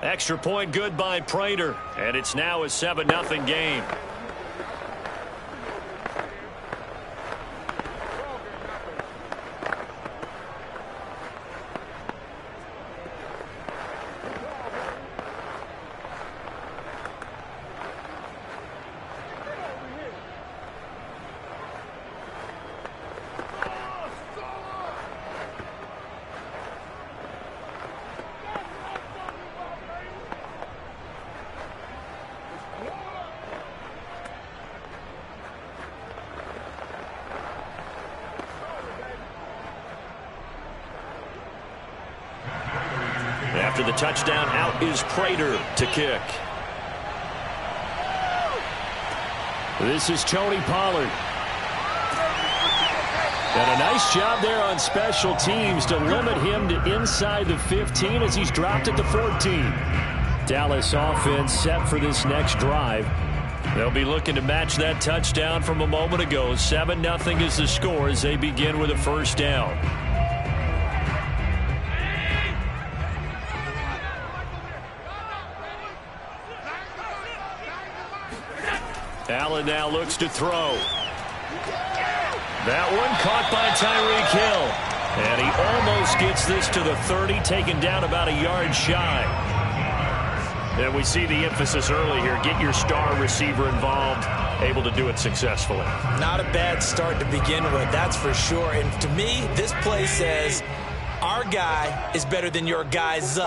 Extra point good by Prater, and it's now a 7-0 game. After the touchdown, out is Prater to kick. This is Tony Pollard. And a nice job there on special teams to limit him to inside the 15 as he's dropped at the 14. Dallas offense set for this next drive. They'll be looking to match that touchdown from a moment ago. 7-0 is the score as they begin with a first down. Allen now looks to throw. That one caught by Tyreek Hill. And he almost gets this to the 30, taken down about a yard shy. And we see the emphasis early here. Get your star receiver involved, able to do it successfully. Not a bad start to begin with, that's for sure. And to me, this play says our guy is better than your guy's.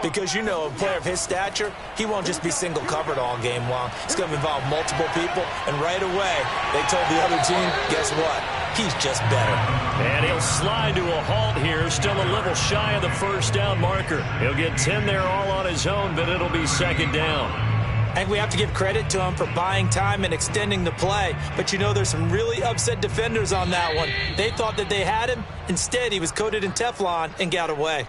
Because, you know, a player of his stature, he won't just be single covered all game long. It's going to involve multiple people. And right away, they told the other team, guess what? He's just better. And he'll slide to a halt here. Still a little shy of the first down marker. He'll get 10 there all on his own, but it'll be second down. I think we have to give credit to him for buying time and extending the play. But, you know, there's some really upset defenders on that one. They thought that they had him. Instead, he was coated in Teflon and got away.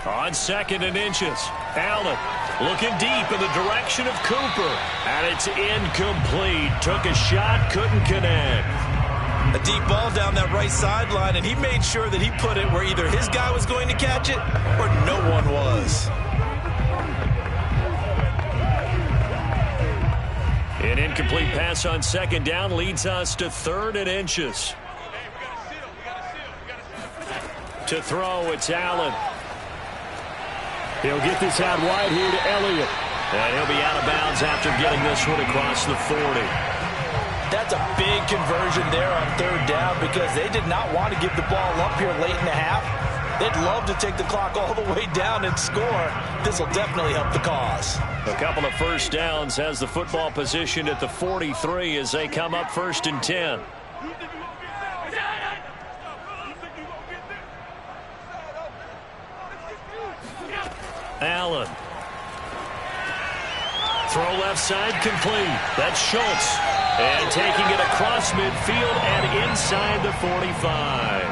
On 2nd and inches, Allen looking deep in the direction of Cooper. And it's incomplete. Took a shot, couldn't connect. A deep ball down that right sideline, and he made sure that he put it where either his guy was going to catch it or no one was. An incomplete pass on 2nd down leads us to 3rd and inches. To throw, it's Allen. He'll get this out wide here to Elliott. And he'll be out of bounds after getting this one across the 40. That's a big conversion there on 3rd down because they did not want to give the ball up here late in the half. They'd love to take the clock all the way down and score. This will definitely help the cause. A couple of first downs, has the football position at the 43 as they come up 1st and 10. Allen. Throw left side complete. That's Schultz. And taking it across midfield and inside the 45.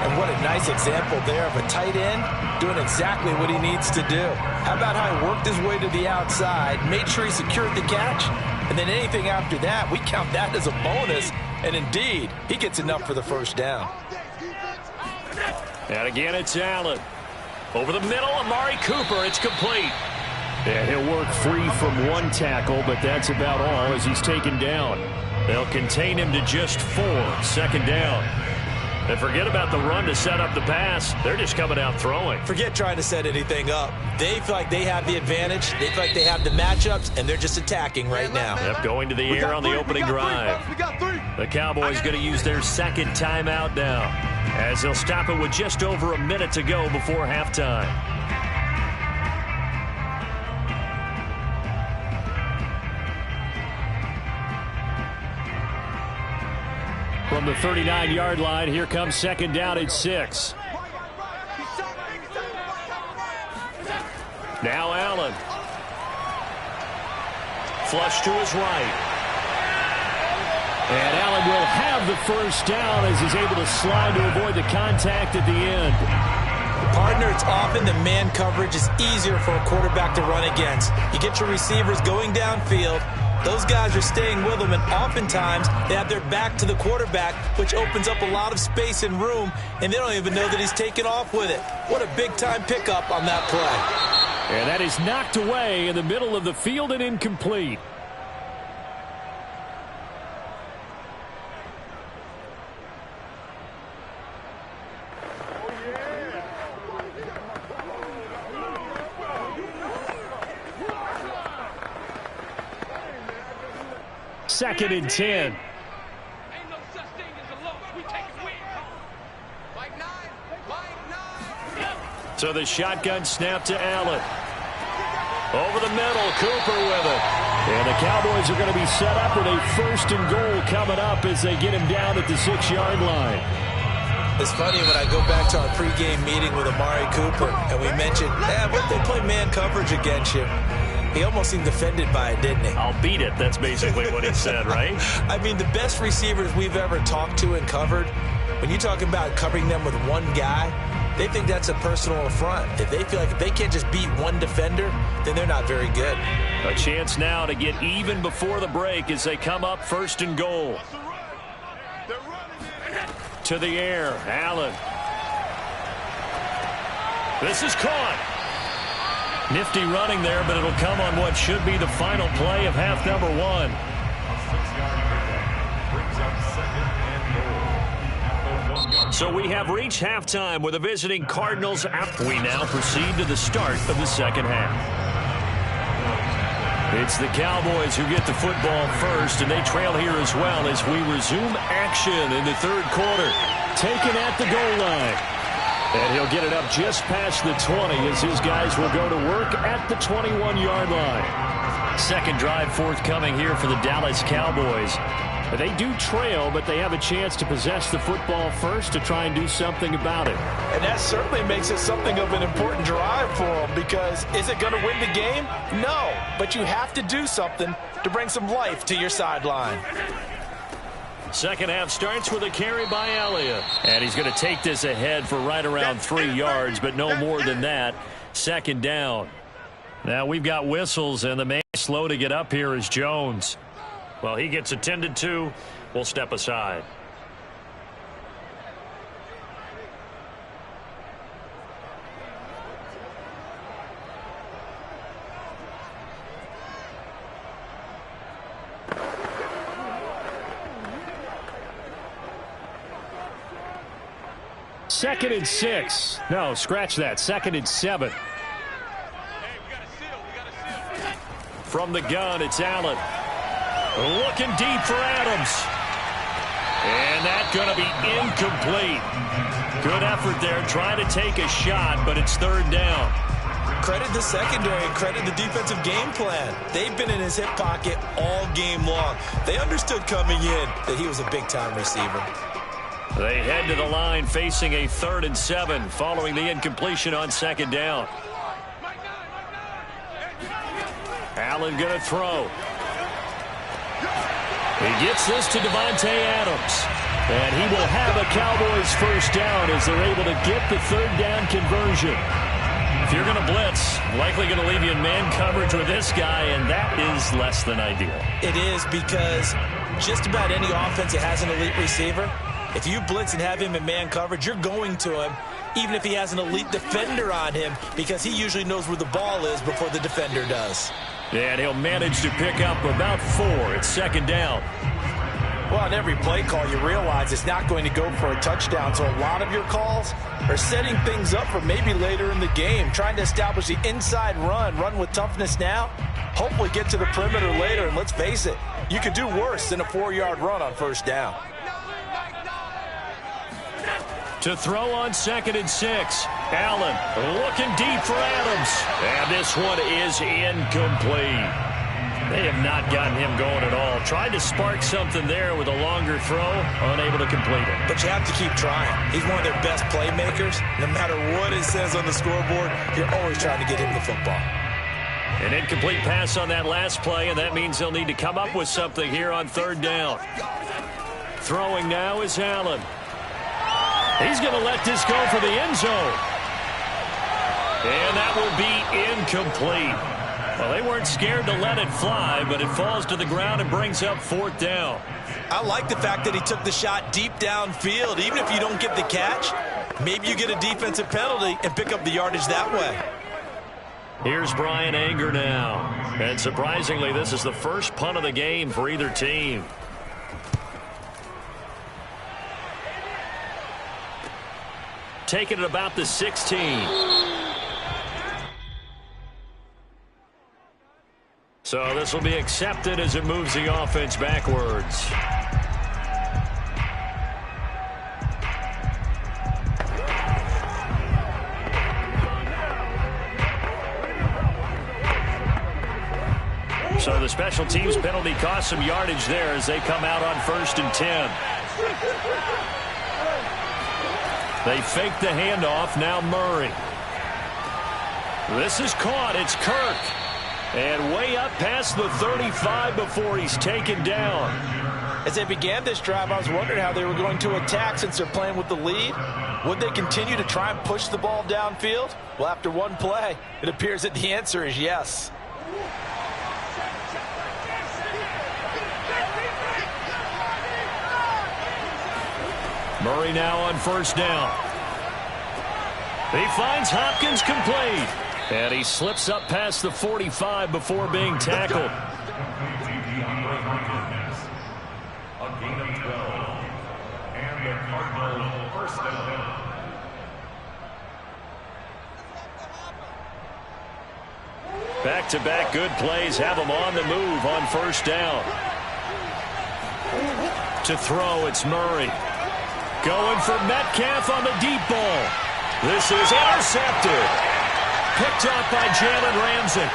And what a nice example there of a tight end doing exactly what he needs to do. How about how he worked his way to the outside, made sure he secured the catch, and then anything after that, we count that as a bonus. And indeed, he gets enough for the first down. And again, it's Allen. Over the middle, Amari Cooper. It's complete. And he'll work free from one tackle, but that's about all as he's taken down. They'll contain him to just 4. 2nd down. And forget about the run to set up the pass. They're just coming out throwing. Forget trying to set anything up. They feel like they have the advantage. They feel like they have the matchups, and they're just attacking right now. Yep, going to the air on the opening drive. The Cowboys going to use their 2nd timeout now, as they'll stop it with just over a minute to go before halftime. From the 39-yard line, here comes 2nd down at 6. Now Allen. Flush to his right. And Allen will have the first down as he's able to slide to avoid the contact at the end. Partner, it's often the man coverage is easier for a quarterback to run against. You get your receivers going downfield. Those guys are staying with them, and oftentimes they have their back to the quarterback, which opens up a lot of space and room, and they don't even know that he's taken off with it. What a big-time pickup on that play. And that is knocked away in the middle of the field and incomplete. Second and 10. So the shotgun snap to Allen. Over the middle, Cooper with it. And the Cowboys are going to be set up with a 1st and goal coming up as they get him down at the 6-yard line. It's funny when I go back to our pregame meeting with Amari Cooper and we mentioned, what if they play man coverage against you? He almost seemed offended by it, didn't he? I'll beat it. That's basically what he said, right? I mean, the best receivers we've ever talked to and covered, when you talk about covering them with one guy, they think that's a personal affront. If they feel like if they can't just beat one defender, then they're not very good. A chance now to get even before the break as they come up 1st and goal. To the air, Allen. This is caught. Nifty running there, but it'll come on what should be the final play of half number 1. So we have reached halftime with the visiting Cardinals. We now proceed to the start of the second half. It's the Cowboys who get the football first, and they trail here as well as we resume action in the third quarter. Taken at the goal line. And he'll get it up just past the 20 as his guys will go to work at the 21-yard line. Second drive forthcoming here for the Dallas Cowboys. They do trail, but they have a chance to possess the football first to try and do something about it. And that certainly makes it something of an important drive for them, because is it going to win the game? No, but you have to do something to bring some life to your sideline. Second half starts with a carry by Elliott. And he's going to take this ahead for right around 3 yards, but no more than that. Second down. Now we've got whistles, and the man slow to get up here is Jones. Well, he gets attended to. We'll step aside. Second and 6. No, scratch that. Second and 7. From the gun, it's Allen. Looking deep for Adams. And that's going to be incomplete. Good effort there, trying to take a shot, but it's third down. Credit the secondary and credit the defensive game plan. They've been in his hip pocket all game long. They understood coming in that he was a big-time receiver. They head to the line facing a 3rd and 7 following the incompletion on second down. Allen going to throw. He gets this to Devontae Adams. And he will have a Cowboys first down as they're able to get the third down conversion. If you're going to blitz, likely going to leave you in man coverage with this guy, and that is less than ideal. It is, because just about any offense that has an elite receiver, if you blitz and have him in man coverage, you're going to him, even if he has an elite defender on him, because he usually knows where the ball is before the defender does. And he'll manage to pick up about 4. It's second down. Well, on every play call, you realize it's not going to go for a touchdown, so a lot of your calls are setting things up for maybe later in the game, trying to establish the inside run with toughness now, hopefully get to the perimeter later, and let's face it, you could do worse than a 4-yard run on first down. To throw on second and 6. Allen looking deep for Adams. And this one is incomplete. They have not gotten him going at all. Tried to spark something there with a longer throw. Unable to complete it. But you have to keep trying. He's one of their best playmakers. No matter what it says on the scoreboard, you're always trying to get him the football. An incomplete pass on that last play, and that means they'll need to come up with something here on third down. Throwing now is Allen. He's going to let this go for the end zone. And that will be incomplete. Well, they weren't scared to let it fly, but it falls to the ground and brings up 4th down. I like the fact that he took the shot deep downfield. Even if you don't get the catch, maybe you get a defensive penalty and pick up the yardage that way. Here's Brian Anger now. And surprisingly, this is the first punt of the game for either team. Taking it about the 16. So this will be accepted as it moves the offense backwards. So the special teams penalty cost some yardage there as they come out on 1st and 10. They fake the handoff. Now Murray. This is caught. It's Kirk. And way up past the 35 before he's taken down. As they began this drive, I was wondering how they were going to attack since they're playing with the lead. Would they continue to try and push the ball downfield? Well, after one play, it appears that the answer is yes. Murray now on first down. He finds Hopkins complete. And he slips up past the 45 before being tackled. A gain of 12. And the Cardinals first down. Back-to-back good plays have him on the move on first down. To throw, it's Murray. Going for Metcalf on the deep ball. This is intercepted. Picked up by Jalen Ramsey.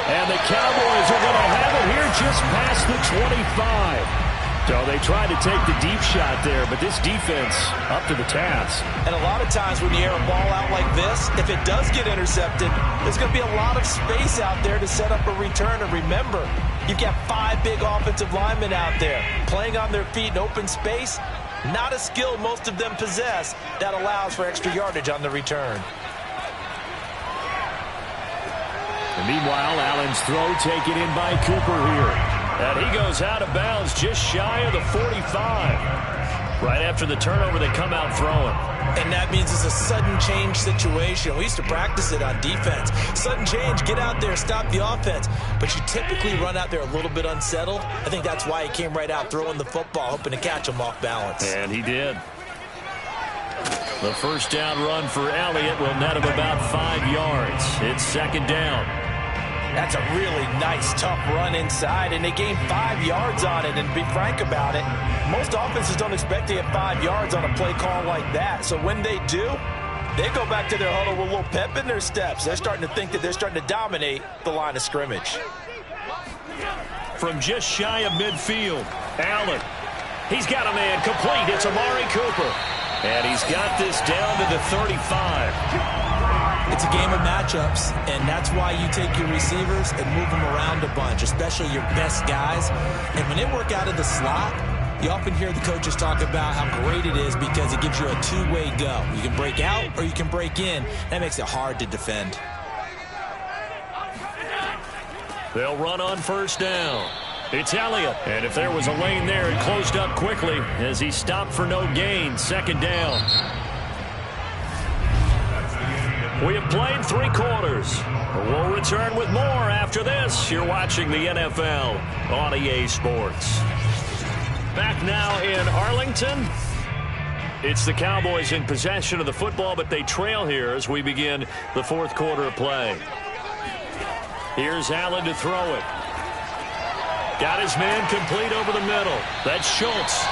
And the Cowboys are going to have it here just past the 25. So they tried to take the deep shot there, but this defense up to the task. And a lot of times when you air a ball out like this, if it does get intercepted, there's going to be a lot of space out there to set up a return. And remember, you've got 5 big offensive linemen out there playing on their feet in open space. Not a skill most of them possess that allows for extra yardage on the return. And meanwhile, Allen's throw taken in by Cooper here. And he goes out of bounds just shy of the 45. Right after the turnover, they come out throwing. And that means it's a sudden change situation. We used to practice it on defense. Sudden change, get out there, stop the offense. But you typically run out there a little bit unsettled. I think that's why he came right out throwing the football, hoping to catch him off balance. And he did. The first down run for Elliott will net him about 5 yards. It's second down. That's a really nice, tough run inside, and they gained 5 yards on it. And to be frank about it, most offenses don't expect to get 5 yards on a play call like that. So when they do, they go back to their huddle with a little pep in their steps. They're starting to think that they're starting to dominate the line of scrimmage. From just shy of midfield, Allen. He's got a man complete. It's Amari Cooper. And he's got this down to the 35. It's a game of matchups, and that's why you take your receivers and move them around a bunch, especially your best guys. And when they work out of the slot, you often hear the coaches talk about how great it is because it gives you a two-way go. You can break out or you can break in. That makes it hard to defend. They'll run on first down. It's Elliott. And if there was a lane there, it closed up quickly as he stopped for no gain. Second down. We have played 3 quarters. We'll return with more after this. You're watching the NFL on EA Sports. Back now in Arlington. It's the Cowboys in possession of the football, but they trail here as we begin the 4th quarter of play. Here's Allen to throw it. Got his man complete over the middle. That's Schultz.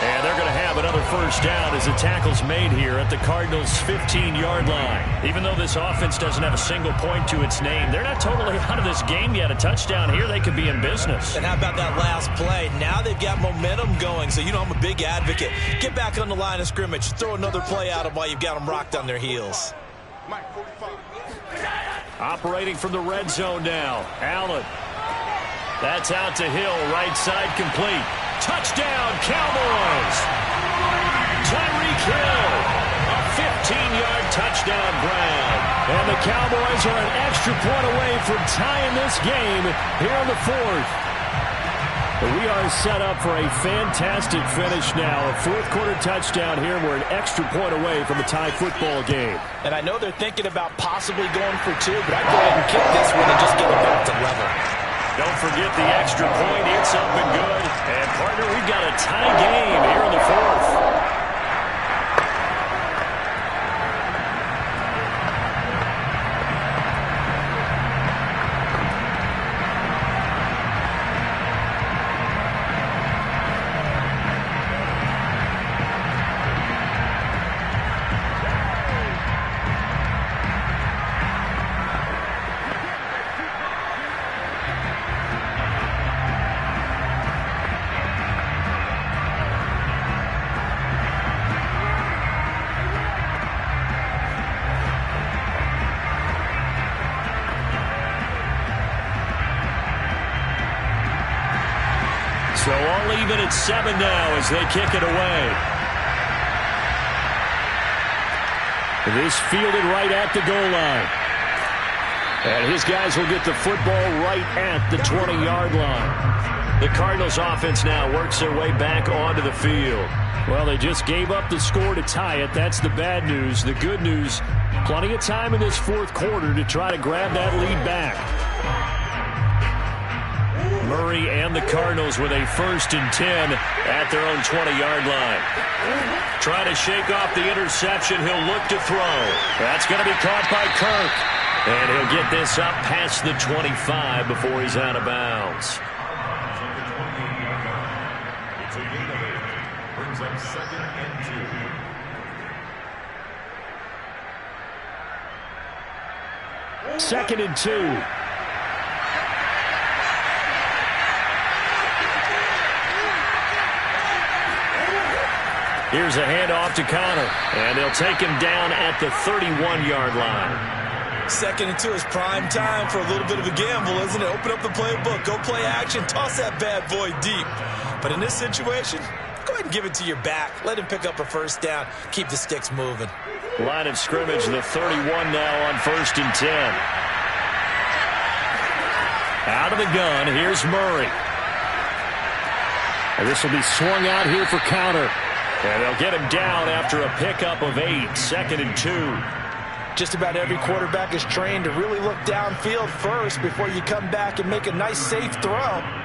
And they're going to have another first down as the tackle's made here at the Cardinals' 15-yard line. Even though this offense doesn't have a single point to its name, they're not totally out of this game yet. A touchdown here, they could be in business. And how about that last play? Now they've got momentum going, so you know I'm a big advocate. Get back on the line of scrimmage. Throw another play at them while you've got them rocked on their heels. Operating from the red zone now. Allen. That's out to Hill, right side complete. Touchdown, Cowboys! Tyreek Hill, a 15-yard touchdown grab. And the Cowboys are an extra point away from tying this game here in the 4th. We are set up for a fantastic finish now. A 4th quarter touchdown here. We're an extra point away from a tie football game. And I know they're thinking about possibly going for 2, but I'd go ahead and kick this one and just get it back to level. Don't forget the extra point. It's up and good. And, partner, we've got a tie game here in the 4th. even at 7 now as they kick it away. This fielded right at the goal line. And his guys will get the football right at the 20-yard line. The Cardinals offense now works their way back onto the field. Well, they just gave up the score to tie it. That's the bad news. The good news, plenty of time in this fourth quarter to try to grab that lead back. Murray and the Cardinals with a 1st and 10 at their own 20-yard line. Trying to shake off the interception. He'll look to throw. That's going to be caught by Kirk. And he'll get this up past the 25 before he's out of bounds. It's a gain of 8. Brings up 2nd and 2. 2nd and 2. Here's a handoff to Connor, and they'll take him down at the 31-yard line. 2nd and 2 is prime time for a little bit of a gamble, isn't it? Open up the playbook, go play action, toss that bad boy deep. But in this situation, go ahead and give it to your back. Let him pick up a 1st down, keep the sticks moving. Line of scrimmage, the 31 now on 1st and 10. Out of the gun, here's Murray. And this will be swung out here for Counter. And they'll get him down after a pickup of 8, 2nd and 2. Just about every quarterback is trained to really look downfield first before you come back and make a nice, safe throw.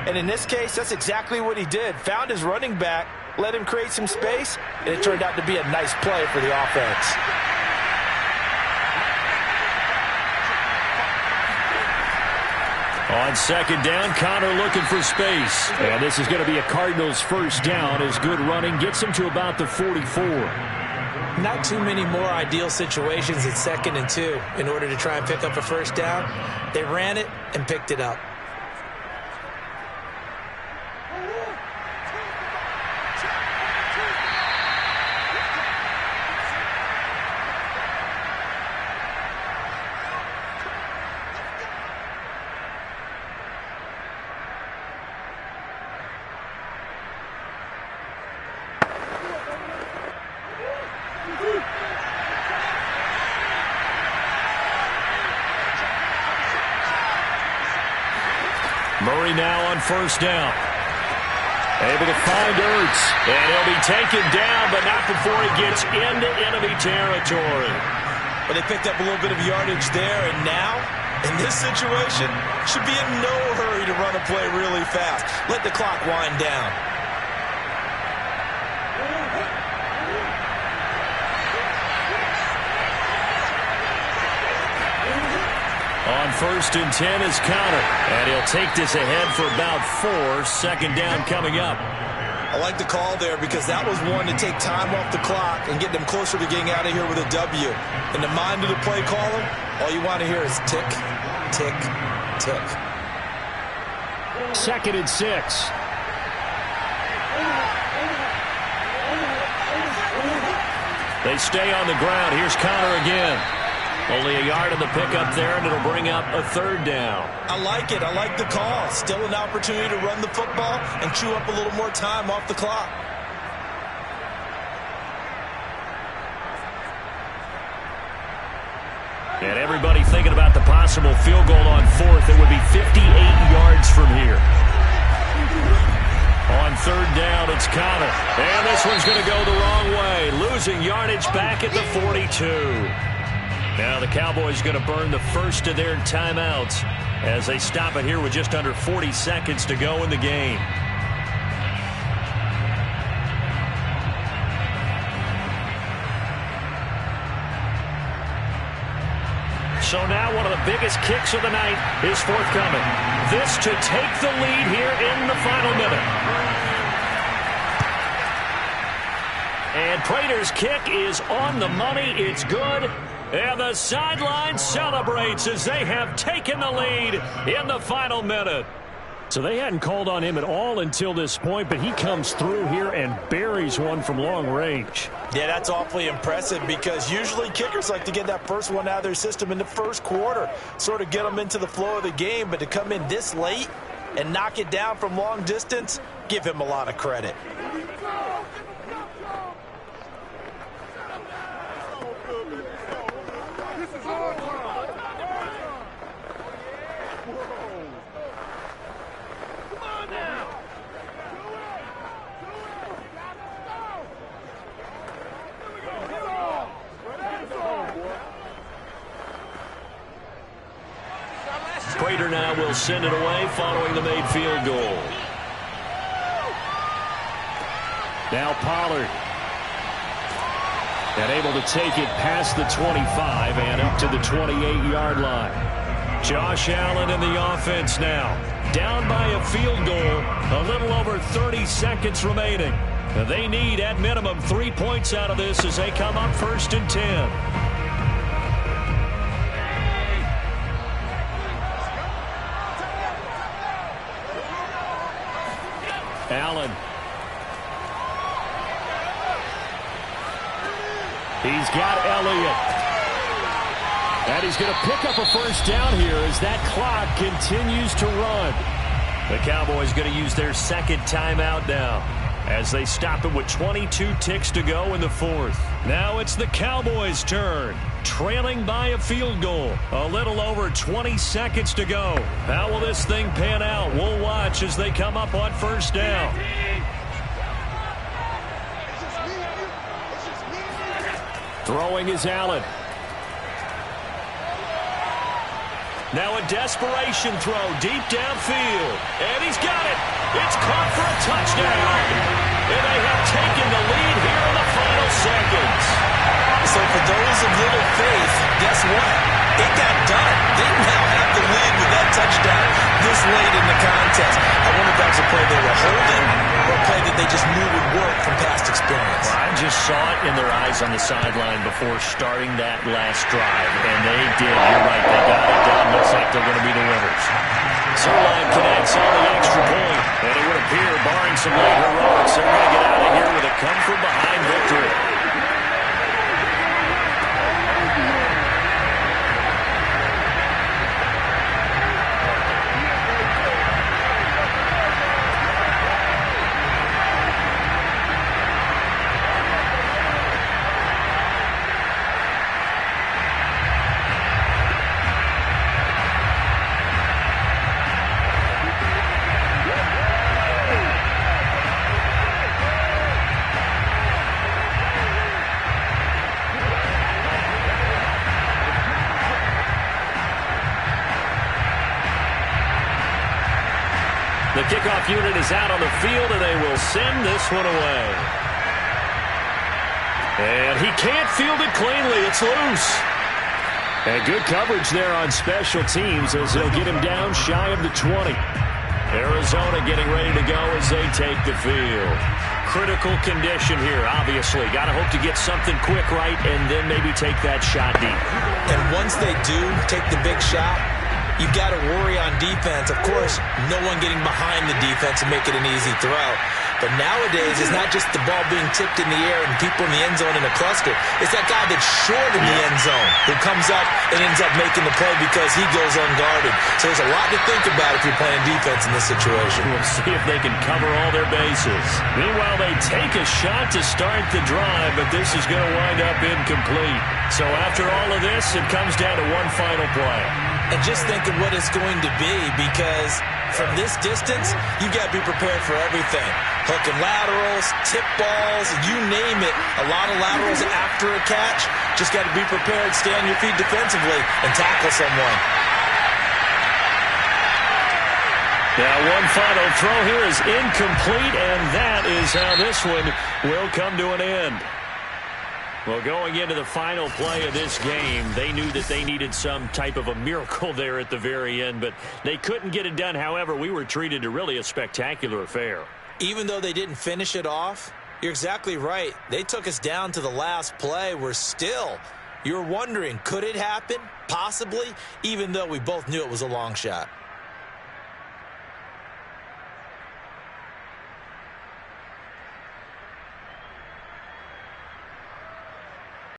And in this case, that's exactly what he did. Found his running back, let him create some space, and it turned out to be a nice play for the offense. On 2nd down, Connor looking for space. And this is going to be a Cardinals 1st down as good running gets him to about the 44. Not too many more ideal situations at 2nd and 2 in order to try and pick up a 1st down. They ran it and picked it up. Murray now on 1st down. Able to find Ertz. And he'll be taken down, but not before he gets into enemy territory. But they picked up a little bit of yardage there, and now, in this situation, should be in no hurry to run a play really fast. Let the clock wind down. On 1st and 10 is Counter. And he'll take this ahead for about 4. 2nd down coming up. I like the call there because that was one to take time off the clock and get them closer to getting out of here with a W. In the mind of the play caller, all you want to hear is tick, tick, tick. 2nd and 6. They stay on the ground. Here's Connor again. Only a yard on the pickup there, and it'll bring up a 3rd down. I like it. I like the call. Still an opportunity to run the football and chew up a little more time off the clock. And everybody thinking about the possible field goal on 4th. It would be 58 yards from here. On 3rd down, it's Connor. And this one's going to go the wrong way. Losing yardage back at the 42. Now the Cowboys going to burn the first of their timeouts as they stop it here with just under 40 seconds to go in the game. So now one of the biggest kicks of the night is forthcoming. This to take the lead here in the final minute. And Prater's kick is on the money. It's good. And the sideline celebrates as they have taken the lead in the final minute. So they hadn't called on him at all until this point, but he comes through here and buries one from long range. Yeah, that's awfully impressive because usually kickers like to get that first one out of their system in the first quarter, sort of get them into the flow of the game, but to come in this late, and knock it down from long distance, give him a lot of credit. Prater now will send it away following the made field goal. Now Pollard. And able to take it past the 25 and up to the 28-yard line. Josh Allen in the offense now. Down by a field goal. A little over 30 seconds remaining. They need at minimum 3 points out of this as they come up 1st and 10. Allen. He's got Elliott. And he's going to pick up a first down here as that clock continues to run. The Cowboys going to use their second timeout now as they stop it with 22 ticks to go in the 4th. Now it's the Cowboys' turn. Trailing by a field goal. A little over 20 seconds to go. How will this thing pan out? We'll watch as they come up on first down. Throwing is Allen. Now a desperation throw deep downfield. And he's got it. It's caught for a touchdown. And they have taken the lead here in the final seconds. So for those of little faith, guess what? It got done. They now have the lead with that touchdown this late in the contest. I wonder if that was a play they were holding or a play that they just knew would work from past experience. Well, I just saw it in their eyes on the sideline before starting that last drive, and they did. You're right. They got it done. Looks like they're going to be the winners. Zerline connects on the extra point, and it would appear, barring some late heroics, they're going to get out of here with a come-from-behind victory. The kickoff unit is out on the field, and they will send this one away. And he can't field it cleanly. It's loose. And good coverage there on special teams as they'll get him down shy of the 20. Arizona getting ready to go as they take the field. Critical condition here, obviously. Got to hope to get something quick right and then maybe take that shot deep. And once they do take the big shot, you've got to worry on defense. Of course, no one getting behind the defense and make it an easy throw. But nowadays, it's not just the ball being tipped in the air and people in the end zone in a cluster. It's that guy that's short in the end zone who comes up and ends up making the play because he goes unguarded. So there's a lot to think about if you're playing defense in this situation. We'll see if they can cover all their bases. Meanwhile, they take a shot to start the drive, but this is going to wind up incomplete. So after all of this, it comes down to one final play. And just think of what it's going to be, because from this distance, you got to be prepared for everything. Hook and laterals, tip balls, you name it. A lot of laterals after a catch. Just got to be prepared, stay on your feet defensively, and tackle someone. Now one final throw here is incomplete, and that is how this one will come to an end. Well, going into the final play of this game, they knew that they needed some type of a miracle there at the very end, but they couldn't get it done. However, we were treated to really a spectacular affair. Even though they didn't finish it off, you're exactly right. They took us down to the last play. We're still, you're wondering, could it happen? Possibly, even though we both knew it was a long shot.